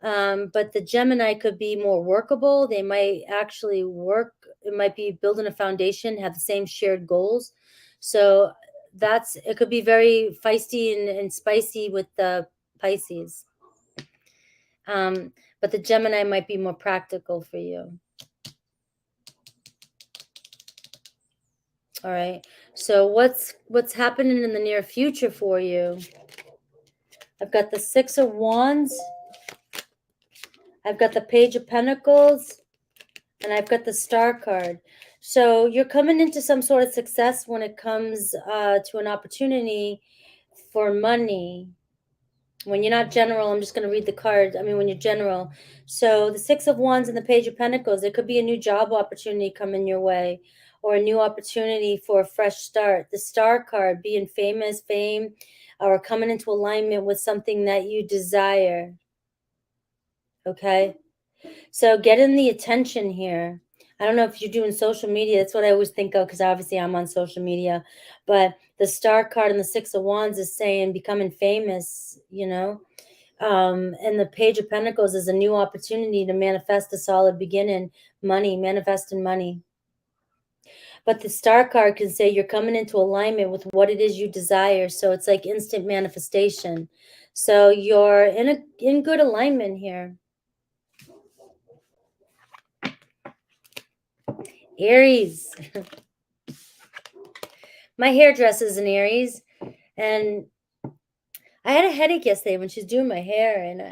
But the Gemini could be more workable. They might actually work. It might be building a foundation, have the same shared goals. So it could be very feisty and spicy with the Pisces. But the Gemini might be more practical for you. All right. So what's happening in the near future for you? I've got the Six of Wands. I've got the Page of Pentacles. And I've got the Star card. So you're coming into some sort of success when it comes to an opportunity for money. When you're not general, I'm just going to read the card. I mean, when you're general. So the Six of Wands and the Page of Pentacles, there could be a new job opportunity coming your way or a new opportunity for a fresh start. The Star card, being famous, fame, or coming into alignment with something that you desire. Okay? So getting the attention here. I don't know if you're doing social media. That's what I always think of because obviously I'm on social media. But the Star card and the Six of Wands is saying becoming famous, and the Page of Pentacles is a new opportunity to manifest a solid beginning, money, manifesting money. But the Star card can say you're coming into alignment with what it is you desire. So it's like instant manifestation. So you're in good alignment here. Aries. My hairdresser is an Aries. And I had a headache yesterday when she's doing my hair. And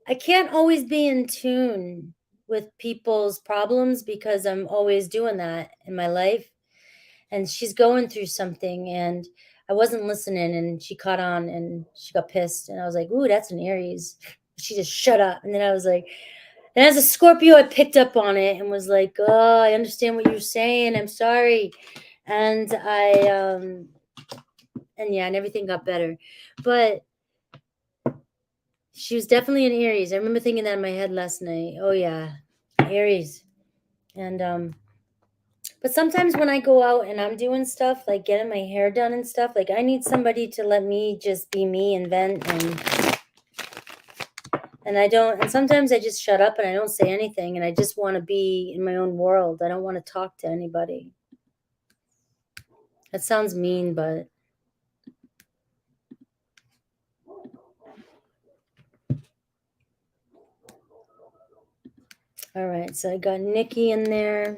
I can't always be in tune with people's problems because I'm always doing that in my life. And she's going through something and I wasn't listening and she caught on and she got pissed. And I was like, ooh, that's an Aries. She just shut up. And then I was like, and as a Scorpio, I picked up on it and was like, oh, I understand what you're saying. I'm sorry. And and everything got better. But She was definitely an Aries. I remember thinking that in my head last night. Oh yeah, Aries. And but sometimes when I go out and I'm doing stuff like getting my hair done and stuff, like I need somebody to let me just be me and vent, and I don't, and sometimes I just shut up and I don't say anything, and I just want to be in my own world. I don't want to talk to anybody. That sounds mean, but all right. So I got Nikki in there.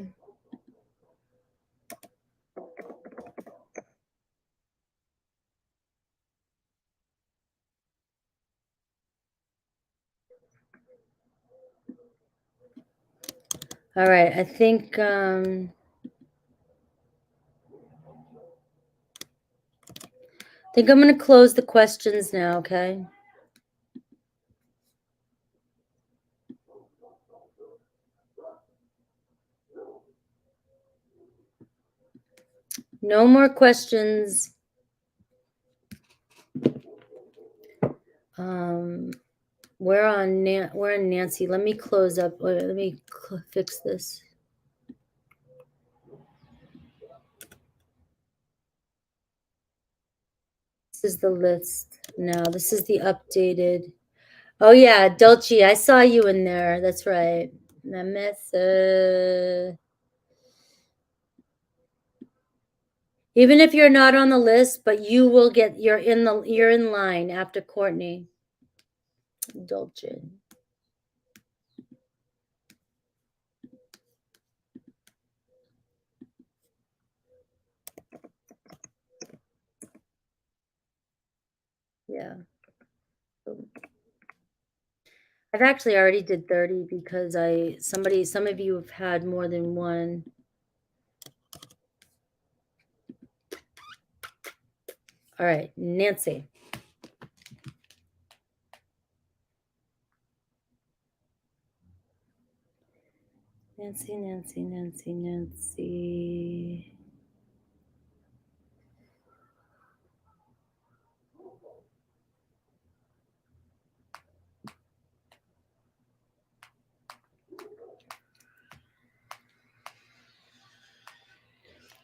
All right, I think I'm going to close the questions now, okay? No more questions. We're on Nancy. Let me close up. Wait, let me fix this. This is the list now. This is the updated. Oh yeah, Dolce, I saw you in there. That's right. Even if you're not on the list, but you will get. You're in line after Courtney. Dolce. Yeah. I've actually already did 30 because some of you have had more than one. All right, Nancy. Nancy.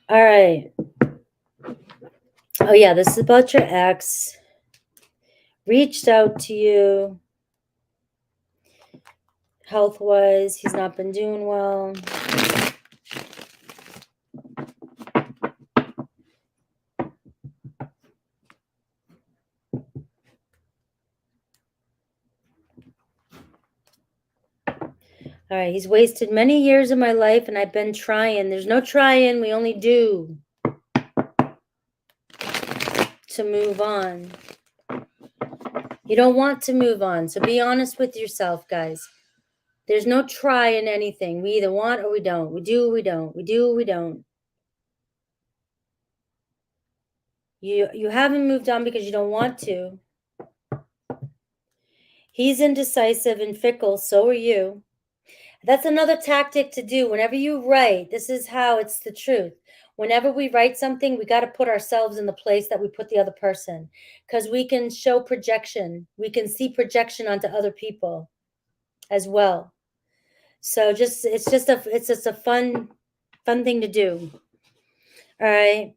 All right. Oh yeah, this is about your ex. Reached out to you health-wise. He's not been doing well. All right, he's wasted many years of my life, and I've been trying. There's no trying, we only do to move on. You don't want to move on, so be honest with yourself, guys. There's no try in anything. We either want or we don't. We do or we don't. We do or we don't. You haven't moved on because you don't want to. He's indecisive and fickle, so are you. That's another tactic to do. Whenever you write, this is how it's the truth. Whenever we write something, we got to put ourselves in the place that we put the other person, because we can show projection. We can see projection onto other people as well. So it's just a fun thing to do. All right.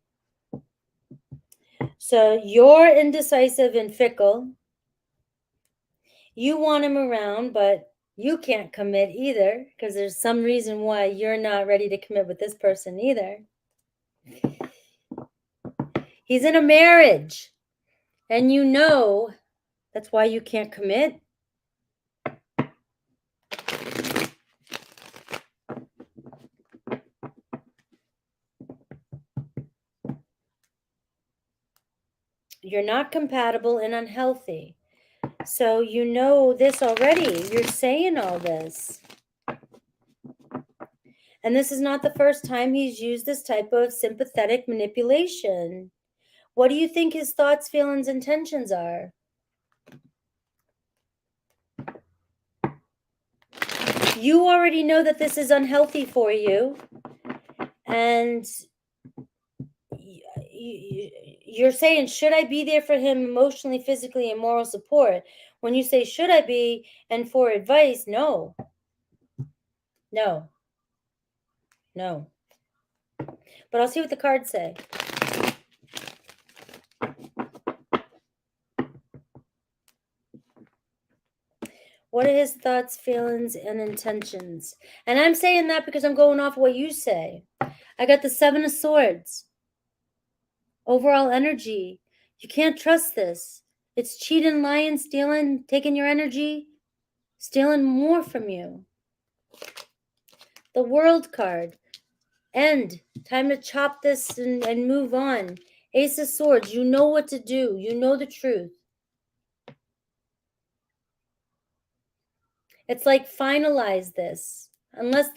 So you're indecisive and fickle. You want him around, but you can't commit either, because there's some reason why you're not ready to commit with this person either. He's in a marriage, and you know that's why you can't commit. You're not compatible and unhealthy. So you know this already. You're saying all this. And this is not the first time he's used this type of sympathetic manipulation. What do you think his thoughts, feelings, intentions are? You already know that this is unhealthy for you. And you're saying, should I be there for him emotionally, physically, and moral support? When you say, should I be? And for advice, no. No. No. But I'll see what the cards say. What are his thoughts, feelings, and intentions? And I'm saying that because I'm going off what you say. I got the 7 of Swords. Overall energy. You can't trust this. It's cheating, lying, stealing, taking your energy, stealing more from you. The World card. End. Time to chop this and move on. Ace of Swords. You know what to do. You know the truth. It's like, finalize this. Unless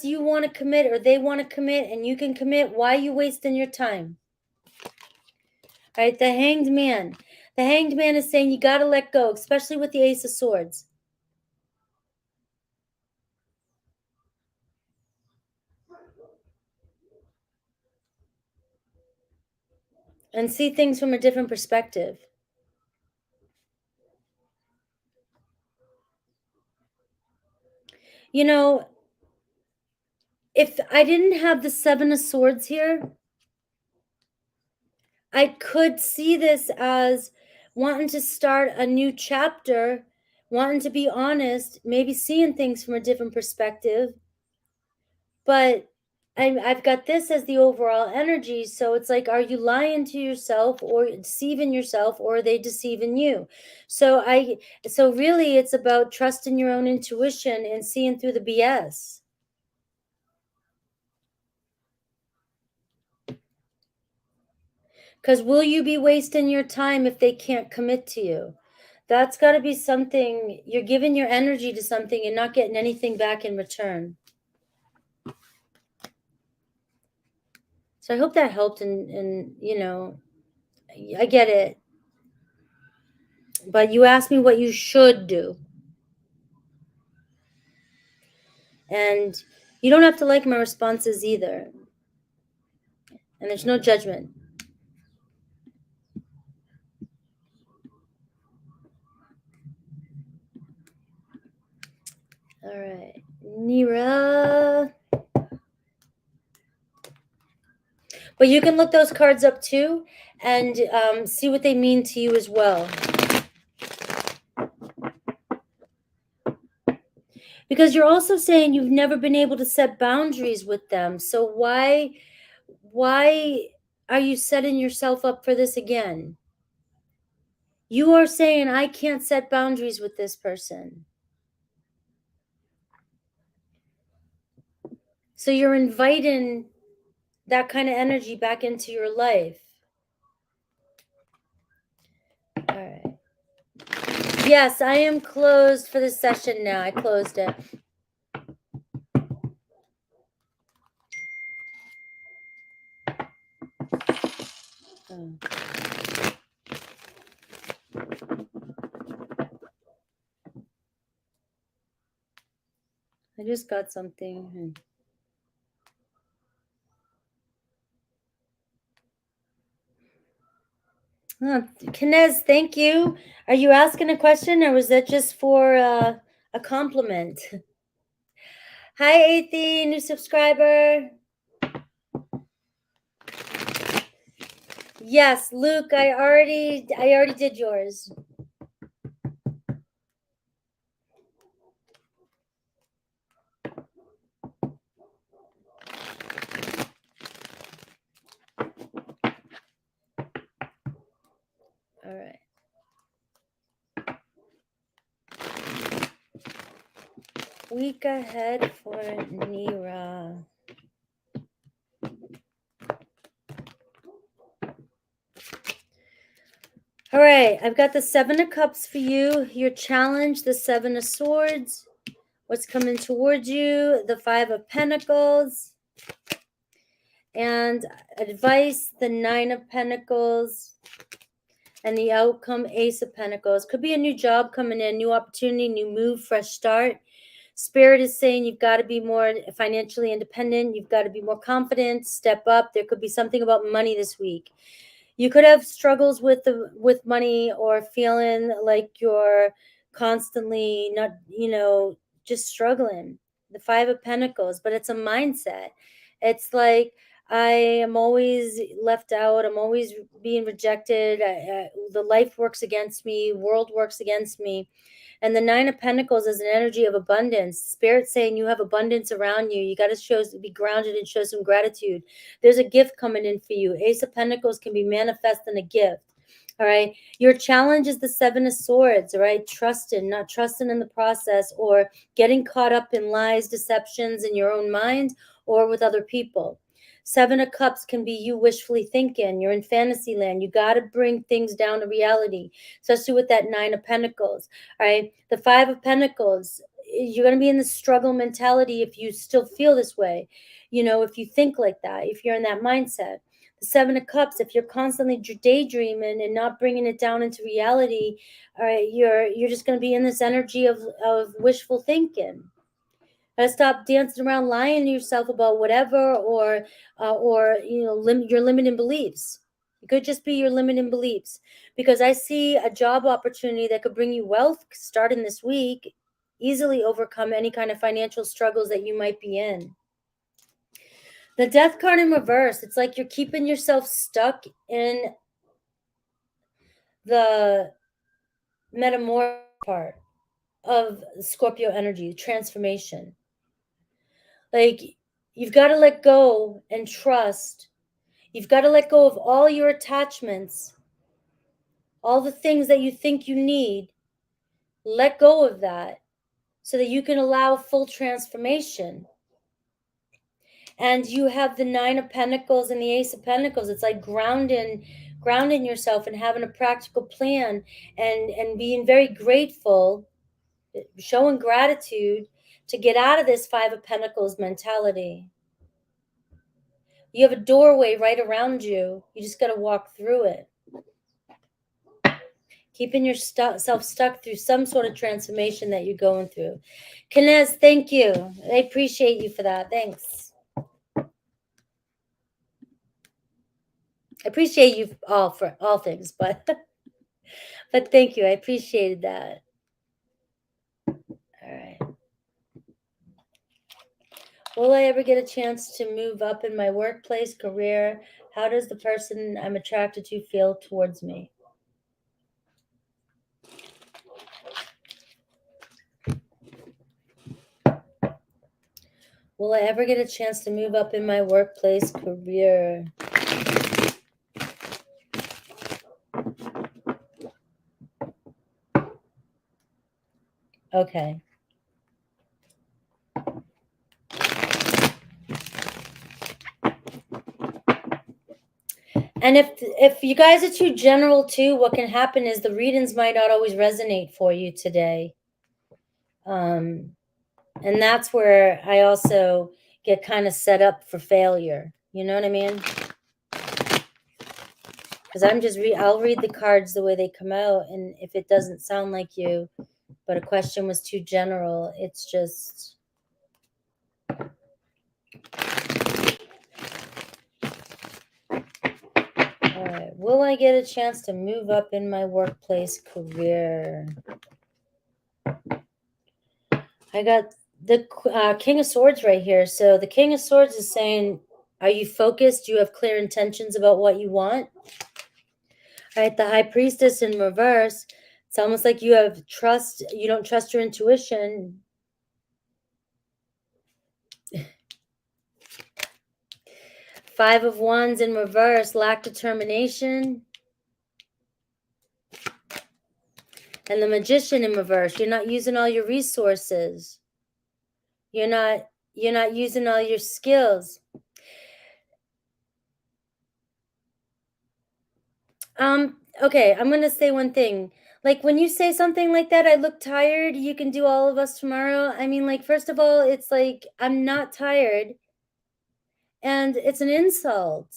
you want to commit or they want to commit and you can commit, why are you wasting your time? All right, the Hanged Man. The Hanged Man is saying you got to let go, especially with the Ace of Swords. And see things from a different perspective. You know, if I didn't have the 7 of Swords here, I could see this as wanting to start a new chapter, wanting to be honest, maybe seeing things from a different perspective. But I've got this as the overall energy. So it's like, are you lying to yourself or deceiving yourself, or are they deceiving you? So really it's about trusting your own intuition and seeing through the BS. Because will you be wasting your time if they can't commit to you? That's got to be something. You're giving your energy to something and not getting anything back in return. So I hope that helped. And you know, I get it. But you asked me what you should do. And you don't have to like my responses either. And there's no judgment. All right. Nera. But you can look those cards up too and see what they mean to you as well. Because you're also saying you've never been able to set boundaries with them. So why are you setting yourself up for this again? You are saying, I can't set boundaries with this person. So you're inviting that kind of energy back into your life. All right. Yes, I am closed for this session now. I closed it. Oh. I just got something. Oh, Kinez, thank you. Are you asking a question or was that just for a compliment? Hi, Athie, new subscriber. Yes, Luke, I already did yours. All right. Week ahead for Nera. All right, I've got the 7 of Cups for you. Your challenge, the 7 of Swords. What's coming towards you, the 5 of Pentacles. And advice, the 9 of Pentacles. And the outcome, Ace of Pentacles. Could be a new job coming in, new opportunity, new move, fresh start. Spirit is saying you've got to be more financially independent. You've got to be more confident, step up. There could be something about money this week. You could have struggles with money, or feeling like you're constantly not, just struggling. The Five of Pentacles, but it's a mindset. It's like, I am always left out. I'm always being rejected. The life works against me. World works against me. And the Nine of Pentacles is an energy of abundance. Spirit saying you have abundance around you. You got to be grounded and show some gratitude. There's a gift coming in for you. Ace of Pentacles can be manifest in a gift. All right. Your challenge is the Seven of Swords. All right. Not trusting in the process, or getting caught up in lies, deceptions in your own mind or with other people. Seven of Cups can be you wishfully thinking. You're in fantasy land. You got to bring things down to reality, especially with that Nine of Pentacles. All right. The Five of Pentacles, you're going to be in the struggle mentality if you still feel this way. If you think like that, if you're in that mindset. The Seven of Cups, if you're constantly daydreaming and not bringing it down into reality, all right, you're just going to be in this energy of wishful thinking. Gotta stop dancing around lying to yourself about whatever, or your limiting beliefs. It could just be your limiting beliefs, because I see a job opportunity that could bring you wealth starting this week, easily overcome any kind of financial struggles that you might be in. The Death card in reverse, it's like you're keeping yourself stuck in the metamorph part of Scorpio energy, transformation. Like, you've got to let go and trust. You've got to let go of all your attachments, all the things that you think you need. Let go of that so that you can allow full transformation. And you have the Nine of Pentacles and the Ace of Pentacles. It's like grounding yourself and having a practical plan, and being very grateful, showing gratitude to get out of this Five of Pentacles mentality. You have a doorway right around you. You just got to walk through it. Keeping yourself stuck through some sort of transformation that you're going through. Kinez, thank you. I appreciate you for that. Thanks. I appreciate you all for all things, but but thank you. I appreciated that. All right. Will I ever get a chance to move up in my workplace, career? How does the person I'm attracted to feel towards me? Will I ever get a chance to move up in my workplace, career? Okay. And if you guys are too general too, what can happen is the readings might not always resonate for you today. And that's where I also get kind of set up for failure. You know what I mean? Because I'll read the cards the way they come out, and if it doesn't sound like you, but a question was too general, it's just... All right. Will I get a chance to move up in my workplace, career? I got the King of Swords right here. So the King of Swords is saying, are you focused? Do you have clear intentions about what you want? All right. The High Priestess in reverse. It's almost like you have trust. You don't trust your intuition. Five of Wands in reverse. Lack determination. And the Magician in reverse. You're not using all your resources. You're not using all your skills. Okay, I'm going to say one thing. Like, when you say something like that, I look tired, you can do all of us tomorrow. I mean, like, first of all, it's like, I'm not tired. And it's an insult.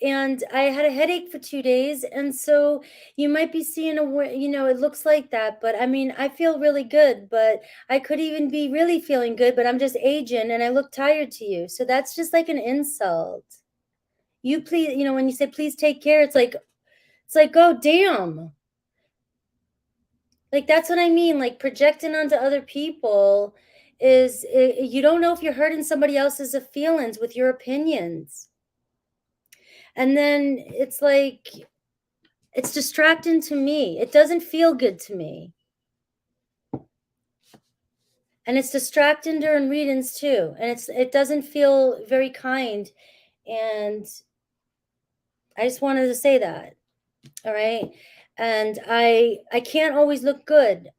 And I had a headache for 2 days. And so you might be seeing it looks like that. But I mean, I feel really good. But I could even be really feeling good. But I'm just aging and I look tired to you. So that's just like an insult. You please, when you say please take care, it's like, oh damn. Like, that's what I mean. Like, projecting onto other people is, you don't know if you're hurting somebody else's feelings with your opinions. And then it's like, it's distracting to me. It doesn't feel good to me. And it's distracting during readings too. And it doesn't feel very kind. And I just wanted to say that. All right. And I can't always look good.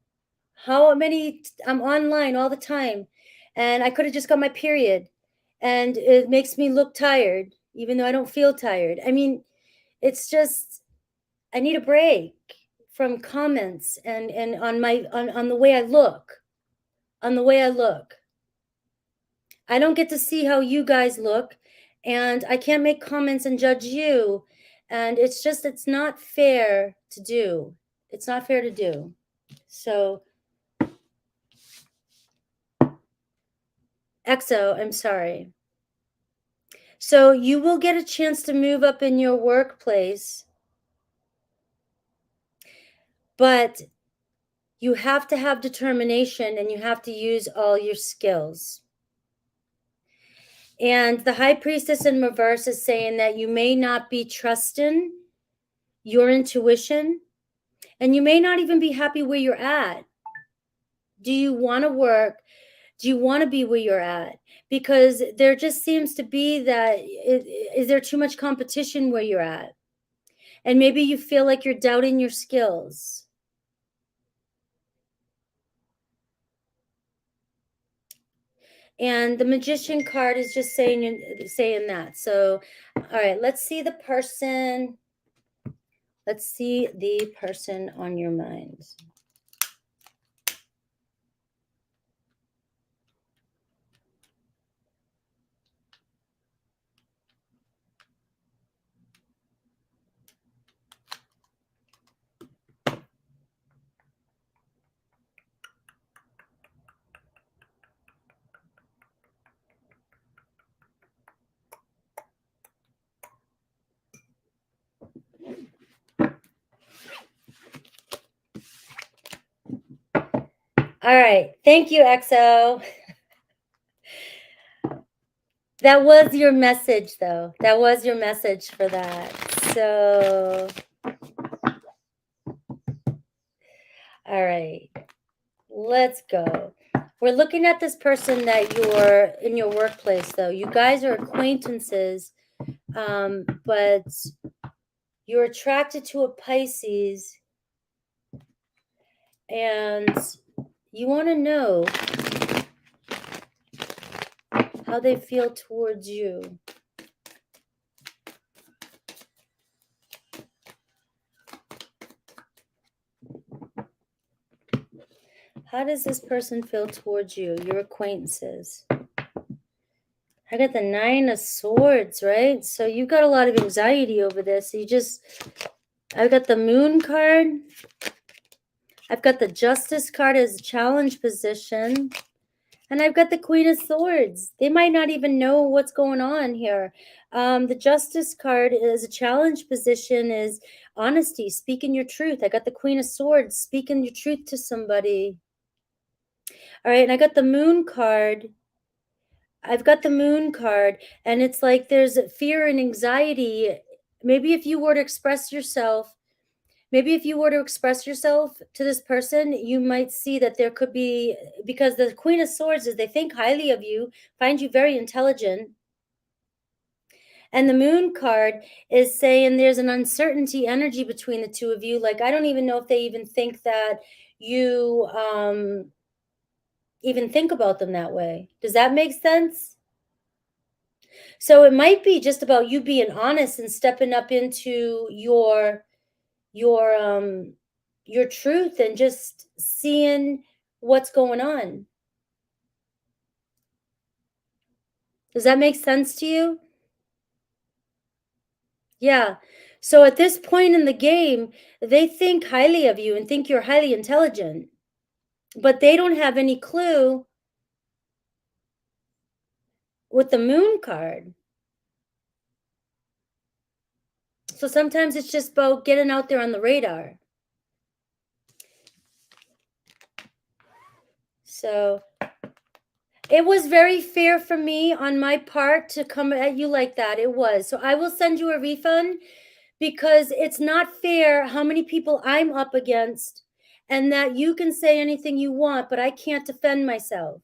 I'm online all the time, and I could have just got my period, and it makes me look tired, even though I don't feel tired. I mean, it's just, I need a break from comments and on the way I look, I don't get to see how you guys look, and I can't make comments and judge you. And it's not fair to do. It's not fair to do. So, EXO, I'm sorry. So you will get a chance to move up in your workplace, but you have to have determination and you have to use all your skills. And the High Priestess in reverse is saying that you may not be trusting your intuition, and you may not even be happy where you're at. Do you want to work? Do you want to be where you're at? Because there just seems to be that, is there too much competition where you're at? And maybe you feel like you're doubting your skills. And the Magician card is just saying that. So, all right, let's see the person. Let's see the person on your mind. All right, thank you, EXO. That was your message, though. That was your message for that. So, all right, let's go. We're looking at this person that you're in your workplace, though. You guys are acquaintances, but you're attracted to a Pisces, and you want to know how they feel towards you. How does this person feel towards you, your acquaintances? I got the 9 of Swords, right? So you got a lot of anxiety over this. I've got the Moon card. I've got the Justice card as a challenge position. And I've got the Queen of Swords. They might not even know what's going on here. The Justice card is a challenge position, is honesty, speaking your truth. I got the Queen of Swords, speaking your truth to somebody. All right, and I got the Moon card. I've got the Moon card, and it's like there's fear and anxiety. Maybe if you were to express yourself to this person, you might see that there could be, because the Queen of Swords is they think highly of you, find you very intelligent. And the Moon card is saying there's an uncertainty energy between the two of you. Like, I don't even know if they even think that you even think about them that way. Does that make sense? So it might be just about you being honest and stepping up into your truth and just seeing what's going on. Does that make sense to you? Yeah. So at this point in the game, they think highly of you and think you're highly intelligent, but they don't have any clue with the Moon card. So sometimes it's just about getting out there on the radar. So it was very fair for me on my part to come at you like that. It was. So I will send you a refund, because it's not fair how many people I'm up against, and that you can say anything you want, but I can't defend myself.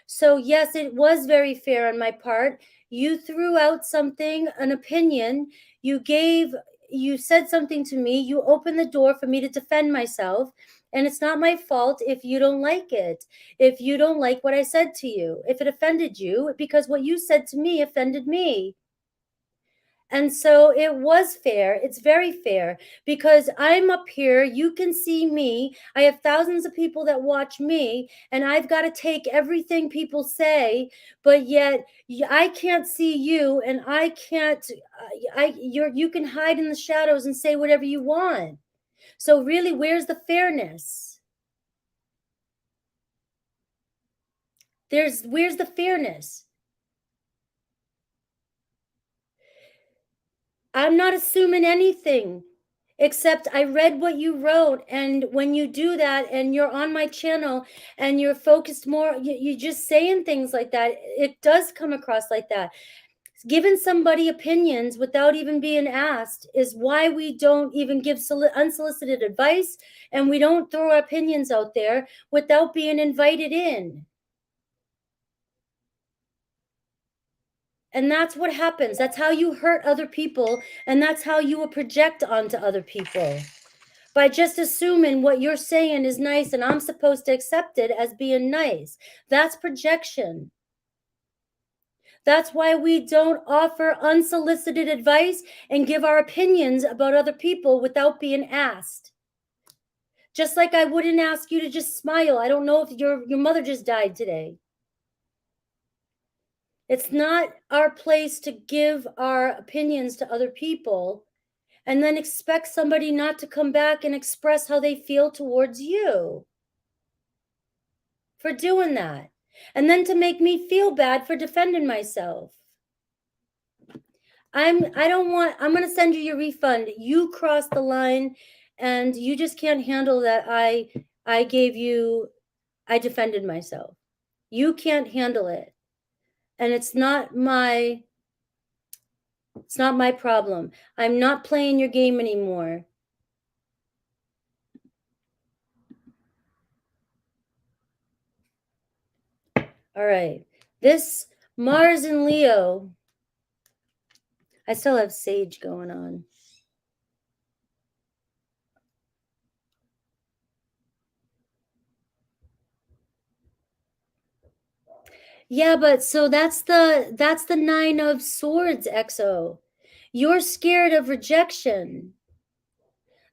So yes, it was very fair on my part. You threw out something, an opinion. You said something to me. You opened the door for me to defend myself. And it's not my fault if you don't like it. If you don't like what I said to you, if it offended you, because what you said to me offended me. And so it was fair. It's very fair, because I'm up here. You can see me. I have thousands of people that watch me, and I've got to take everything people say. But yet I can't see you, and I can't. You can hide in the shadows and say whatever you want. So really, where's the fairness? Where's the fairness? I'm not assuming anything, except I read what you wrote. And when you do that and you're on my channel and you're focused more, you're just saying things like that. It does come across like that. Giving somebody opinions without even being asked is why we don't even give unsolicited advice, and we don't throw our opinions out there without being invited in. And that's what happens. That's how you hurt other people, and that's how you will project onto other people. By just assuming what you're saying is nice and I'm supposed to accept it as being nice. That's projection. That's why we don't offer unsolicited advice and give our opinions about other people without being asked. Just like I wouldn't ask you to just smile. I don't know if your mother just died today. It's not our place to give our opinions to other people and then expect somebody not to come back and express how they feel towards you for doing that. And then to make me feel bad for defending myself. I'm going to send you your refund. You crossed the line, and you just can't handle that I defended myself. You can't handle it. And it's not my problem. I'm not playing your game anymore. All right. This Mars and Leo, I still have Sage going on. Yeah, but so that's the Nine of Swords, XO. You're scared of rejection.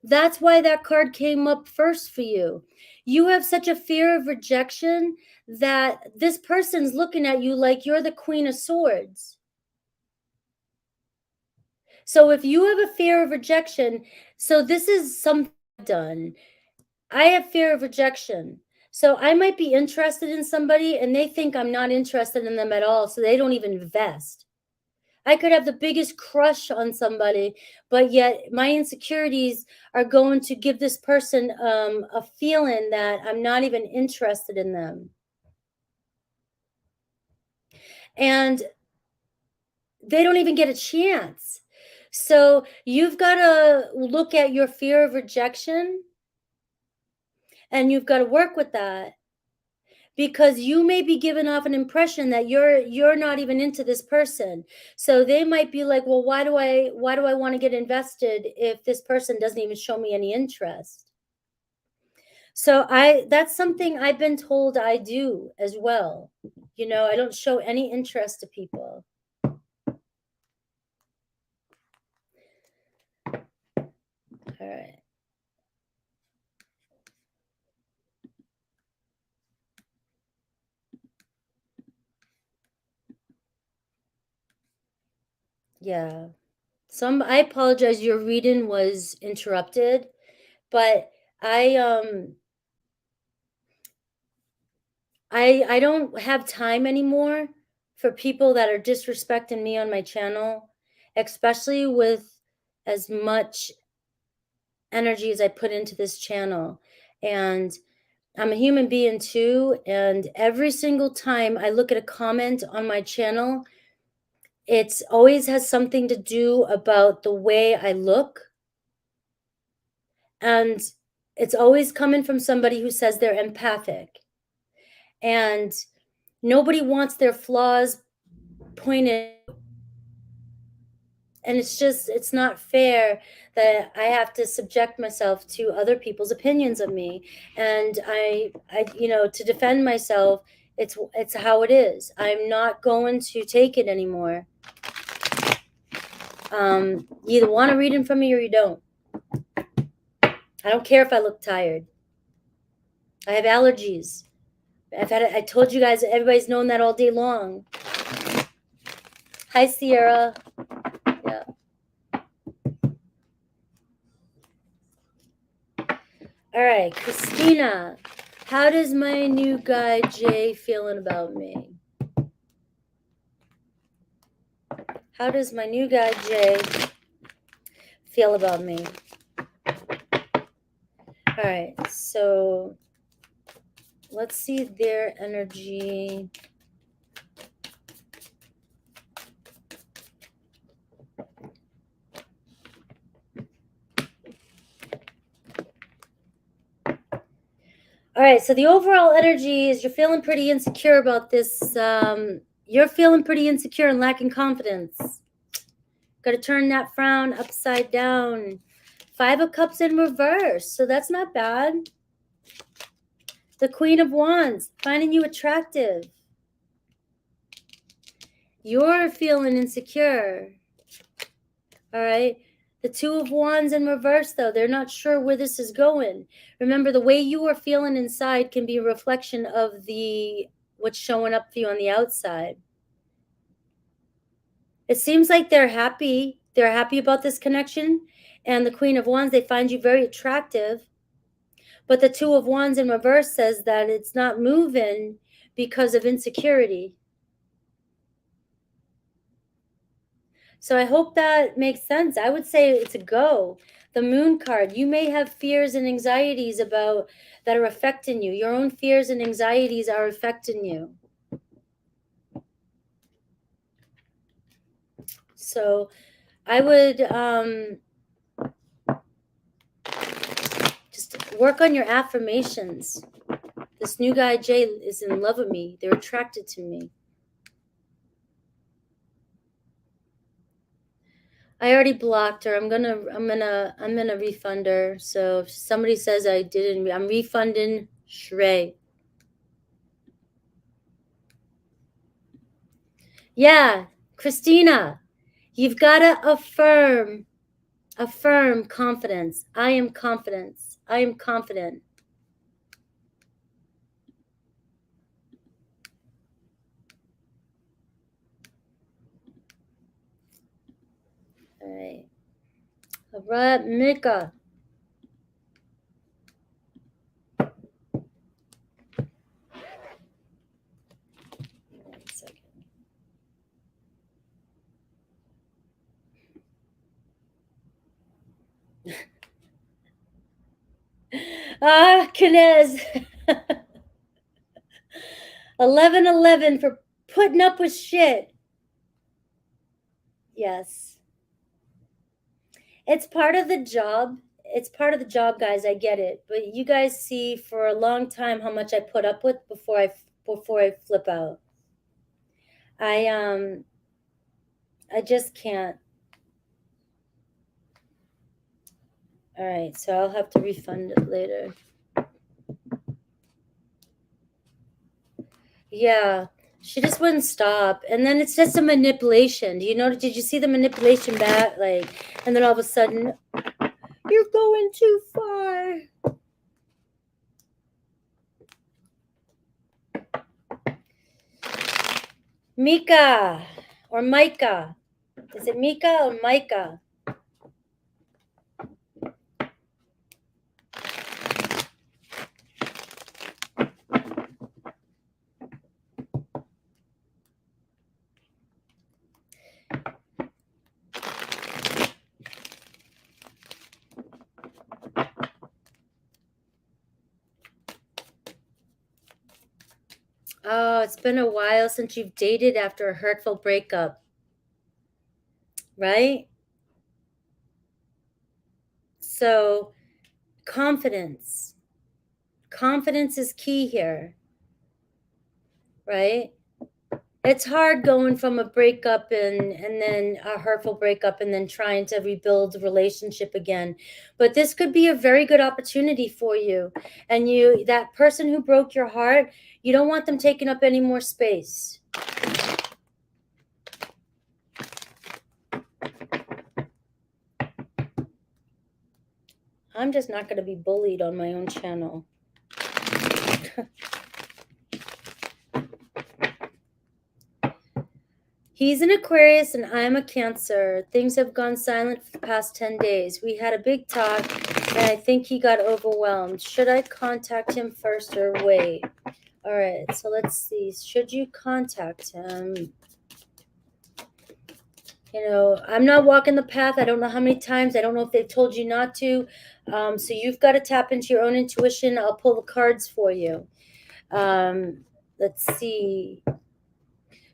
That's why that card came up first for you. You have such a fear of rejection that this person's looking at you like you're the Queen of Swords. So if you have a fear of rejection, so this is something I've done. I have fear of rejection. So I might be interested in somebody and they think I'm not interested in them at all, so they don't even invest. I could have the biggest crush on somebody, but yet my insecurities are going to give this person a feeling that I'm not even interested in them. And they don't even get a chance. So you've got to look at your fear of rejection, and you've got to work with that, because you may be giving off an impression that you're not even into this person. So they might be like, well, why do I want to get invested if this person doesn't even show me any interest? So that's something I've been told I do as well. I don't show any interest to people. All right. Yeah. I apologize, your reading was interrupted, but I don't have time anymore for people that are disrespecting me on my channel, especially with as much energy as I put into this channel. And I'm a human being too, and every single time I look at a comment on my channel, it's always has something to do about the way I look, and it's always coming from somebody who says they're empathic, and nobody wants their flaws pointed, and it's not fair that I have to subject myself to other people's opinions of me. And I to defend myself, it's how it is. I'm not going to take it anymore. You either want to read them from me or you don't. I don't care if I look tired. I have allergies. I told you guys, everybody's known that all day long. Hi, Sierra. Yeah. All right, Christina. How does my new guy, Jay, feeling about me? How does my new guy, Jay, feel about me? All right, so let's see their energy. All right, so the overall energy is you're feeling pretty insecure about this. You're feeling pretty insecure and lacking confidence. Got to turn that frown upside down. 5 of Cups in reverse, so that's not bad. The Queen of Wands, finding you attractive. You're feeling insecure. All right. The 2 of Wands in reverse, though, they're not sure where this is going. Remember, the way you are feeling inside can be a reflection of what's showing up for you on the outside. It seems like they're happy. They're happy about this connection. And the Queen of Wands, they find you very attractive. But the 2 of Wands in reverse says that it's not moving because of insecurity. So I hope that makes sense. I would say it's a go. The Moon card, you may have fears and anxieties that are affecting you. Your own fears and anxieties are affecting you. So I would just work on your affirmations. This new guy, Jay, is in love with me. They're attracted to me. I already blocked her. I'm gonna refund her. So if somebody says I didn't, I'm refunding Shrey. Yeah, Christina, you've got to affirm confidence. I am confidence. I am confident. All right. All right, Mika. One second. Kinez. 1111 for putting up with shit. Yes. It's part of the job. It's part of the job, guys. I get it. But you guys see for a long time how much I put up with before I flip out. I just can't. All right, so I'll have to refund it later. Yeah, she just wouldn't stop. And then it's just a manipulation. Did you see the manipulation back? And then all of a sudden, you're going too far. Mika or Micah. Is it Mika or Micah? Oh, it's been a while since you've dated after a hurtful breakup, right? So, confidence. Confidence is key here, right? It's hard going from a breakup and then a hurtful breakup and then trying to rebuild the relationship again. But this could be a very good opportunity for you. And that person who broke your heart, you don't want them taking up any more space. I'm just not going to be bullied on my own channel. He's an Aquarius and I'm a Cancer. Things have gone silent for the past 10 days. We had a big talk and I think he got overwhelmed. Should I contact him first or wait? All right, so let's see. Should you contact him? You know, I'm not walking the path. I don't know how many times. I don't know if they've told you not to. So you've got to tap into your own intuition. I'll pull the cards for you. Let's see.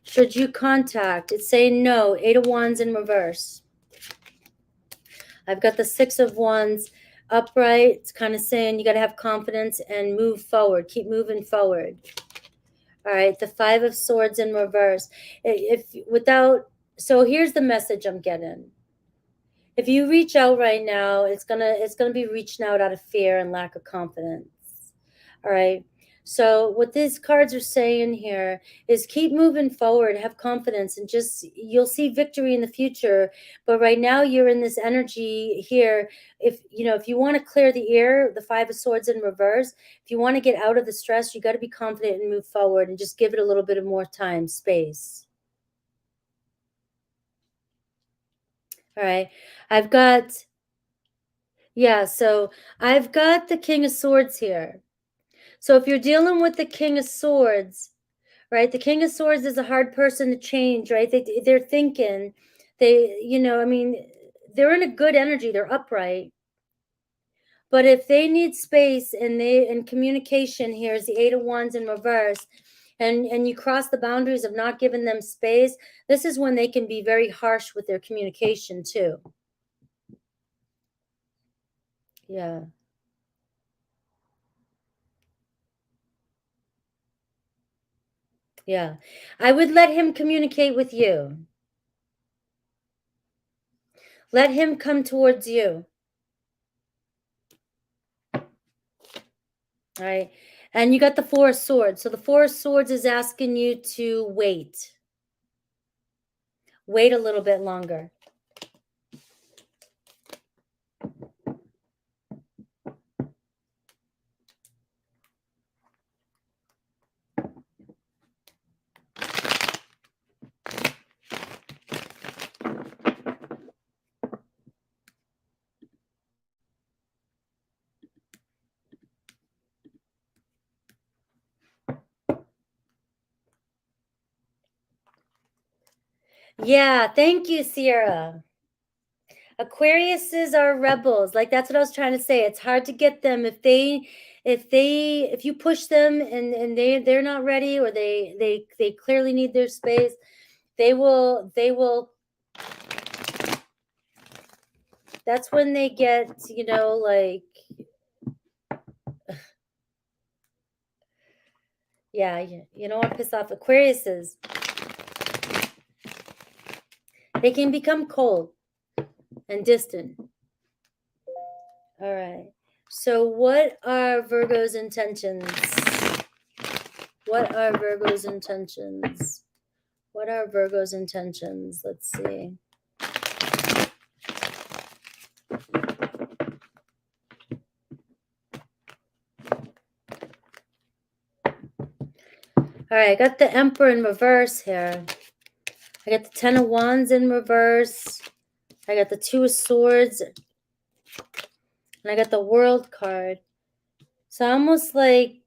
Should you contact? It's saying no. 8 of Wands in reverse. I've got the 6 of Wands upright. It's kind of saying you got to have confidence and move forward. Keep moving forward. All right. The 5 of Swords in reverse. So here's the message I'm getting. If you reach out right now, it's gonna be reaching out of fear and lack of confidence. All right. So what these cards are saying here is keep moving forward, have confidence, and you'll see victory in the future. But right now you're in this energy here. If you want to clear the air, the 5 of Swords in reverse, if you want to get out of the stress, you got to be confident and move forward and just give it a little bit of more time, space. All right. So I've got the King of Swords here. So if you're dealing with the King of Swords, right? The King of Swords is a hard person to change, right? They're thinking, they're in a good energy, they're upright. But if they need space and communication, here's the 8 of Wands in reverse, and you cross the boundaries of not giving them space, this is when they can be very harsh with their communication too. Yeah. Yeah. I would let him communicate with you. Let him come towards you. All right. And you got the 4 of Swords. So the 4 of Swords is asking you to wait. Wait a little bit longer. Yeah, thank you, Sierra. Aquariuses are rebels. Like that's what I was trying to say. It's hard to get them if you push them and they're not ready, or they clearly need their space. They will. That's when they get, like, yeah, you don't want to piss off Aquariuses. They can become cold and distant. All right. So what are Virgo's intentions? What are Virgo's intentions? What are Virgo's intentions? Let's see. All right, I got the Emperor in reverse here. I got the 10 of Wands in reverse. I got the 2 of Swords. And I got the World card. So almost like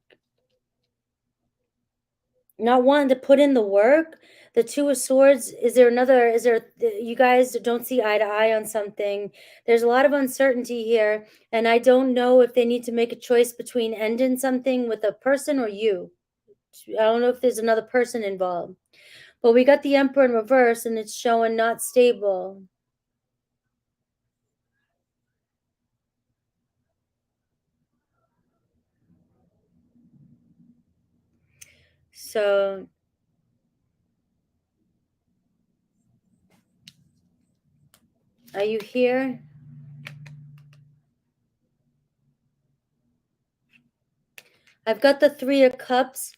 not wanting to put in the work. The 2 of Swords, you guys don't see eye to eye on something. There's a lot of uncertainty here. And I don't know if they need to make a choice between ending something with a person or you. I don't know if there's another person involved. But we got the Emperor in reverse, and it's showing not stable. So are you here? I've got the Three of Cups,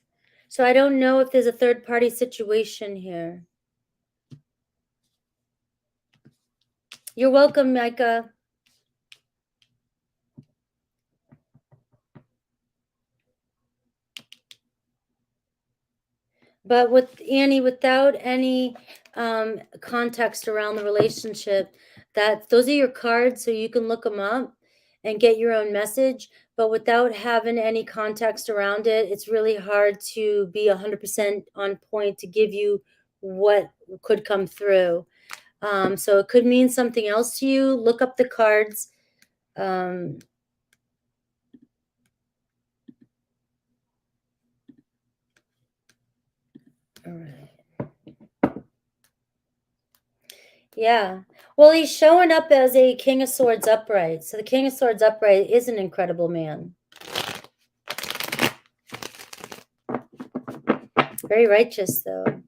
so I don't know if there's a third-party situation here. You're welcome, Micah. But with Annie, without any context around the relationship, those are your cards, so you can look them up and get your own message. But without having any context around it, it's really hard to be 100% on point to give you what could come through. So it could mean something else to you. Look up the cards. All right. Yeah. Well, he's showing up as a King of Swords upright. So the King of Swords upright is an incredible man. Very righteous, though.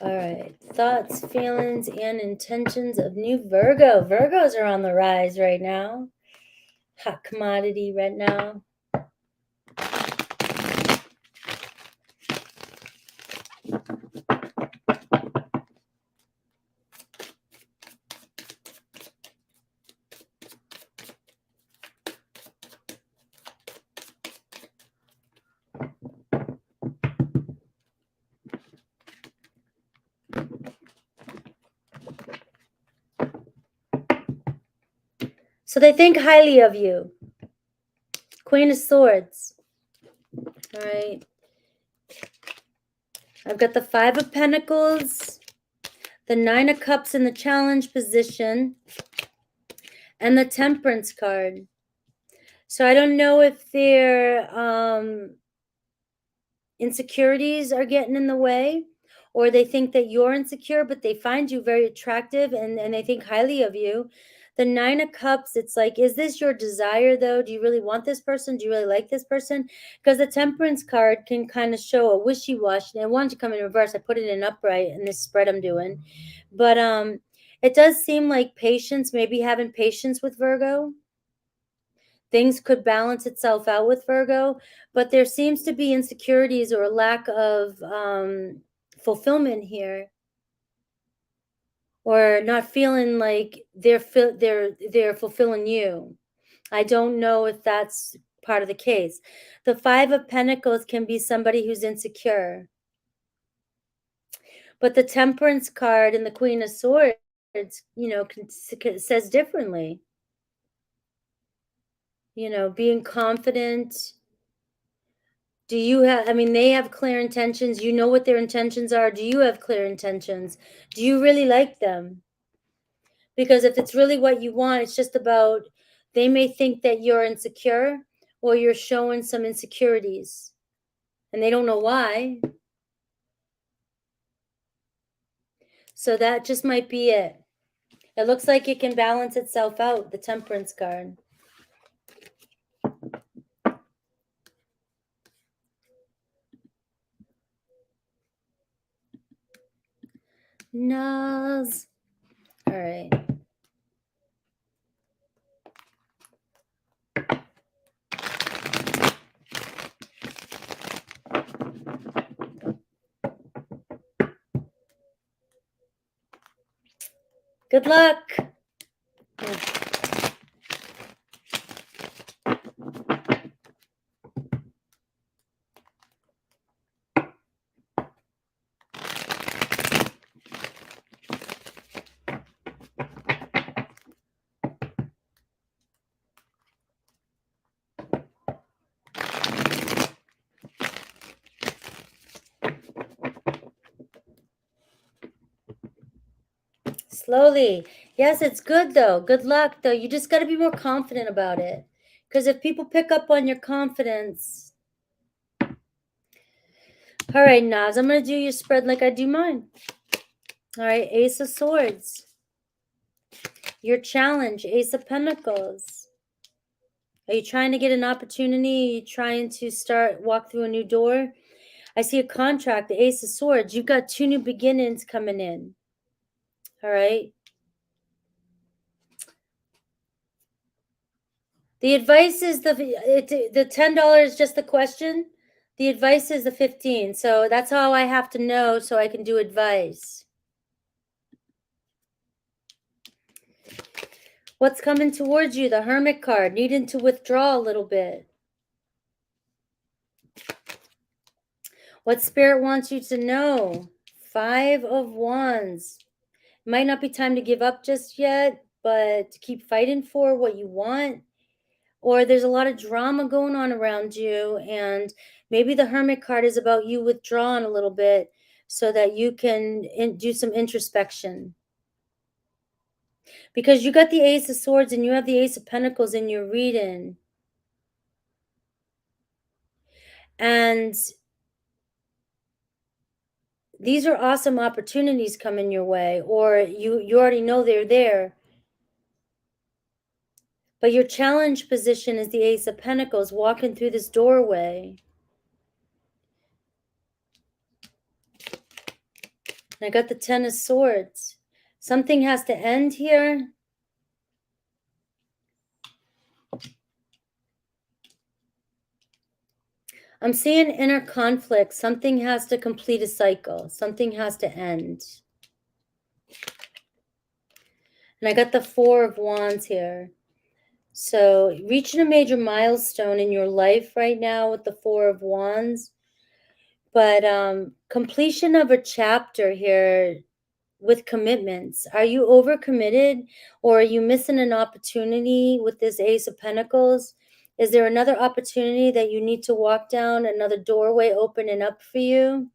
All right. Thoughts, feelings, and intentions of new Virgo. Virgos are on the rise right now. Hot commodity right now. So they think highly of you. Queen of Swords. All right. I've got the Five of Pentacles, the Nine of Cups in the challenge position, and the Temperance card. So I don't know if their insecurities are getting in the way, or they think that you're insecure, but they find you very attractive and they think highly of you. The Nine of Cups, it's like, is this your desire, though? Do you really want this person? Do you really like this person? Because the Temperance card can kind of show a wishy-washy. And I wanted to come in reverse. I put it in upright in this spread I'm doing. But it does seem like patience, maybe having patience with Virgo. Things could balance itself out with Virgo, but there seems to be insecurities or a lack of fulfillment here, or not feeling like they're fulfilling you. I don't know if that's part of the case. The Five of Pentacles can be somebody who's insecure, but the Temperance card and the Queen of Swords, says differently. Being confident. Do you have, they have clear intentions. You know what their intentions are. Do you have clear intentions? Do you really like them? Because if it's really what you want, it's just about, they may think that you're insecure or you're showing some insecurities and they don't know why. So that just might be it. It looks like it can balance itself out, the Temperance card. Nas. All right. Good luck. slowly. Yes, it's good though. Good luck though. You just got to be more confident about it. Because if people pick up on your confidence. All right, Naz, I'm going to do your spread like I do mine. All right, Ace of Swords. Your challenge, Ace of Pentacles. Are you trying to get an opportunity? Are you trying to walk through a new door? I see a contract, the Ace of Swords. You've got 2 new beginnings coming in. All right. The advice is the $10 is just the question. The advice is the 15. So that's all I have to know so I can do advice. What's coming towards you? The Hermit card, needing to withdraw a little bit. What Spirit wants you to know? 5 of Wands. It might not be time to give up just yet, but keep fighting for what you want. Or there's a lot of drama going on around you, and maybe the Hermit card is about you withdrawing a little bit so that you can do some introspection. Because you got the Ace of Swords and you have the Ace of Pentacles in your reading. And these are awesome opportunities coming your way, or you already know they're there. But your challenge position is the Ace of Pentacles, walking through this doorway. And I got the 10 of Swords. Something has to end here. I'm seeing inner conflict. Something has to complete a cycle. Something has to end. And I got the 4 of Wands here. So reaching a major milestone in your life right now with the 4 of Wands. But completion of a chapter here with commitments. Are you overcommitted, or are you missing an opportunity with this Ace of Pentacles? Is there another opportunity that you need to walk down, another doorway opening up for you?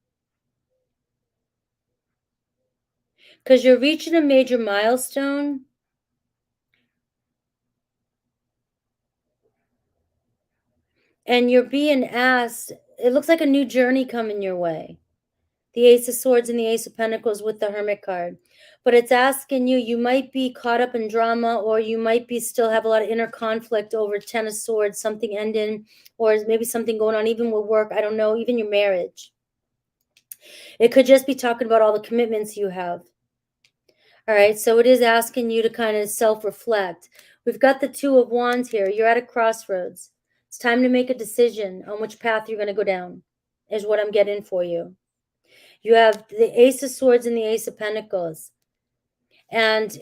Because you're reaching a major milestone. And you're being asked, it looks like a new journey coming your way. The Ace of Swords and the Ace of Pentacles with the Hermit card. But it's asking you, you might be caught up in drama, or you might be still have a lot of inner conflict over 10 of Swords, something ending, or maybe something going on even with work. I don't know, even your marriage. It could just be talking about all the commitments you have. All right, so it is asking you to kind of self-reflect. We've got the 2 of Wands here. You're at a crossroads. It's time to make a decision on which path you're going to go down, is what I'm getting for you. You have the Ace of Swords and the Ace of Pentacles. And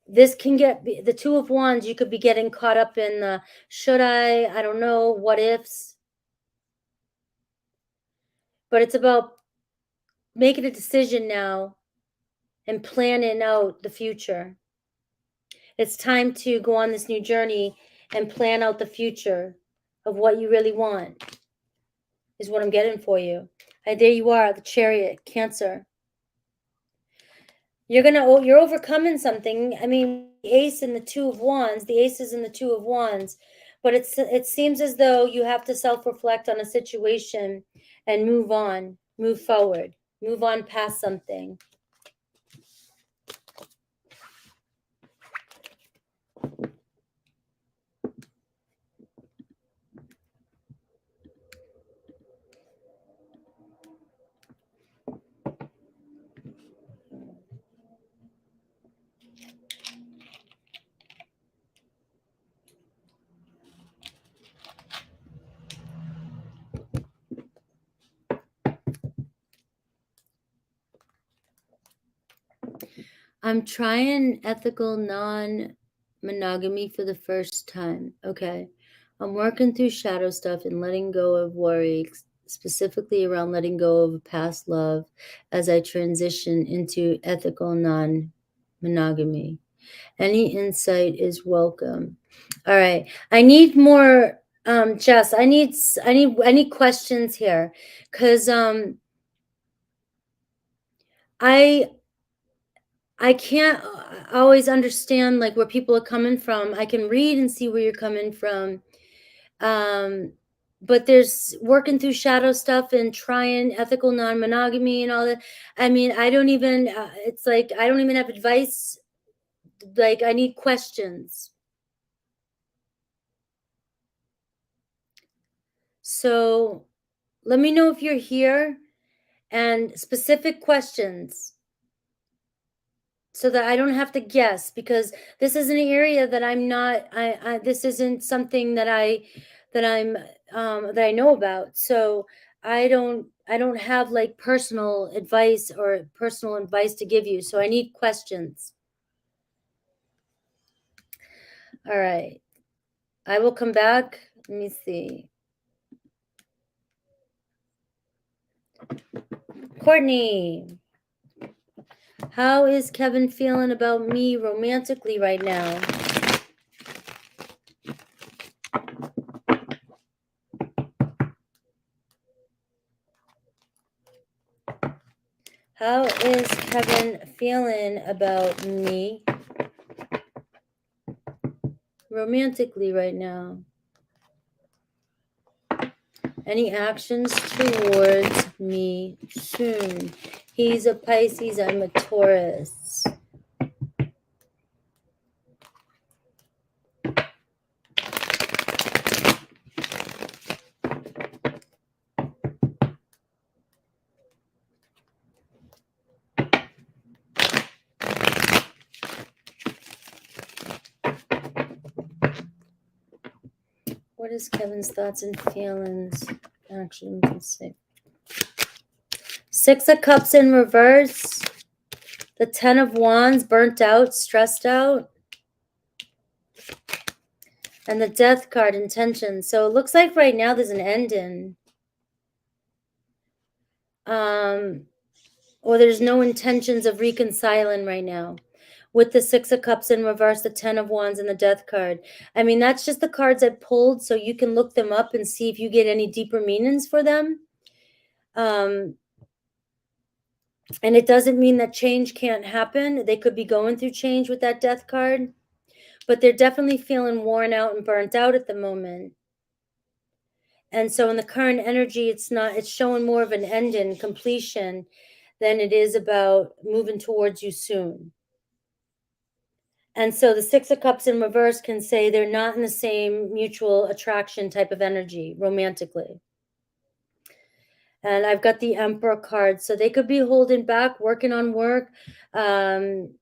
this can get, the 2 of Wands, you could be getting caught up in the should I don't know, what ifs. But it's about making a decision now and planning out the future. It's time to go on this new journey and plan out the future of what you really want, is what I'm getting for you. And there you are, the Chariot, Cancer. You're overcoming something. I mean, the Ace and the 2 of Wands, the Aces and the 2 of Wands, but it seems as though you have to self-reflect on a situation and move on, move forward, move on past something. I'm trying ethical non-monogamy for the first time. Okay. I'm working through shadow stuff and letting go of worry, specifically around letting go of a past love as I transition into ethical non-monogamy. Any insight is welcome. All right. I need more, Jess, I need any questions here, because I I can't always understand, like, where people are coming from. I can read and see where you're coming from. Um, but there's working through shadow stuff and trying ethical non-monogamy and all that. I mean, I don't even, it's like, I don't even have advice. Like, I need questions. So let me know if you're here and specific questions so that I don't have to guess, because this is an area that I'm not, this isn't something that that I know about. So I don't have like personal advice to give you. So I need questions. All right. I will come back. Let me see. Courtney, how is Kevin feeling about me romantically right now? How is Kevin feeling about me romantically right now? Any actions towards me soon? He's a Pisces, I'm a Taurus. What is Kevin's thoughts and feelings? Actions, let's see. Six of Cups in reverse. The Ten of Wands, burnt out, stressed out. And the Death card, intention. So it looks like right now there's an ending. Or there's no intentions of reconciling right now. With the Six of Cups in reverse, the Ten of Wands, and the Death card. I mean, that's just the cards I pulled, so you can look them up and see if you get any deeper meanings for them. And it doesn't mean that change can't happen. They could be going through change with that Death card, but they're definitely feeling worn out and burnt out at the moment. And so in the current energy, it's showing more of an end in completion than it is about moving towards you soon. And so the Six of Cups in reverse can say they're not in the same mutual attraction type of energy romantically. And I've got the Emperor card. So they could be holding back, working on work, building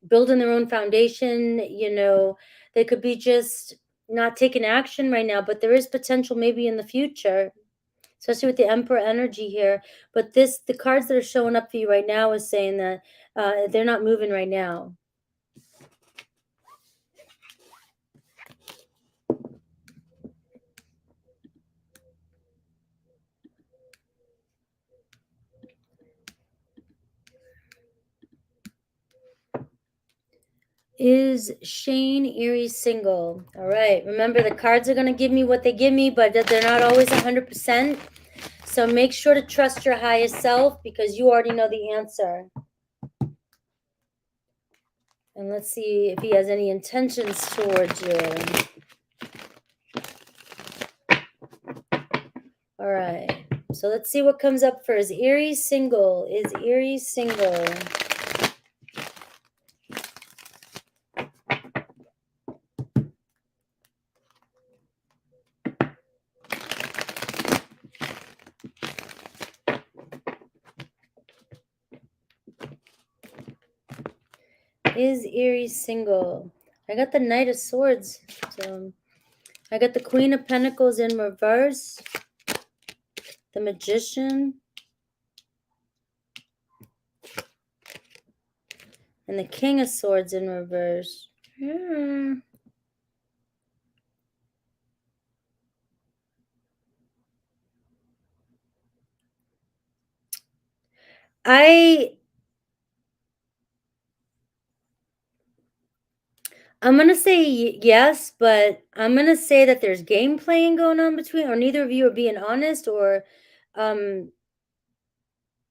their own foundation. You know, they could be just not taking action right now, but there is potential maybe in the future, especially with the Emperor energy here. But the cards that are showing up for you right now is saying that they're not moving right now. Is Shane Aries single? All right. Remember, the cards are going to give me what they give me, but they're not always 100%. So make sure to trust your highest self, because you already know the answer. And let's see if he has any intentions towards you. All right. So let's see what comes up for is Aries single. Is Aries single? Is Aries single? I got the Knight of Swords. So I got the Queen of Pentacles in reverse. The Magician. And the King of Swords in reverse. I'm going to say yes, but I'm going to say that there's game playing going on between, or neither of you are being honest, or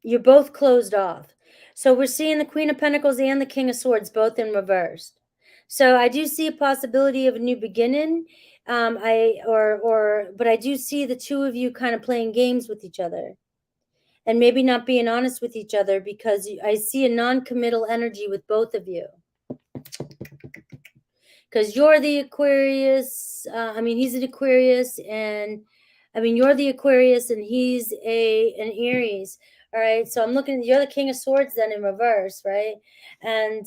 you're both closed off. So we're seeing the Queen of Pentacles and the King of Swords both in reverse. So I do see a possibility of a new beginning. But I do see the two of you kind of playing games with each other and maybe not being honest with each other, because I see a non-committal energy with both of you. Because you're the Aquarius, he's an Aquarius, and you're the Aquarius and he's an Aries. All right, so I'm looking, you're the King of Swords then in reverse, right? And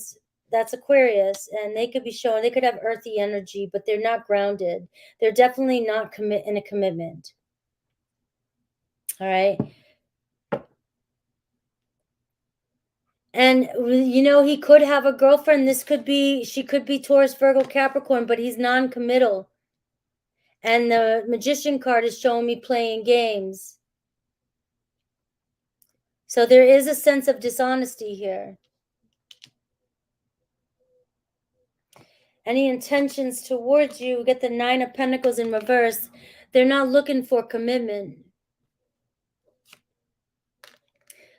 that's Aquarius, and they could be showing, they could have earthy energy, but they're not grounded. They're definitely not in a commitment. All right. And, he could have a girlfriend. She could be Taurus, Virgo, Capricorn, but he's non-committal. And the Magician card is showing me playing games. So there is a sense of dishonesty here. Any intentions towards you? We get the Nine of Pentacles in reverse. They're not looking for commitment.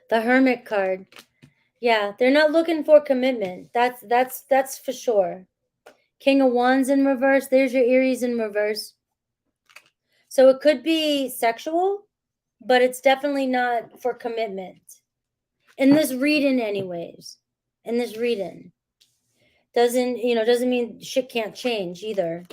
The Hermit card. Yeah, they're not looking for commitment. That's for sure. King of Wands in reverse. There's your Aries in reverse. So it could be sexual, but it's definitely not for commitment. In this reading anyways. In this reading. Doesn't mean shit can't change either.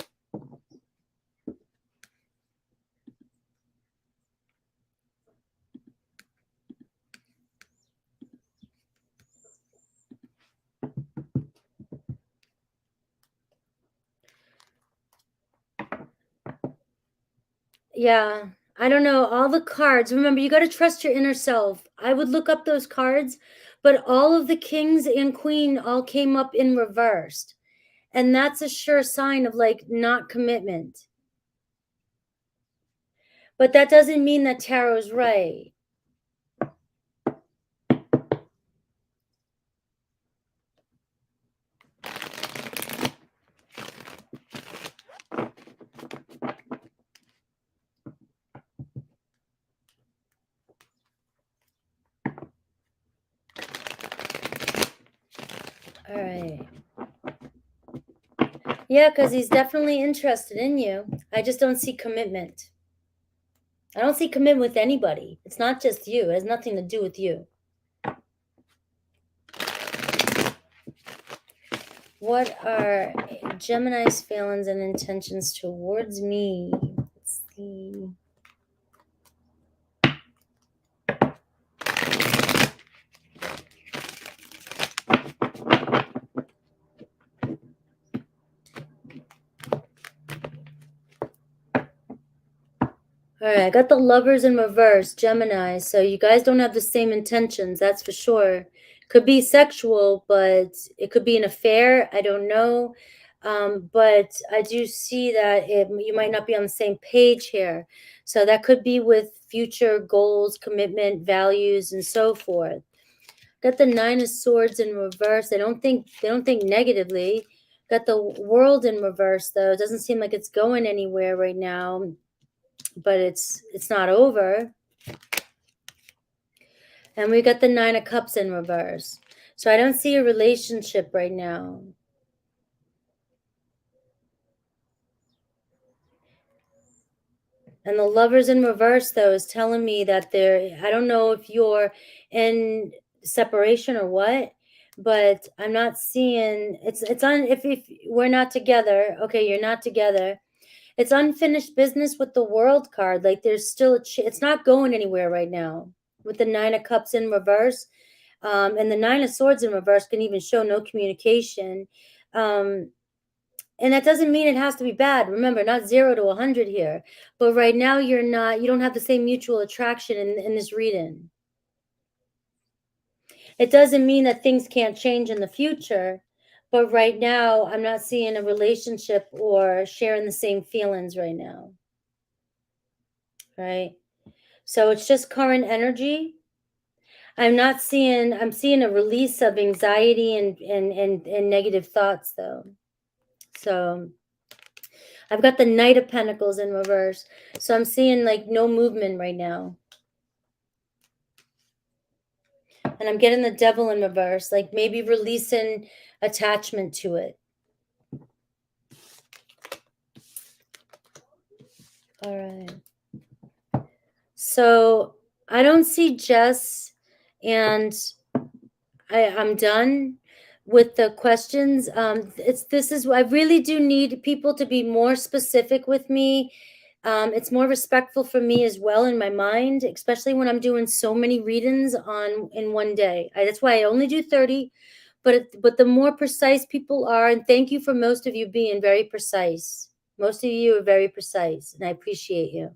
Yeah, I don't know. All the cards, remember, you got to trust your inner self. I would look up those cards, but all of the kings and queen all came up in reversed. And that's a sure sign of like not commitment. But that doesn't mean that tarot's right. All right. Yeah, because he's definitely interested in you. I just don't see commitment. I don't see commitment with anybody. It's not just you. It has nothing to do with you. What are Gemini's feelings and intentions towards me? Let's see. All right, I got the Lovers in reverse, Gemini. So you guys don't have the same intentions, that's for sure. Could be sexual, but it could be an affair. I don't know. But I do see that you might not be on the same page here. So that could be with future goals, commitment, values, and so forth. Got the Nine of Swords in reverse. They don't think negatively. Got the World in reverse, though. It doesn't seem like it's going anywhere right now. But it's not over. And we got the Nine of Cups in reverse. So I don't see a relationship right now. And the Lovers in reverse, though, is telling me that I don't know if you're in separation or what, but I'm not seeing, it's on, if we're not together, okay, you're not together. It's unfinished business with the World card. Like there's still it's not going anywhere right now with the Nine of Cups in reverse. And the Nine of Swords in reverse can even show no communication. And that doesn't mean it has to be bad. Remember, not 0 to 100 here. But right now you don't have the same mutual attraction in this reading. It doesn't mean that things can't change in the future. But right now, I'm not seeing a relationship or sharing the same feelings right now. Right? So it's just current energy. I'm seeing a release of anxiety and negative thoughts, though. So I've got the Knight of Pentacles in reverse. So I'm seeing like no movement right now. And I'm getting the devil in reverse, like maybe releasing attachment to it. All right. So I don't see Jess, and I'm done with the questions. I really do need people to be more specific with me. It's more respectful for me as well in my mind, especially when I'm doing so many readings in one day. That's why I only do 30. But the more precise people are, and thank you for most of you being very precise. Most of you are very precise, and I appreciate you.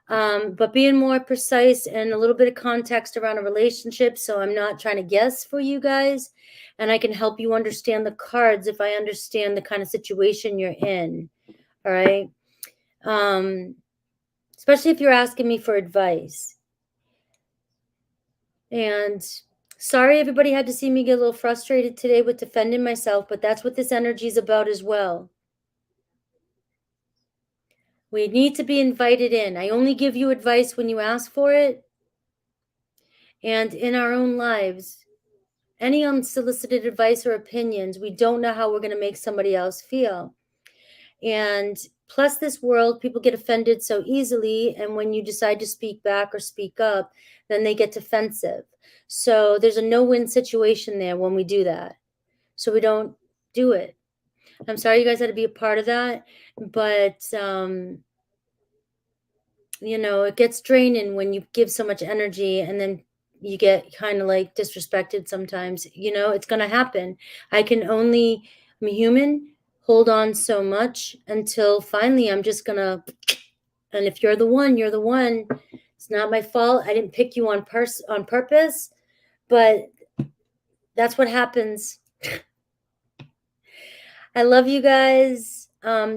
But being more precise and a little bit of context around a relationship, so I'm not trying to guess for you guys, and I can help you understand the cards if I understand the kind of situation you're in. All right. Especially if you're asking me for advice. And sorry everybody had to see me get a little frustrated today with defending myself, but that's what this energy is about as well. We need to be invited in. I only give you advice when you ask for it. And in our own lives, any unsolicited advice or opinions, we don't know how we're going to make somebody else feel. And plus, this world, people get offended so easily. And when you decide to speak back or speak up, then they get defensive. So there's a no-win situation there when we do that. So we don't do it. I'm sorry you guys had to be a part of that. But, it gets draining when you give so much energy and then you get kind of like disrespected sometimes. It's going to happen. I'm human, hold on so much until finally I'm just going to, and if you're the one, you're the one. It's not my fault. I didn't pick you on purpose, but that's what happens. I love you guys.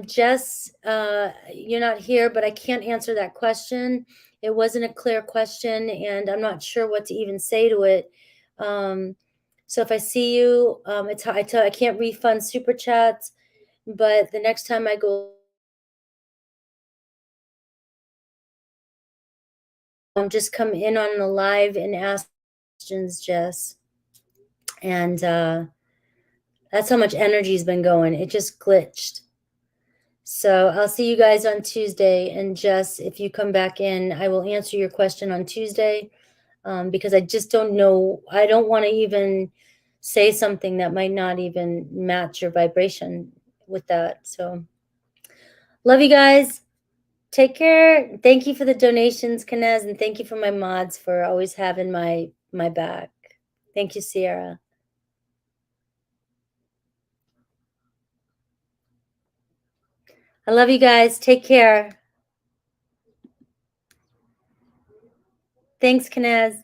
Jess, you're not here, but I can't answer that question. It wasn't a clear question, and I'm not sure what to even say to it. So if I see you, I can't refund super chats, but the next time I go, just come in on the live and ask questions, Jess. And that's how much energy's been going. It just glitched. So I'll see you guys on Tuesday. And Jess, if you come back in, I will answer your question on Tuesday, because I just don't know. I don't want to even say something that might not even match your vibration with that. So love you guys. Take care. Thank you for the donations, Kanez, and thank you for my mods for always having my back. Thank you, Sierra. I love you guys. Take care. Thanks, Kanez.